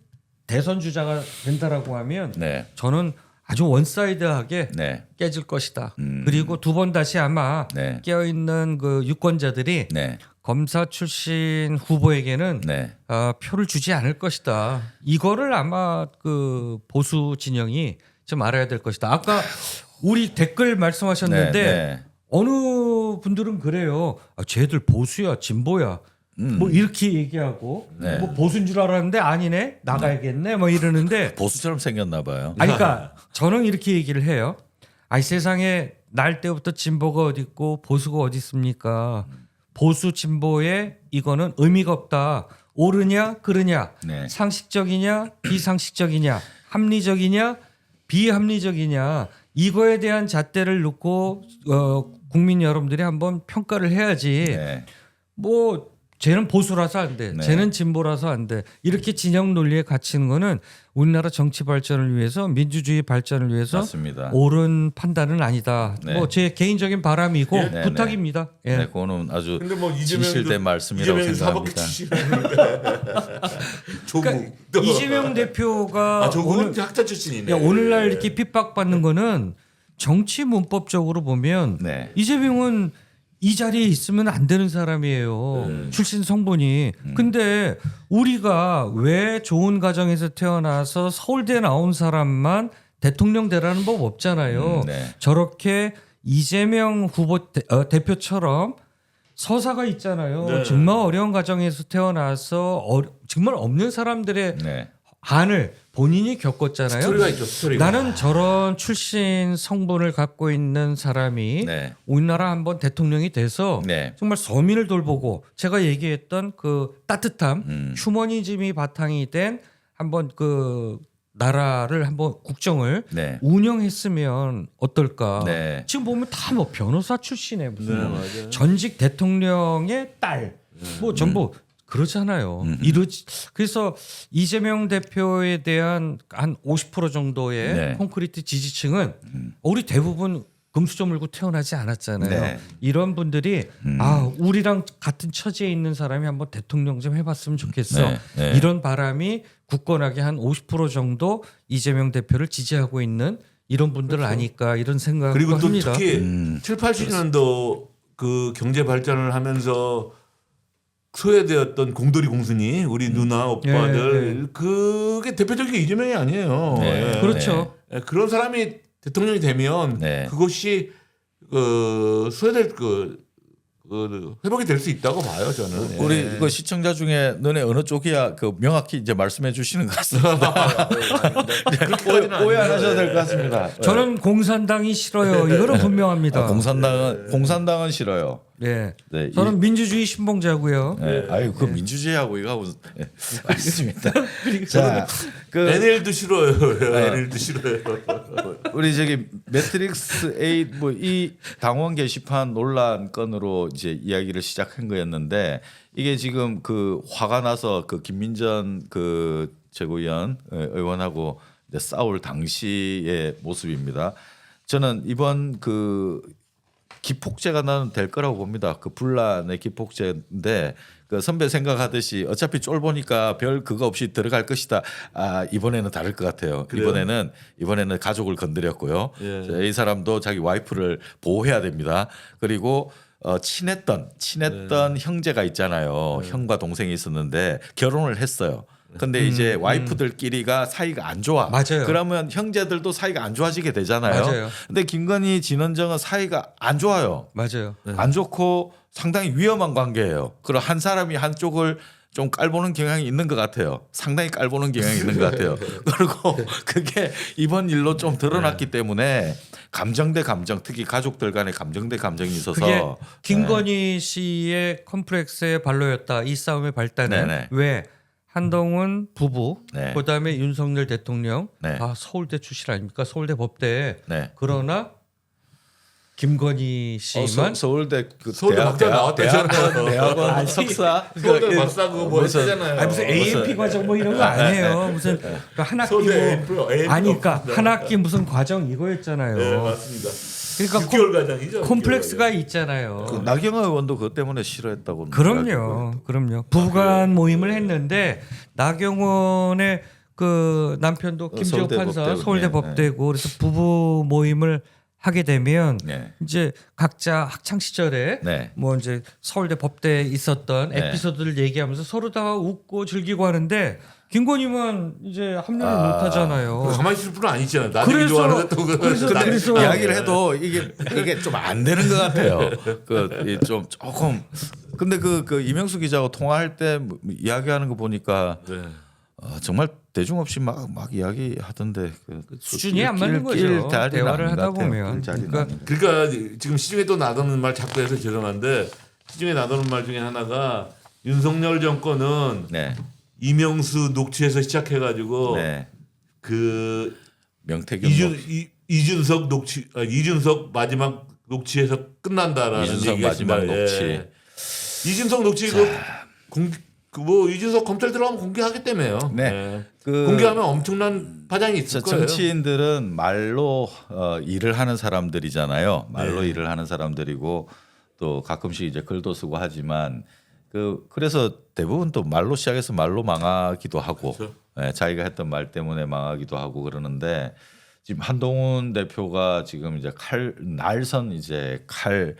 대선 주자가 된다라고 하면 네. 저는 아주 원사이드하게 네. 깨질 것이다. 그리고 두 번 다시 아마 네. 깨어있는 그 유권자들이 네. 검사 출신 후보에게는 네. 표를 주지 않을 것이다. 이거를 아마 그 보수 진영이 좀 알아야 될 것이다. 아까 우리 댓글 말씀하셨는데 네. 어느 분들은 그래요. 아, 쟤들 보수야, 진보야. 뭐 이렇게 얘기하고 네. 뭐 보수인 줄 알았는데 아니네, 나가야겠네, 뭐 이러는데 보수처럼 생겼나 봐요. 아니, 그러니까 저는 이렇게 얘기를 해요. 아이 세상에 날 때부터 진보가 어디 있고 보수가 어디 있습니까? 보수 진보에 이거는 의미가 없다. 옳으냐 그르냐, 네. 상식적이냐 비상식적이냐, 합리적이냐 비합리적이냐, 이거에 대한 잣대를 놓고 국민 여러분들이 한번 평가를 해야지. 네. 뭐 쟤는 보수라서 안 돼, 네. 쟤는 진보라서 안 돼, 이렇게 진영 논리에 갇히는 거는 우리나라 정치 발전을 위해서, 민주주의 발전을 위해서 맞습니다. 옳은 판단은 아니다. 네. 뭐 제 개인적인 바람이고 네, 부탁입니다. 예. 네, 그거는 아주 근데 뭐 진실된 말씀이라고 생각합니다. 조국. 그러니까 이재명 대표가 아, 조국은 오늘, 학자 출신이네. 오늘날 이렇게 핍박받는 거는 정치 문법적으로 보면 네. 이재명은 이 자리에 있으면 안 되는 사람이에요. 출신 성분이. 근데 우리가 왜 좋은 가정에서 태어나서 서울대 나온 사람만 대통령 되라는 법 없잖아요. 네. 저렇게 이재명 후보 대표처럼 서사가 있잖아요. 네. 정말 어려운 가정에서 태어나서 정말 없는 사람들의 네. 한을 본인이 겪었잖아요. 스토리가 있죠. 스토리가. 나는 저런 출신 성분을 갖고 있는 사람이 네. 우리나라 한번 대통령이 돼서 네. 정말 서민을 돌보고, 제가 얘기했던 그 따뜻함, 휴머니즘이 바탕이 된 한번 그 나라를 한번 국정을 네. 운영했으면 어떨까. 네. 지금 보면 다 뭐 변호사 출신에 무슨 네, 맞아요. 전직 대통령의 딸, 뭐 전부 그러잖아요. 그래서 이재명 대표에 대한 한 50% 정도의 네. 콘크리트 지지층은 우리 대부분 금수저 물고 태어나지 않았잖아요. 네. 이런 분들이 아, 우리랑 같은 처지에 있는 사람이 한번 대통령 좀 해봤으면 좋겠어. 네. 네. 이런 바람이 굳건하게 한 50% 정도 이재명 대표를 지지하고 있는 이런 분들을 아니까, 이런 생각을 그리고 또 합니다. 특히 7, 80년도 그 경제 발전을 하면서 소외되었던 공돌이 공순이 우리 누나 오빠들 그게 대표적인 게 이재명이 아니에요. 네. 예. 그렇죠. 예, 그런 사람이 대통령이 되면 네. 그것이 소외될 회복이 될 수 있다고 봐요, 저는. 예. 우리 그 시청자 중에 너네 어느 쪽이야? 그 명확히 이제 말씀해 주시는 것 같습니다. 오해 안 하셔도 될 것 같습니다. 저는 공산당이 싫어요. 이거는 분명합니다. 공산당은 싫어요. 예. 네, 저는 민주주의 신봉자고요. 네. 아유 그 민주주의하고 이거하고 네. 알겠습니다. 자, 그 NL도 싫어요. NL도 싫어요. 우리 저기 매트릭스 8 뭐 이 당원 게시판 논란 건으로 이제 이야기를 시작한 거였는데, 이게 지금 그 화가 나서 그 김민전 그 최고위원 의원하고 이제 싸울 당시의 모습입니다. 저는 이번 그 기폭제가 나는 될 거라고 봅니다. 그 분란의 기폭제인데, 그 선배 생각하듯이 어차피 쫄보니까 별 그거 없이 들어갈 것이다. 아, 이번에는 다를 것 같아요. 그래요? 이번에는 가족을 건드렸고요. 예. 이 사람도 자기 와이프를 보호해야 됩니다. 그리고 친했던 형제가 있잖아요. 형과 동생이 있었는데 결혼을 했어요. 근데 이제 와이프들끼리가 사이가 안 좋아. 맞아요. 그러면 형제들도 사이가 안 좋아지게 되잖아요. 맞아요. 근데 김건희, 진원정은 사이가 안 좋아요. 맞아요. 안 좋고 상당히 위험한 관계예요. 그리고 한 사람이 한쪽을 좀 깔보는 경향이 있는 것 같아요. 상당히 깔보는 경향이 있는 것 같아요. 그리고 그게 이번 일로 좀 드러났기 때문에 감정 대 감정, 특히 가족들 간의 감정 대 감정이 있어서 그게 김건희 씨의 컴플렉스의 발로였다. 이 싸움의 발단은. 네네. 왜? 한동훈 부부, 네. 그다음에 윤석열 대통령, 네. 아, 서울대 출신 아닙니까? 서울대 법대. 네. 그러나 김건희 씨만 서울대 그 서울대 박사 나왔다잖아요. 대학원 석사 서울대 박사 그거 뭐 무슨- 했잖아요. 아니, 무슨 AMP 과정 뭐 이런 거 아니에요. 무슨 한 학기 서울대 뭐 AMP 아니까 한 학기 무슨 과정 이거였잖아요. 네, 맞습니다. 그러니까 6개월 과정이죠. 콤플렉스가 있잖아요. 그 나경원 의원도 그것 때문에 싫어했다고. 그럼요. 부부간 모임을 했는데 나경원의 그 남편도 김지호 서울대 판사 법대고, 서울대 네, 법대고 그래서 부부 모임을 하게 되면 네. 이제 각자 학창 시절에 네. 뭐 이제 서울대 법대에 있었던 네. 에피소드를 얘기하면서 서로 다 웃고 즐기고 하는데 김건희만 이제 합류를 못 하잖아요. 가만히 있을 분은 아니잖아요. 나중에 그래서- 좋아하는 또 그래서- 이야기를 해도 이게 좀 안 되는 것 같아요. 좀 조금 근데 그 이명수 기자하고 통화할 때 이야기하는 거 보니까 네. 정말 대중 없이 막 이야기하던데 수준이 안 맞는 거죠. 대화를 하다 보면. 그러니까 지금 시중에 또 나도는 말 자꾸 해서 죄송한데 시중에 나도는 말 중에 하나가 윤석열 정권은 네. 이명수 녹취에서 시작해가지고 네. 그 명태균 이준석 녹취 이준석 마지막 녹취에서 끝난다라는 이준석 얘기가 마지막 있습니다. 녹취. 예. 이준석 녹취 뭐 이준석 검찰 들어가면 공개하기 때문에요. 네. 예. 그 공개하면 엄청난 파장이 있을 거예요. 정치인들은 말로 일을 하는 사람들이잖아요. 말로 네. 일을 하는 사람들이고 또 가끔씩 이제 글도 쓰고 하지만 그래서 대부분 또 말로 시작해서 말로 망하기도 하고 그렇죠. 예, 자기가 했던 말 때문에 망하기도 하고 그러는데 지금 한동훈 대표가 지금 이제 날선 이제 칼을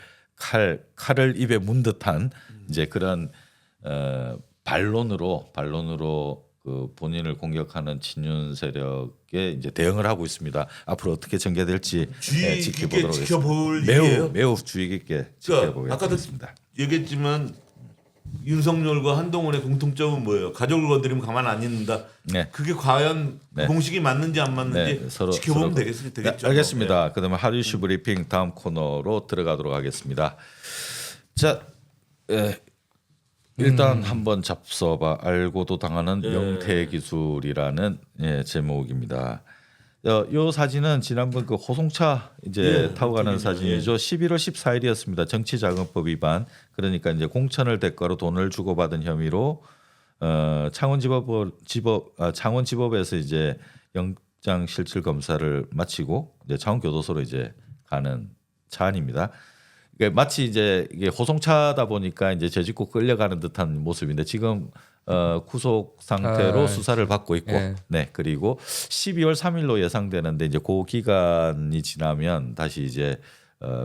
입에 문 듯한 이제 그런 반론으로 그 본인을 공격하는 친윤 세력에 이제 대응을 하고 있습니다. 앞으로 어떻게 전개될지 주의 지켜보도록 깊게 지켜볼 하겠습니다. 일이에요. 매우 주의 깊게 그러니까 아까도 지켜보겠습니다. 얘기했지만 윤석열과 한동훈의 공통점은 뭐예요? 가족을 건드리면 가만 안 있는다. 네. 그게 과연 네. 공식이 맞는지 안 맞는지 네, 서로 지켜보면 서로 되겠죠. 네, 알겠습니다. 그다음에 하루 이슈 브리핑 다음 코너로 들어가도록 하겠습니다. 자, 일단 한번 잡숴봐 알고도 당하는 명태 기술이라는 제목입니다. 요 사진은 지난번 그 호송차 이제 타고 가는 사진이죠. 11월 14일이었습니다. 정치자금법 위반. 그러니까 이제 공천을 대가로 돈을 주고받은 혐의로 창원지법에서 이제 영장 실질 검사를 마치고 이제 창원교도소로 이제 가는 차안입니다. 이게 마치 이제 이게 호송차다 보니까 이제 죄짓고 끌려가는 듯한 모습인데 지금 구속 상태로 수사를 받고 있고, 예. 네 그리고 12월 3일로 예상되는데 이제 그 기간이 지나면 다시 이제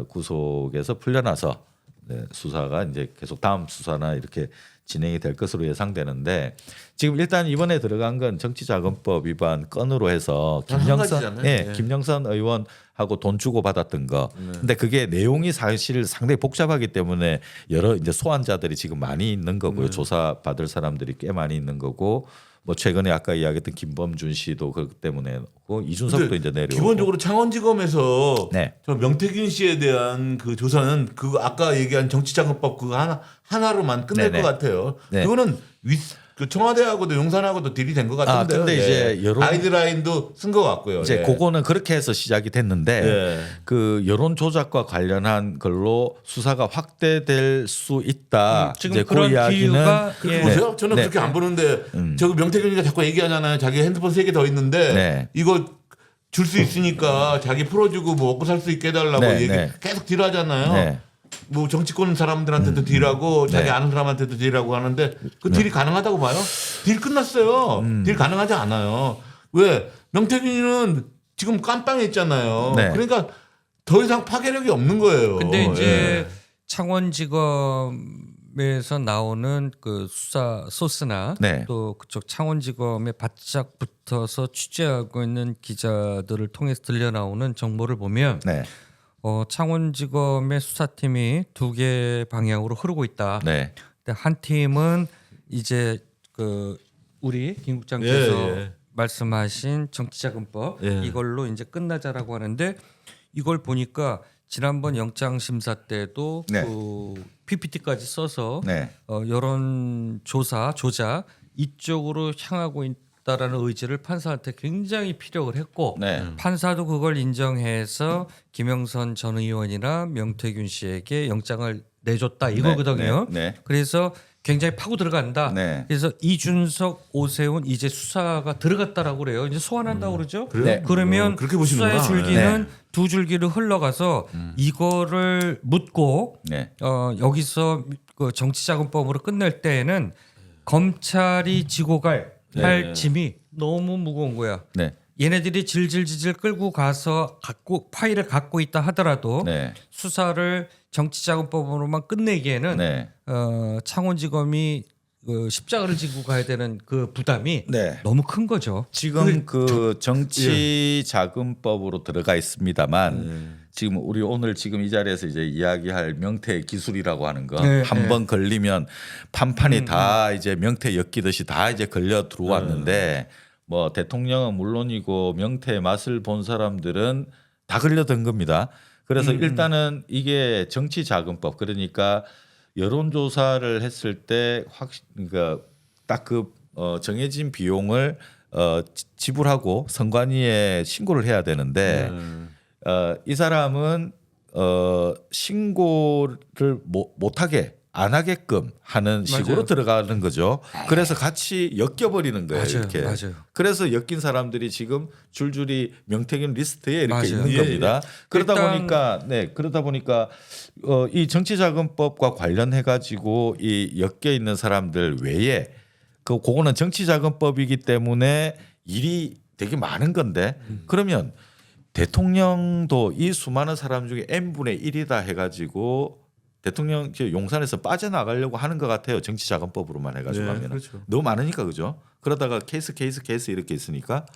구속에서 풀려나서 수사가 이제 계속 다음 수사나 이렇게 진행이 될 것으로 예상되는데 지금 일단 이번에 들어간 건 정치자금법 위반 건으로 해서 김영선 의원하고 돈 주고 받았던 거. 근데 그게 내용이 사실 상당히 복잡하기 때문에 여러 이제 소환자들이 지금 많이 있는 거고요. 조사 받을 사람들이 꽤 많이 있는 거고. 뭐 최근에 아까 이야기했던 김범준 씨도 그렇기 때문에 이준석도 이제 내려오고. 기본적으로 창원지검에서 네. 저 명태균 씨에 대한 그 조사는 그 아까 얘기한 정치자금법 그거 하나로만 끝낼 네네. 것 같아요. 네. 그거는 그 청와대하고도 용산하고도 딜이 된 것 같은데요. 근데 이제 여론- 가이드라인도 쓴 것 같고요. 이제 예. 그거는 그렇게 해서 시작이 됐는데 예. 그 여론 조작과 관련한 걸로 수사가 확대될 수 있다. 지금 이제 그런 그 이야기는 비유가 그렇게 예. 보세요. 저는 네. 그렇게 안 보는데 저기 명태균이가 자꾸 얘기하잖아요. 자기 핸드폰 3개 더 있는데 네. 이거 줄 수 있으니까 자기 풀어주고 뭐 먹고 살 수 있게 해달라고 네, 얘기 네. 계속 딜하잖아요. 네. 뭐 정치권 사람들한테도 딜하고 자기 아는 사람한테도 딜하고 하는데 그 딜이 가능하다고 봐요? 딜 끝났어요. 딜 가능하지 않아요. 왜? 명태균이는 지금 깜빵에 있잖아요. 네. 그러니까 더 이상 파괴력이 없는 거예요. 근데 이제 예. 창원지검에서 나오는 그 수사 소스나 네. 또 그쪽 창원지검에 바짝 붙어서 취재하고 있는 기자들을 통해서 들려 나오는 정보를 보면 네. 창원지검의 수사팀이 두 개 방향으로 흐르고 있다. 네. 근데 한 팀은 이제 그 우리 김 국장께서 예. 말씀하신 정치자금법 예. 이걸로 이제 끝나자라고 하는데 이걸 보니까 지난번 영장 심사 때도 네. 그 PPT까지 써서 네. 여론 조사 조작 이쪽으로 향하고 있다라는 의지를 판사한테 굉장히 피력을 했고 네. 판사도 그걸 인정해서 김영선 전 의원이나 명태균 씨에게 영장을 내줬다 이거거든요. 네. 네. 그래서 굉장히 파고 들어간다. 네. 그래서 이준석, 오세훈 이제 수사가 들어갔다라고 그래요. 이제 소환한다고 그러죠. 그래요? 네. 그러면 그렇게 보시는구나. 수사의 줄기는 네. 두 줄기로 흘러가서 이거를 묻고 네. 여기서 그 정치자금법으로 끝낼 때에는 검찰이 지고 할 짐이 너무 무거운 거야. 네. 얘네들이 질질질질 끌고 가서 파일을 갖고 있다 하더라도 네. 수사를 정치자금법으로만 끝내기에는 네. 창원지검이 십자가를 지고 가야 되는 그 부담이 네. 너무 큰 거죠. 지금 그 정치 자금법으로 들어가 있습니다만 지금 우리 오늘 지금 이 자리에서 이제 이야기할 명태 기술이라고 하는 거 네, 한 번 걸리면 판판이 다 이제 명태 엮이듯이 다 이제 걸려 들어왔는데 뭐 대통령은 물론이고 명태의 맛을 본 사람들은 다 걸려든 겁니다. 그래서 일단은 이게 정치 자금법 그러니까 여론조사를 했을 때 그러니까 딱 그 정해진 비용을 지불하고 선관위에 신고를 해야 되는데 이 사람은 신고를 못하게 안 하게끔 하는 식으로 맞아요. 들어가는 거죠. 그래서 같이 엮여버리는 거예요. 맞아요, 이렇게. 맞아요. 그래서 엮인 사람들이 지금 줄줄이 명태균 리스트에 이렇게 맞아요. 있는 겁니다. 그러다 일단 그러다 보니까 이 정치자금법과 관련해 가지고 이 엮여 있는 사람들 외에 그거는 정치자금법이기 때문에 일이 되게 많은 건데 그러면 대통령도 이 수많은 사람 중에 n분의 1이다 해가지고 대통령 용산에서 빠져나가려고 하는 것 같아요. 정치자금법으로만 해가지고 네, 하면 그렇죠. 너무 많으니까 그죠. 그러다가 케이스 이렇게 있으니까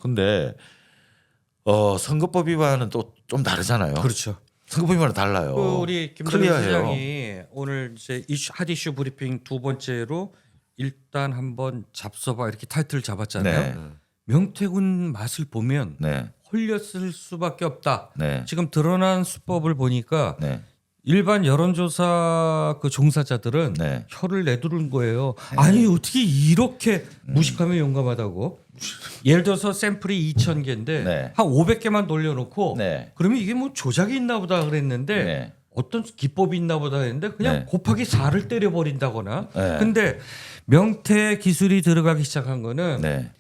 근데 선거법위반은 또 좀 다르잖아요. 그렇죠. 선거법위반은 달라요. 우리 김정일 클리어해요. 소장이 오늘 이제 핫 이슈 브리핑 두 번째로 일단 한번 잡숴봐 이렇게 타이틀을 잡았잖아요. 네. 명태균 맛을 보면 네, 홀렸을 수밖에 없다. 네, 지금 드러난 수법을 보니까 네, 일반 여론조사 그 종사자들은 네. 혀를 내두른 거예요. 아니 어떻게 이렇게 무식하면 용감하다고? 예를 들어서 샘플이 2,000개인데 네. 한 500개만 돌려놓고 네. 그러면 이게 뭐 조작이 있나 보다 그랬는데 네. 어떤 기법이 있나 보다 했는데 그냥 네. 곱하기 4를 때려버린다거나. 네. 근데 명태 기술이 들어가기 시작한 거는 네,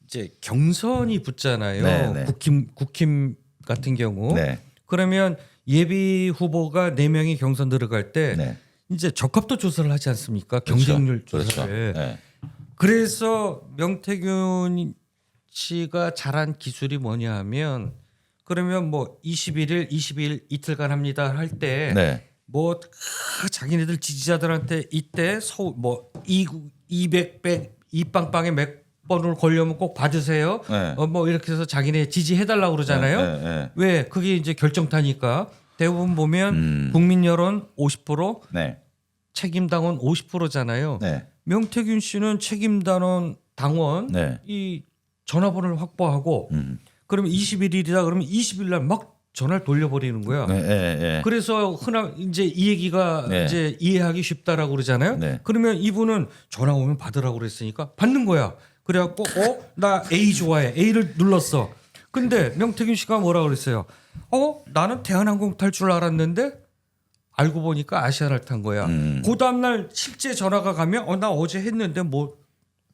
이제 경선이 붙잖아요. 네, 네. 국힘 같은 경우. 네, 그러면 예비 후보가 4명이 경선 들어갈 때 네. 이제 적합도 조사를 하지 않습니까? 그렇죠. 경쟁률 그렇죠. 조사를. 네. 그래서 명태균 씨가 잘한 기술이 뭐냐 하면 그러면 뭐 21일, 22일 이틀간 합니다 할 때 네. 뭐 자기네들 지지자들한테 이때 서울 뭐 200, 100, 이빵빵에 몇 번을 걸려면 꼭 받으세요. 네. 뭐 이렇게 해서 자기네 지지해달라고 그러잖아요. 네, 네, 왜 그게 이제 결정타니까 대부분 보면 국민 여론 50% 네. 책임당원 50%잖아요. 네. 명태균 씨는 책임당원 당원 네. 이 전화번호를 확보하고 그러면 21일이다 그러면 20일 날 막 전화를 돌려버리는 거야. 네, 네, 네. 그래서 흔한 이제 이 얘기가 네. 이제 이해하기 쉽다라고 그러잖아요. 네. 그러면 이분은 전화 오면 받으라고 그랬으니까 받는 거야. 그래갖고 나 A 좋아해. A를 눌렀어. 근데 명태균 씨가 뭐라 그랬어요? 나는 대한항공 탈 줄 알았는데 알고 보니까 아시아를 탄 거야. 그 다음날 실제 전화가 가면 나 어제 했는데 뭐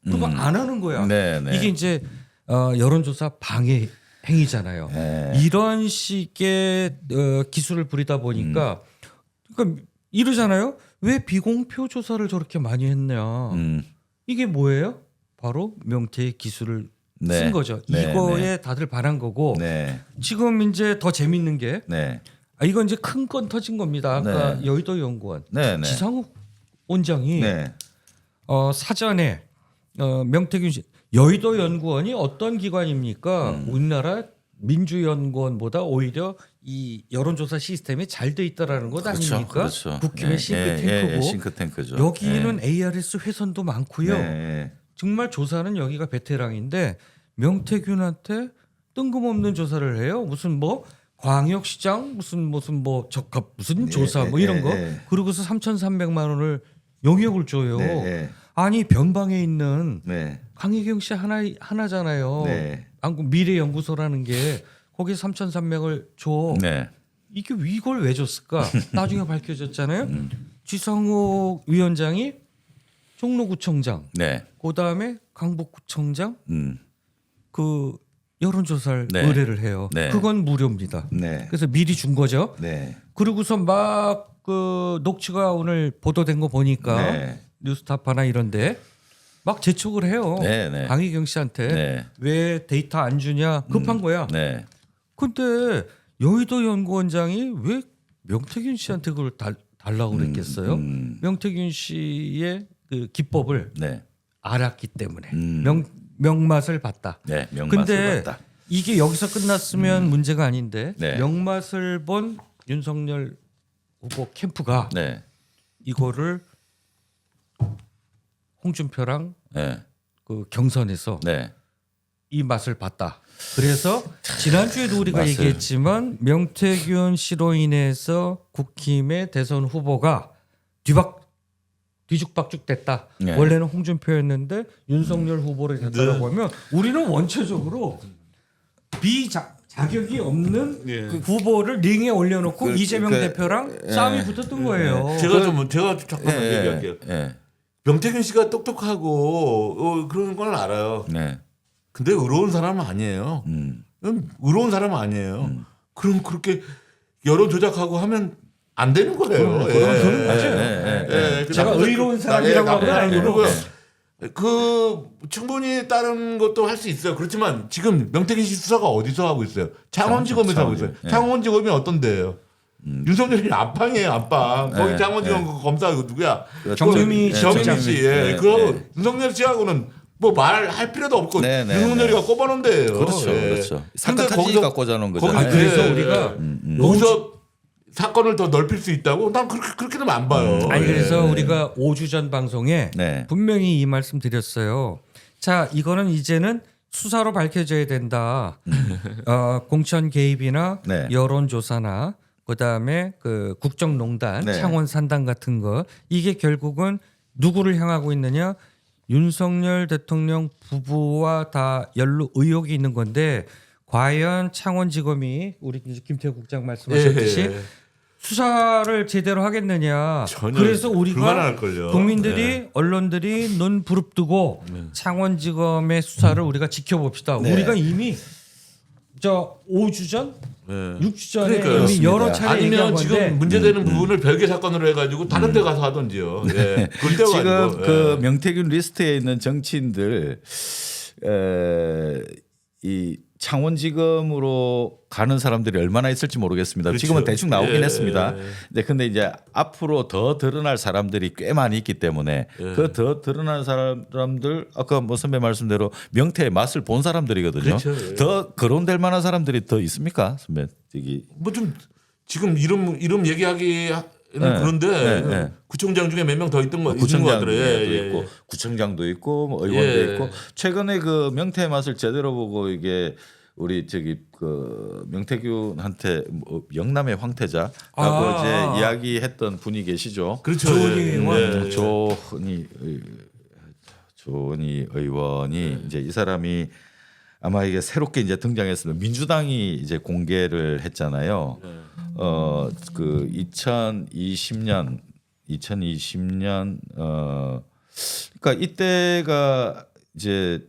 그거 안 하는 거야. 네, 네. 이게 이제 여론조사 방해 행위잖아요. 네. 이런 식의 기술을 부리다 보니까 그러니까 이러잖아요. 왜 비공표 조사를 저렇게 많이 했냐. 이게 뭐예요? 바로 명태의 기술을 네. 쓴 거죠. 네, 이거에 네. 다들 반한 거고 네. 지금 이제 더 재밌는 게 네. 이건 이제 큰 건 터진 겁니다. 아까 네. 여의도 연구원 네, 네. 지상욱 원장이 네. 사전에 명태균 씨 여의도 연구원이 어떤 기관입니까? 우리나라 민주연구원보다 오히려 이 여론조사 시스템이 잘 돼 있다라는 것 그렇죠. 아닙니까? 그렇죠. 국힘의 예, 싱크탱크고 예, 싱크탱크죠. 여기는 ARS 회선도 많고요. 네. 정말 조사는 여기가 베테랑인데 명태균한테 뜬금없는 조사를 해요. 무슨 뭐 광역시장 무슨 뭐 적합 무슨 조사 뭐 이런 거. 그러고서 3,300만 원을 용역을 줘요. 네. 아니 변방에 있는 네. 강혜경 씨 하나잖아요. 네. 한국 미래연구소라는 게 거기에 3,300을 줘. 네. 이게 이걸 왜 줬을까? 나중에 밝혀졌잖아요. 지상욱 위원장이 종로구청장, 네. 그다음에 강북구청장 음. 그 여론조사를 네. 의뢰를 해요. 네. 그건 무료입니다. 네. 그래서 미리 준 거죠. 네. 그러고서 막 그 녹취가 오늘 보도된 거 보니까 네. 뉴스타파나 이런데 막 재촉을 해요. 네, 네. 강희경 씨한테 네. 왜 데이터 안 주냐 급한 거야. 네. 근데 여의도 연구원장이 왜 명태균 씨한테 그걸 달라고 그랬겠어요? 명태균 씨의 그 기법을 네. 알았기 때문에 음. 명맛을 봤다. 네, 명맛을 근데 봤다. 이게 여기서 끝났으면 문제가 아닌데 네. 명맛을 본 윤석열 후보 캠프가 네. 이거를 홍준표랑 네. 그 경선에서 네. 이 맛을 봤다. 그래서 지난주에도 우리가 맛을. 얘기했지만 명태균 씨로 인해서 국힘의 대선 후보가 뒤죽박죽 됐다. 네. 원래는 홍준표였는데 윤석열 후보를 됐다고 하면 우리는 원체적으로 자격이 없는 예. 그 후보를 링에 올려놓고 이재명 그- 대표랑 예. 싸움이 붙었던 거예요. 제가 잠깐만 얘기할게요. 예. 명태균 씨가 똑똑하고 그런 건 알아요. 네. 근데 의로운 사람은 아니에요. 의로운 사람은 아니에요. 그럼 그렇게 여론 조작하고 하면 안 되는 거예요. 제가 의로운 사람이라고 하면 아니고. 그 충분히 다른 것도 할 수 있어요. 그렇지만 지금 명태균 씨 수사가 어디서 하고 있어요? 창원지검에서 하고 있어요. 예. 창원지검이 어떤데요? 윤석열이 안방이에요, 안방. 거기 예. 창원지검 그 검사 그 누구야? 정유미 정유미 씨. 예. 예. 그거 예. 윤석열 씨하고는 뭐 말할 필요도 없고 네, 네, 윤석열이가 꼽아놓은 데예요. 그렇죠. 예. 그렇죠. 근데 사카타지가 꽂아놓은 거잖아요. 거기 그래서 예. 우리가 여기서 사건을 더 넓힐 수 있다고? 난 그렇게 되면 안 봐요. 아니 그래서 예. 우리가 5주 전 방송에 네. 분명히 이 말씀 드렸어요. 자, 이거는 이제는 수사로 밝혀져야 된다. 공천 개입이나 네. 여론조사나 그다음에 그 국정농단, 네. 창원 산당 같은 거 이게 결국은 누구를 향하고 있느냐? 윤석열 대통령 부부와 다 연루 의혹이 있는 건데 과연 창원지검이 우리 김태우 국장 말씀하셨듯이 예. 수사를 제대로 하겠느냐. 전혀 그래서 우리가 불가능할걸요. 국민들이 네. 언론들이 눈 부릅뜨고 창원지검의 수사를 우리가 지켜봅시다. 네. 우리가 이미 저 5주 전, 예. 6주 전에 그러니까요. 이미 여러 그렇습니다. 차례 얘기한 아니면 지금 건데 문제되는 부분을 별개 사건으로 해가지고 다른 데 가서 하던지요. 예. 그때가 지금 아니고. 그 예. 명태균 리스트에 있는 정치인들 이 창원지검으로 가는 사람들이 얼마나 있을지 모르겠습니다. 그렇죠. 지금은 대충 나오긴 예. 했습니다. 근데 이제 앞으로 더 드러날 사람들이 꽤 많이 있기 때문에 그 더 드러날 사람들 아까 뭐 선배 말씀대로 명태의 맛을 본 사람들이거든요. 그렇죠. 예. 더 거론될 만한 사람들이 더 있습니까, 선배? 저기 뭐 좀 지금 이름 얘기하기는 그런데 네. 구청장 중에 몇 명 더 있던 거 있는 것 구청장도 같더라고요. 예, 있고 예. 구청장도 있고 뭐 의원도 예. 있고 최근에 그 명태의 맛을 제대로 보고 이게 우리 저기 그 명태균한테 뭐 영남의 황태자라고 이제 이야기했던 분이 계시죠. 그렇죠. 조은희 예. 의원. 예. 조은희 의원이 이제 이 사람이 아마 이게 새롭게 이제 등장했습니다. 민주당이 이제 공개를 했잖아요. 그 2020년 그러니까 이때가 이제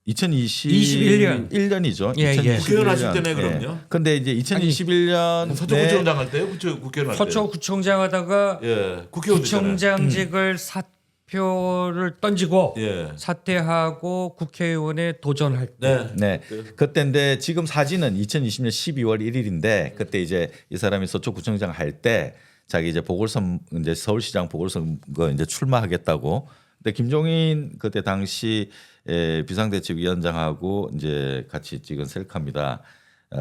21년. 1년이죠. 예, 예. 국회의원 하실 때네, 그럼요? 근데 이제 2021년 서초구청장 할 때요? 국회의원 할 때. 서초구청장 하다가 예. 국회의원 됐잖아요. 구청장직을 사표를 던지고 예. 사퇴하고 국회의원에 도전할 때 네. 네. 그때인데 지금 사진은 2020년 12월 1일인데 그때 이제 이 사람이 서초구청장 할 때 자기 이제 보궐선 이제 서울시장 보궐선거 이제 출마하겠다고. 근데 김종인 그때 당시 비상대책위원장하고 이제 같이 찍은 셀카입니다.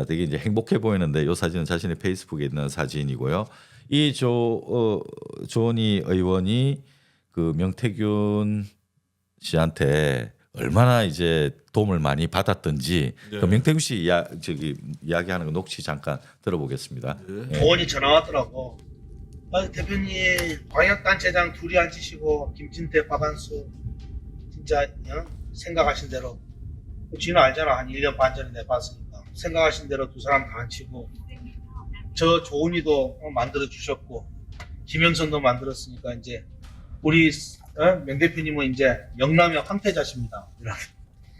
되게 이제 행복해 보이는데 이 사진은 자신의 페이스북에 있는 사진이고요. 이 조은희 의원이 그 명태균 씨한테 얼마나 이제 도움을 많이 받았던지 네. 그 명태균 씨 이야기하는 거 녹취 잠깐 들어보겠습니다. 예. 조언이 전화 왔더라고. 대표님 광역단체장 둘이 앉으시고 김진태, 박한수 진짜 생각하신 대로 지는 알잖아. 한 1년 반 전에 내가 봤으니까 생각하신 대로 두 사람 다 앉히고 저 조은이도 만들어 주셨고 김영선도 만들었으니까 이제 우리 명 대표님은 이제 영남의 황태자십니다.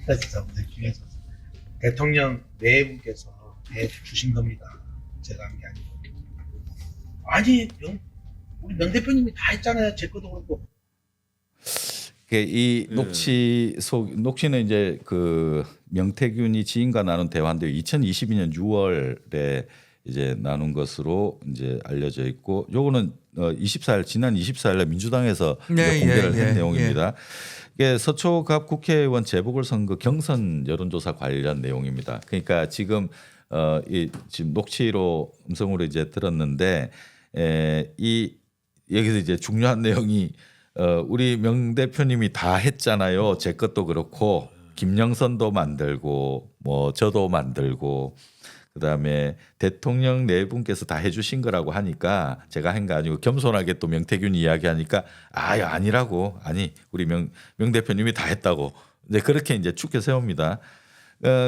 그래서 김영선 대통령 내분께서 해주신 겁니다. 제가 한 게 아니고. 아니 우리 명 대표님이 다 했잖아요. 제 것도 그렇고. 이 녹취는 이제 그 명태균이 지인과 나눈 대화인데 2022년 6월에 이제 나눈 것으로 이제 알려져 있고 요거는 24일 지난 24일에 민주당에서 네, 이제 공개를 예, 한 예, 내용입니다. 이게 서초갑 국회의원 재보궐선거 경선 여론조사 관련 내용입니다. 그러니까 지금 지금 녹취로 음성으로 이제 들었는데 이 여기서 이제 중요한 내용이 우리 명 대표님이 다 했잖아요. 제 것도 그렇고 김영선도 만들고 뭐 저도 만들고 그다음에 대통령 네 분께서 다 해주신 거라고 하니까 제가 한 거 아니고 겸손하게 또 명태균 이야기하니까 아니라고 아니 우리 명 대표님이 다 했다고 이제 그렇게 이제 축켜 세웁니다.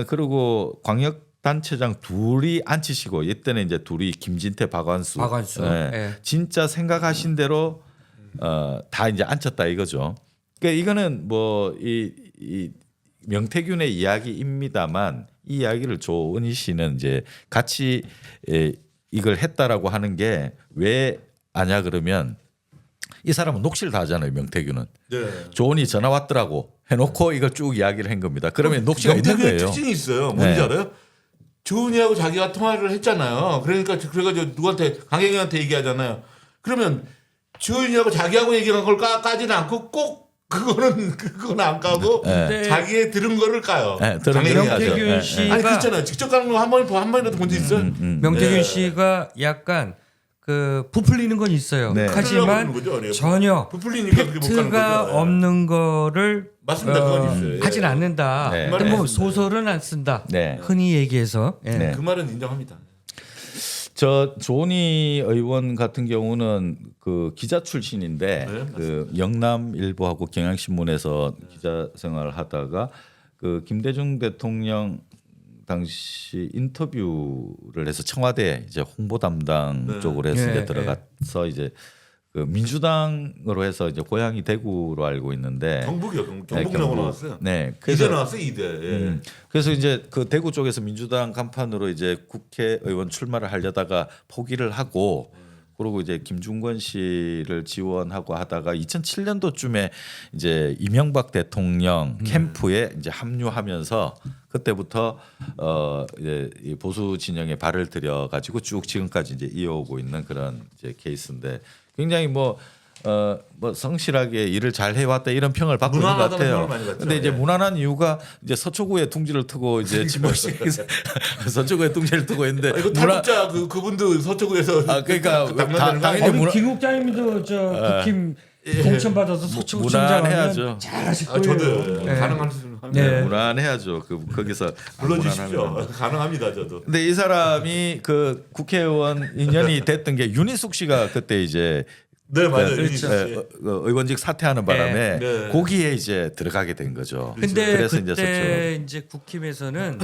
그리고 광역단체장 둘이 앉히시고 이때는 이제 둘이 김진태 박완수. 예. 진짜 생각하신 대로 다 이제 앉혔다 이거죠. 그러니까 이거는 뭐 이 명태균의 이야기입니다만 이 이야기를 조은희 씨는 이제 같이 이걸 했다라고 하는 게 왜 아냐 그러면 이 사람은 녹취를 다 하잖아요. 명태균은 조은희 전화 왔더라고 해놓고 이걸 쭉 이야기를 한 겁니다. 그러면 녹취가 있는 명태균의 거예요. 특징이 있어요. 뭔지 알아요? 조은희하고 자기가 통화를 했잖아요. 그래가지고 누구한테 강혜경한테 얘기하잖아요. 그러면 조은희하고 자기하고 얘기한 걸 까지는 않고 꼭 그거는 안 까고 네. 자기의 들은 거를 까요. 네, 들은 강혜경이 거를 하죠. 까죠. 명태균 씨가 아니 그렇잖아요. 직접 까는 거 한 번이라도 본 적 있어요? 명태균 네. 씨가 약간 그 부풀리는 건 있어요. 네. 하지만 부풀리려고 그러는 거죠. 전혀 부풀리니까 그게 못 가는 팩트가 거죠. 네. 없는 거를 맞습니다. 그건 있어요. 예. 하진 않는다. 네. 근데 뭐 네. 소설은 안 쓴다. 네. 흔히 얘기해서. 예. 네. 그 말은 인정합니다. 저 조은희 의원 같은 경우는 그 기자 출신인데 네, 그 영남일보하고 경향신문에서 기자 생활을 하다가 그 김대중 대통령 당시 인터뷰를 해서 청와대 이제 홍보 담당 네. 쪽으로 해서 네, 이제 들어가서 이제 그 민주당으로 해서 이제 고향이 대구로 알고 있는데 경북이요. 네, 경북나고 나왔어요. 네. 이대 나왔어요. 이대. 예. 그래서 이제 그 대구 쪽에서 민주당 간판으로 이제 국회의원 출마를 하려다가 포기를 하고 그리고 이제 김중권 씨를 지원하고 하다가 2007년도쯤에 이제 이명박 대통령 캠프에 이제 합류하면서 그때부터 이제 이 보수 진영에 발을 들여 가지고 쭉 지금까지 이제 이어오고 있는 그런 이제 케이스인데 굉장히 뭐 성실하게 일을 잘 해왔다 이런 평을 받고 있는 것 무난하다는 같아요. 평을 많이 받죠. 근데 이제 예. 무난한 이유가 이제 서초구에 둥지를 트고 이제 진보식에서 서초구에 둥지를 트고 있는데 이거 탈북자 그분도 서초구에서 그러니까 당면되는 거 당연히 아니에요? 무난- 김국장님도 저 국힘 공천 받아서 서초구청장 무난해야죠. 하면 잘하실 거예요. 저도 네. 가능한 네. 무난해야죠. 거기서 불러주십시오. 무난하면. 가능합니다. 저도. 근데 이 사람이 그 국회의원 인연이 됐던 게 윤희숙 씨가 그때 이제 네 맞아요. 그, 윤희숙 씨. 의원직 사퇴하는 바람에 네. 거기에 이제 들어가게 된 거죠. 근데 그래서 이제 그때 이제 국힘에서는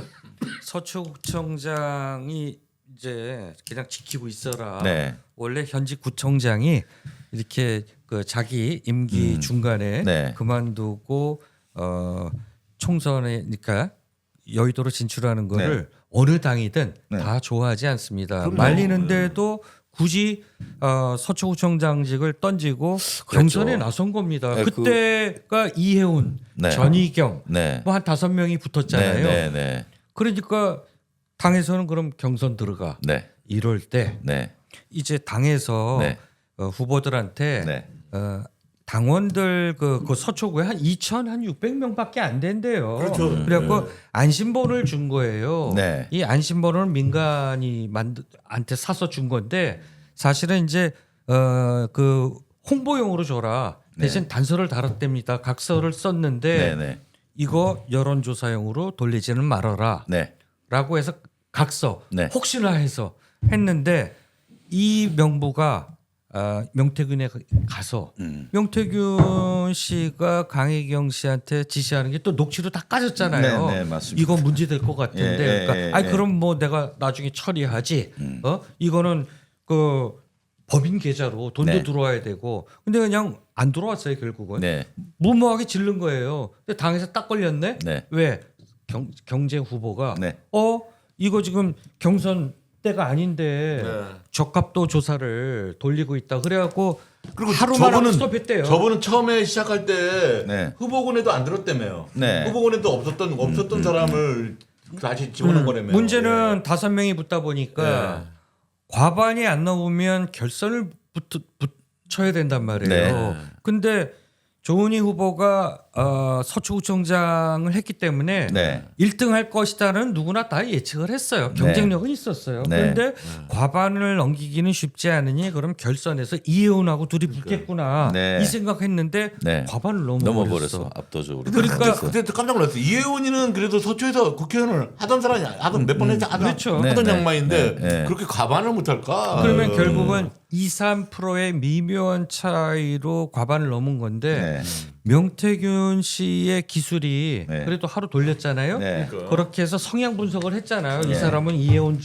서초구청장이 이제 그냥 지키고 있어라. 네. 원래 현직 구청장이 이렇게 그 자기 임기 중간에 네. 그만두고 총선에 그러니까 여의도로 진출하는 거를 어느 당이든 네. 다 좋아하지 않습니다. 그럼요. 말리는데도 굳이 서초구청장직을 던지고 경선에 나선 겁니다. 네, 그때가 이혜훈, 네. 전희경 네. 뭐 한 5명이 붙었잖아요. 네, 네, 그러니까 당에서는 그럼 경선 들어가. 네, 이럴 때 네, 이제 당에서 네. 후보들한테 네. 당원들 그 서초구에 한 2,600명밖에 안 된대요. 그렇죠. 그래갖고 안심번호를 준 거예요. 네. 이 안심번호는 민간이 한테 사서 준 건데 사실은 이제 그 홍보용으로 줘라. 대신 단서를 달았답니다. 각서를 썼는데 네, 네, 이거 여론조사용으로 돌리지는 말아라. 네. 라고 해서 각서 네. 혹시나 해서 했는데 이 명부가 명태균에 가서 명태균 씨가 강혜경 씨한테 지시하는 게 또 녹취로 다 까졌잖아요. 네, 네, 맞습니다. 이거 문제 될 것 같은데, 예, 그러니까 예, 아니 예. 그럼 뭐 내가 나중에 처리하지. 이거는 그 법인 계좌로 돈도 네. 들어와야 되고, 근데 그냥 안 들어왔어요 결국은. 네. 무모하게 질른 거예요. 근데 당에서 딱 걸렸네. 네. 왜 경제 후보가 네. 이거 지금 경선 때가 아닌데 네. 적합도 조사를 돌리고 있다. 그래갖고 그리고 하루만 하고 스톱했대요. 저분은 처음에 시작할 때 네. 후보군에도 안 들었다며요. 네. 후보군에도 없었던 사람을 다시 집어넣은 거라며. 문제는 5명이 붙다 보니까 과반이 안 넘으면 결선을 붙여야 된단 말이에요. 네. 근데 조은희 후보가 서초구청장을 했기 때문에 네. 1등 할 것이다는 누구나 다 예측을 했어요. 경쟁력은 있었어요. 네. 그런데 과반을 넘기기는 쉽지 않으니 그럼 결선에서 이혜훈하고 둘이 붙겠구나 네. 이 생각했는데 네. 과반을 넘어버렸어. 넘어버렸어. 압도적으로. 그러니까 그때 깜짝 놀랐어요. 이혜원이는 그래도 서초에서 국회의원을 하던 사람이 하던 몇 번 하던 그렇죠. 하던 네, 양반인데 네, 네. 그렇게 과반을 못할까? 그러면 결국은 2~3%의 미묘한 차이로 과반을 넘은 건데 네. 명태균 씨의 기술이 네. 그래도 하루 돌렸잖아요. 네. 그렇게 해서 성향 분석을 했잖아요. 이 네. 사람은 이혜원,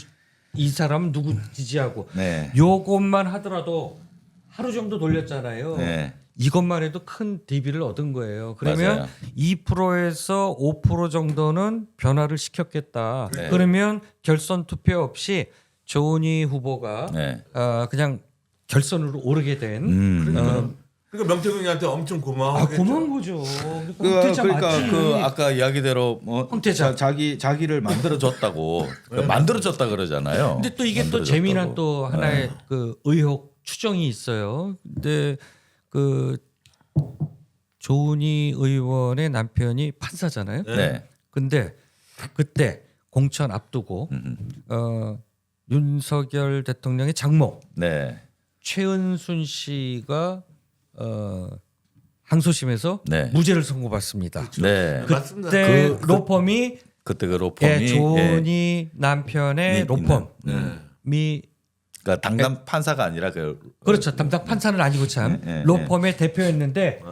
이 사람은 누구 지지하고 네. 요것만 하더라도 하루 정도 돌렸잖아요. 네. 이것만 해도 큰 DB를 얻은 거예요. 그러면 맞아요. 2%에서 5% 정도는 변화를 시켰겠다. 네. 그러면 결선 투표 없이 조은희 후보가 네. 그냥 결선으로 오르게 된 그러니까 명태균이한테 엄청 고마워하겠죠. 고마운 거죠. 황태자 그러니까 맞지. 그 아까 이야기대로 뭐 황태자. 자기를 만들어 줬다고 만들어 줬다 그러잖아요. 근데 또 이게 또 만들어줬다고. 재미난 또 하나의 그 의혹 추정이 있어요. 근데 그 조은희 의원의 남편이 판사잖아요. 네. 근데 그때 공천 앞두고 윤석열 대통령의 장모 네. 최은순 씨가 항소심에서 네. 무죄를 선고받습니다. 네. 맞습니다. 그때 로펌이 그때 그 로펌이 예, 조은희 남편의 로펌이 그러니까 당당 판사가 아니라 그렇죠. 담당 판사는 아니고 참 네, 네, 로펌의 대표였는데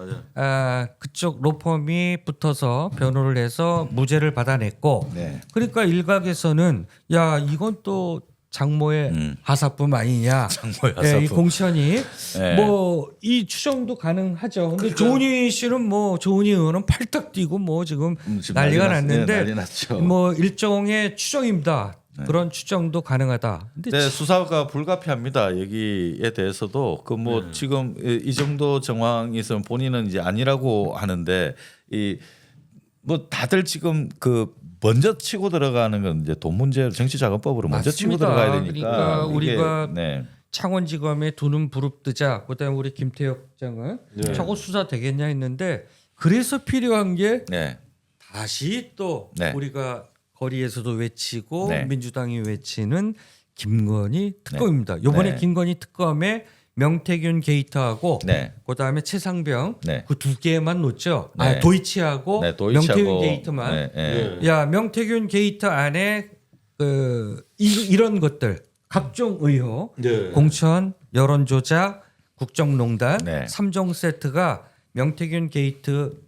그쪽 로펌이 붙어서 변호를 해서 무죄를 받아냈고 네. 그러니까 일각에서는 야 이건 또 장모의 하사품 아니냐. 장모의 예, 이 하사품. 공천이 네. 뭐 이 추정도 가능하죠. 근데 조은희 씨는 뭐 조은희 의원은 팔딱 뛰고 뭐 지금 지금 난리가 난리 났는데 난리 났죠. 뭐 일종의 추정입니다. 그런 추정도 가능하다. 근데 네, 수사가 불가피합니다. 여기에 대해서도 그 뭐 지금 이 정도 정황이 있으면 본인은 이제 아니라고 하는데 이 뭐 다들 지금 그 먼저 치고 들어가는 건 이제 돈 문제 정치자금법으로 먼저 치고 맞습니다. 들어가야 되니까 그러니까 이게, 우리가 네. 창원지검에 두 눈 부릅뜨자 그다음에 우리 김태혁 장은 저거 수사 되겠냐 했는데 그래서 필요한 게 네. 다시 또 네. 우리가 거리에서도 외치고 네. 민주당이 외치는 김건희 특검입니다. 이번에 네. 김건희 특검에 명태균 게이트하고 네. 그다음에 최상병 네. 그 두 개만 놓죠. 네. 도이치하고 네, 도이치하고 명태균 게이트만. 네, 네. 야 명태균 게이트 안에 이런 것들 각종 의혹, 네. 공천, 여론조작, 국정농단 네. 3종 세트가 명태균 게이트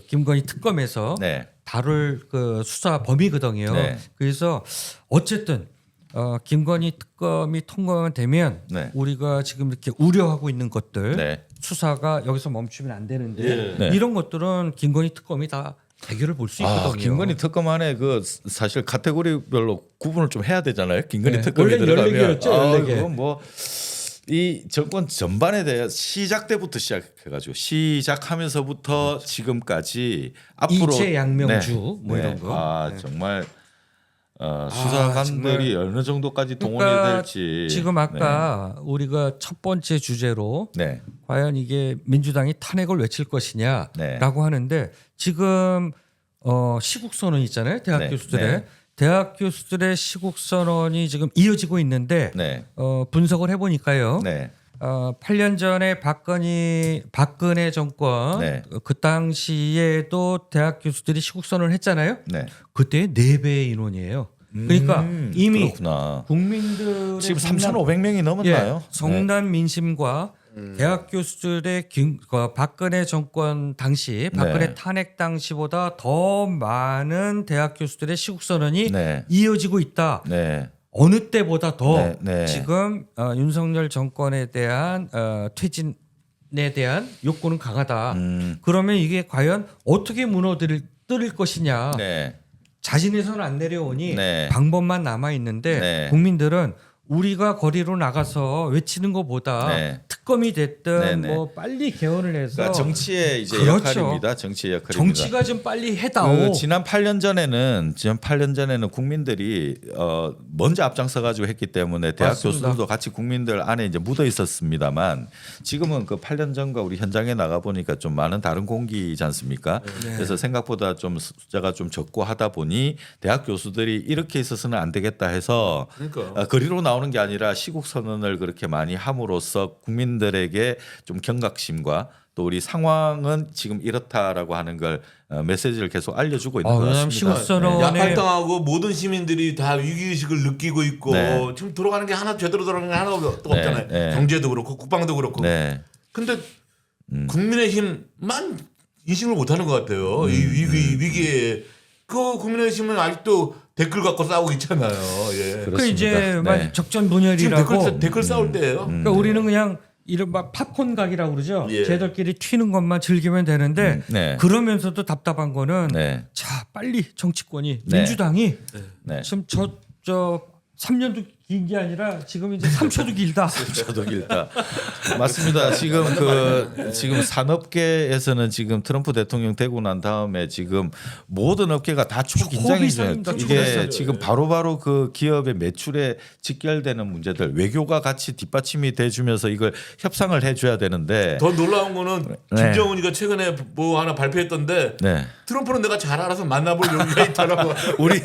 김건희 특검에서 네. 다룰 그 수사 범위거든요. 네. 그래서 어쨌든 김건희 특검이 통과가 되면 네. 우리가 지금 이렇게 우려하고 있는 것들 네. 수사가 여기서 멈추면 안 되는데 예. 네. 이런 것들은 김건희 특검이 다 해결을 볼 수 있거든요. 김건희 특검 안에 그 사실 카테고리별로 구분을 좀 해야 되잖아요. 김건희 네. 특검이 원래는 들어가면 14개 였죠, 14개. 그건 뭐 이 정권 전반에 대해 시작 때부터 시작해가지고 시작하면서부터 지금까지 앞으로 이채 양명주 뭐 네. 이런 거. 아 네. 정말 수사관들이 어느 정도까지 동원이 그러니까 될지 지금 아까 우리가 첫 번째 주제로 네. 과연 이게 민주당이 탄핵을 외칠 것이냐라고 네. 하는데 지금 시국 선언 있잖아요. 대학 네. 교수들의 네. 대학 교수들의 시국 선언이 지금 이어지고 있는데 네. 분석을 해보니까요. 네. 8년 전에 박근혜 정권 네. 그 당시에도 대학 교수들이 시국 선언을 했잖아요. 네. 그때 4배의 인원이에요. 그러니까 이미 그렇구나. 국민들의 지금 성남- 3,500명이 넘었나요? 예, 성난 민심과 대학 교수들의 박근혜 정권 당시 박근혜 네. 탄핵 당시보다 더 많은 대학 교수들의 시국 선언이 네. 이어지고 있다. 네. 어느 때보다 더 네, 네. 지금 윤석열 정권에 대한 퇴진에 대한 욕구는 강하다. 그러면 이게 과연 어떻게 무너뜨릴 것이냐. 네. 자진해서는 안 내려오니 네. 방법만 남아 있는데 네. 국민들은 우리가 거리로 나가서 외치는 것보다 네. 특검 특검이 됐든 네네. 뭐 빨리 개헌을 해서 그러니까 정치의 이제 그렇죠. 역할입니다. 정치의 역할입니다. 정치가 좀 빨리 해다오. 그 지난 8년 전에는 국민들이 먼저 앞장서 가지고 했기 때문에 대학 맞습니다. 교수들도 같이 국민들 안에 이제 묻어 있었습니다만 지금은 그 8년 전과 우리 현장에 나가 보니까 좀 많은 다른 공기지 않습니까? 네. 그래서 생각보다 좀 숫자가 좀 적고 하다 보니 대학 교수들이 이렇게 있어서는 안 되겠다 해서 그러니까. 거리로 나오는 게 아니라 시국 선언을 그렇게 많이 함으로써 국민들에게 좀 경각심과 또 우리 상황은 지금 이렇다라고 하는 걸 메시지를 계속 알려주고 있는 것 왜냐면 같습니다. 시국 선언 야팔당하고 모든 시민들이 다 위기의식을 느끼고 있고 네. 지금 돌아가는 게 하나 제대로 돌아가는 게 하나도 없잖아요. 네. 경제도 그렇고 국방도 그렇고. 네. 근데 국민의힘만 인식을 못하는 것 같아요. 이 위기에 그 국민의힘은 아직도 댓글 갖고 싸우고 있잖아요. 예. 그 그렇습니다. 이제 막 네. 적전 지금 분열이라고. 댓글 싸울 때예요. 그러니까 우리는 그냥 이런 막 팝콘 각이라고 그러죠. 예. 쟤들끼리 튀는 것만 즐기면 되는데 네. 그러면서도 답답한 거는 네. 자 빨리 정치권이 네. 민주당이 네. 지금 저 3년도 긴 게 아니라 지금 이제 3초도 길다. 저도 길다. 맞습니다. 지금 산업계에서는 지금 트럼프 대통령 되고 난 다음에 지금 모든 업계가 다 초긴장이죠. 호흡이 이게 상당히 지금 바로바로 그 기업의 매출에 직결되는 문제들 외교가 같이 뒷받침이 돼주면서 이걸 협상을 해줘야 되는데. 더 놀라운 거는 네. 김정은이가 최근에 뭐 하나 발표했던데 네. 트럼프는 내가 잘 알아서 만나볼 용기가 있다라고. 우리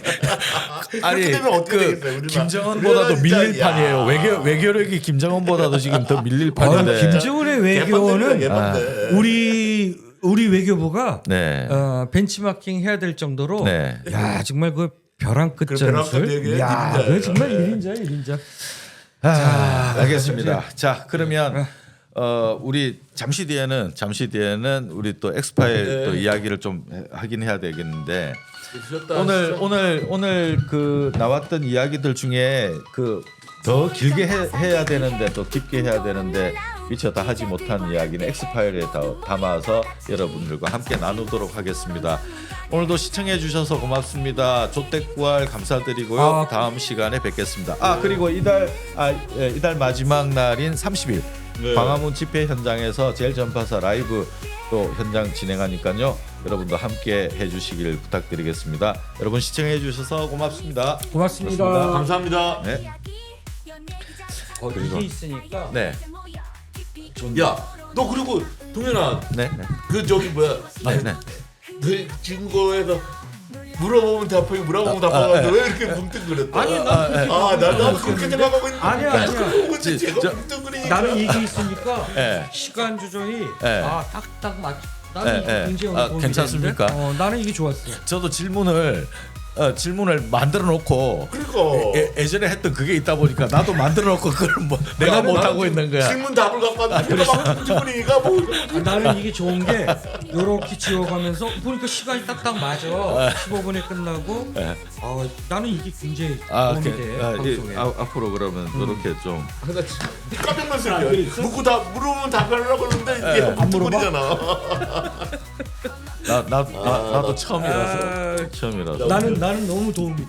아니 그렇게 되면 어떻게 그 되겠어요? 우리가. 김정은보다도 진짜, 밀릴 야. 판이에요. 외교력이 김정은보다도 지금 더 밀릴 판인데. 김정은의 외교는 개판데. 우리 외교부가 네. 벤치마킹 해야 될 정도로 네. 야 정말 그 벼랑 끝 그 벼랑 끝 전술. 얘기해, 야, 진짜. 그 정말 일인자. 알겠습니다. 자 그러면 우리 잠시 뒤에는 우리 또 엑스파일 네. 또 이야기를 좀 하긴 해야 되겠는데 쉬었다. 오늘 그 나왔던 이야기들 중에 그 더 길게 해야 되는데 또 깊게 해야 되는데 미처 다 하지 못한 이야기는 엑스파일에 담아서 여러분들과 함께 나누도록 하겠습니다. 오늘도 시청해 주셔서 고맙습니다. 조택구알 감사드리고요. 다음 시간에 뵙겠습니다. 그리고 이달 마지막 날인 30일 네. 광화문 집회 현장에서 제일전파사 라이브 또 현장 진행하니까요. 여러분도 함께 해주시길 부탁드리겠습니다. 여러분 시청해 주셔서 고맙습니다. 고맙습니다. 감사합니다. 네. 이게 있으니까. 네. 야, 너 그리고 동현아, 네. 그 저기 뭐야? 네. 네. 너 증거에서 물어보면 답하고 물어보면 답하고 왜 이렇게 뭉뚱그렸다? 아니, 나 그렇게 생각하고 있는데. 아니야. 근데 제가 저- 뭉뚱그리니까. 나는 이게 있으니까 네. 시간 조정이 네. 딱딱 맞. 나는 네, 이게 굉장히 네. 도움이 괜찮습니까? 되는데? 나는 이게 좋았어. 저도 질문을 만들어 놓고 그러니까. 예전에 했던 그게 있다 보니까 나도 만들어 놓고 그걸 뭐 내가 못 하고 있는 거야. 질문 답을 갖고 왔는데 내가 막 뭉뚱그리니까 뭐. 나는 이게 좋은 게 이렇게 지워가면서 보니까 시간이 딱딱 맞아. 15분에 끝나고. 나는 이게 굉장히 도움이 돼. 방송에. 앞으로 그러면 이렇게 좀 나 진짜 깜짝 놀랐어. 물어보면 답하려고 그러는데 이게 안 물어봐? 뭉뚱그리잖아. 나도 처음이라서 나는 너무 도움이 돼.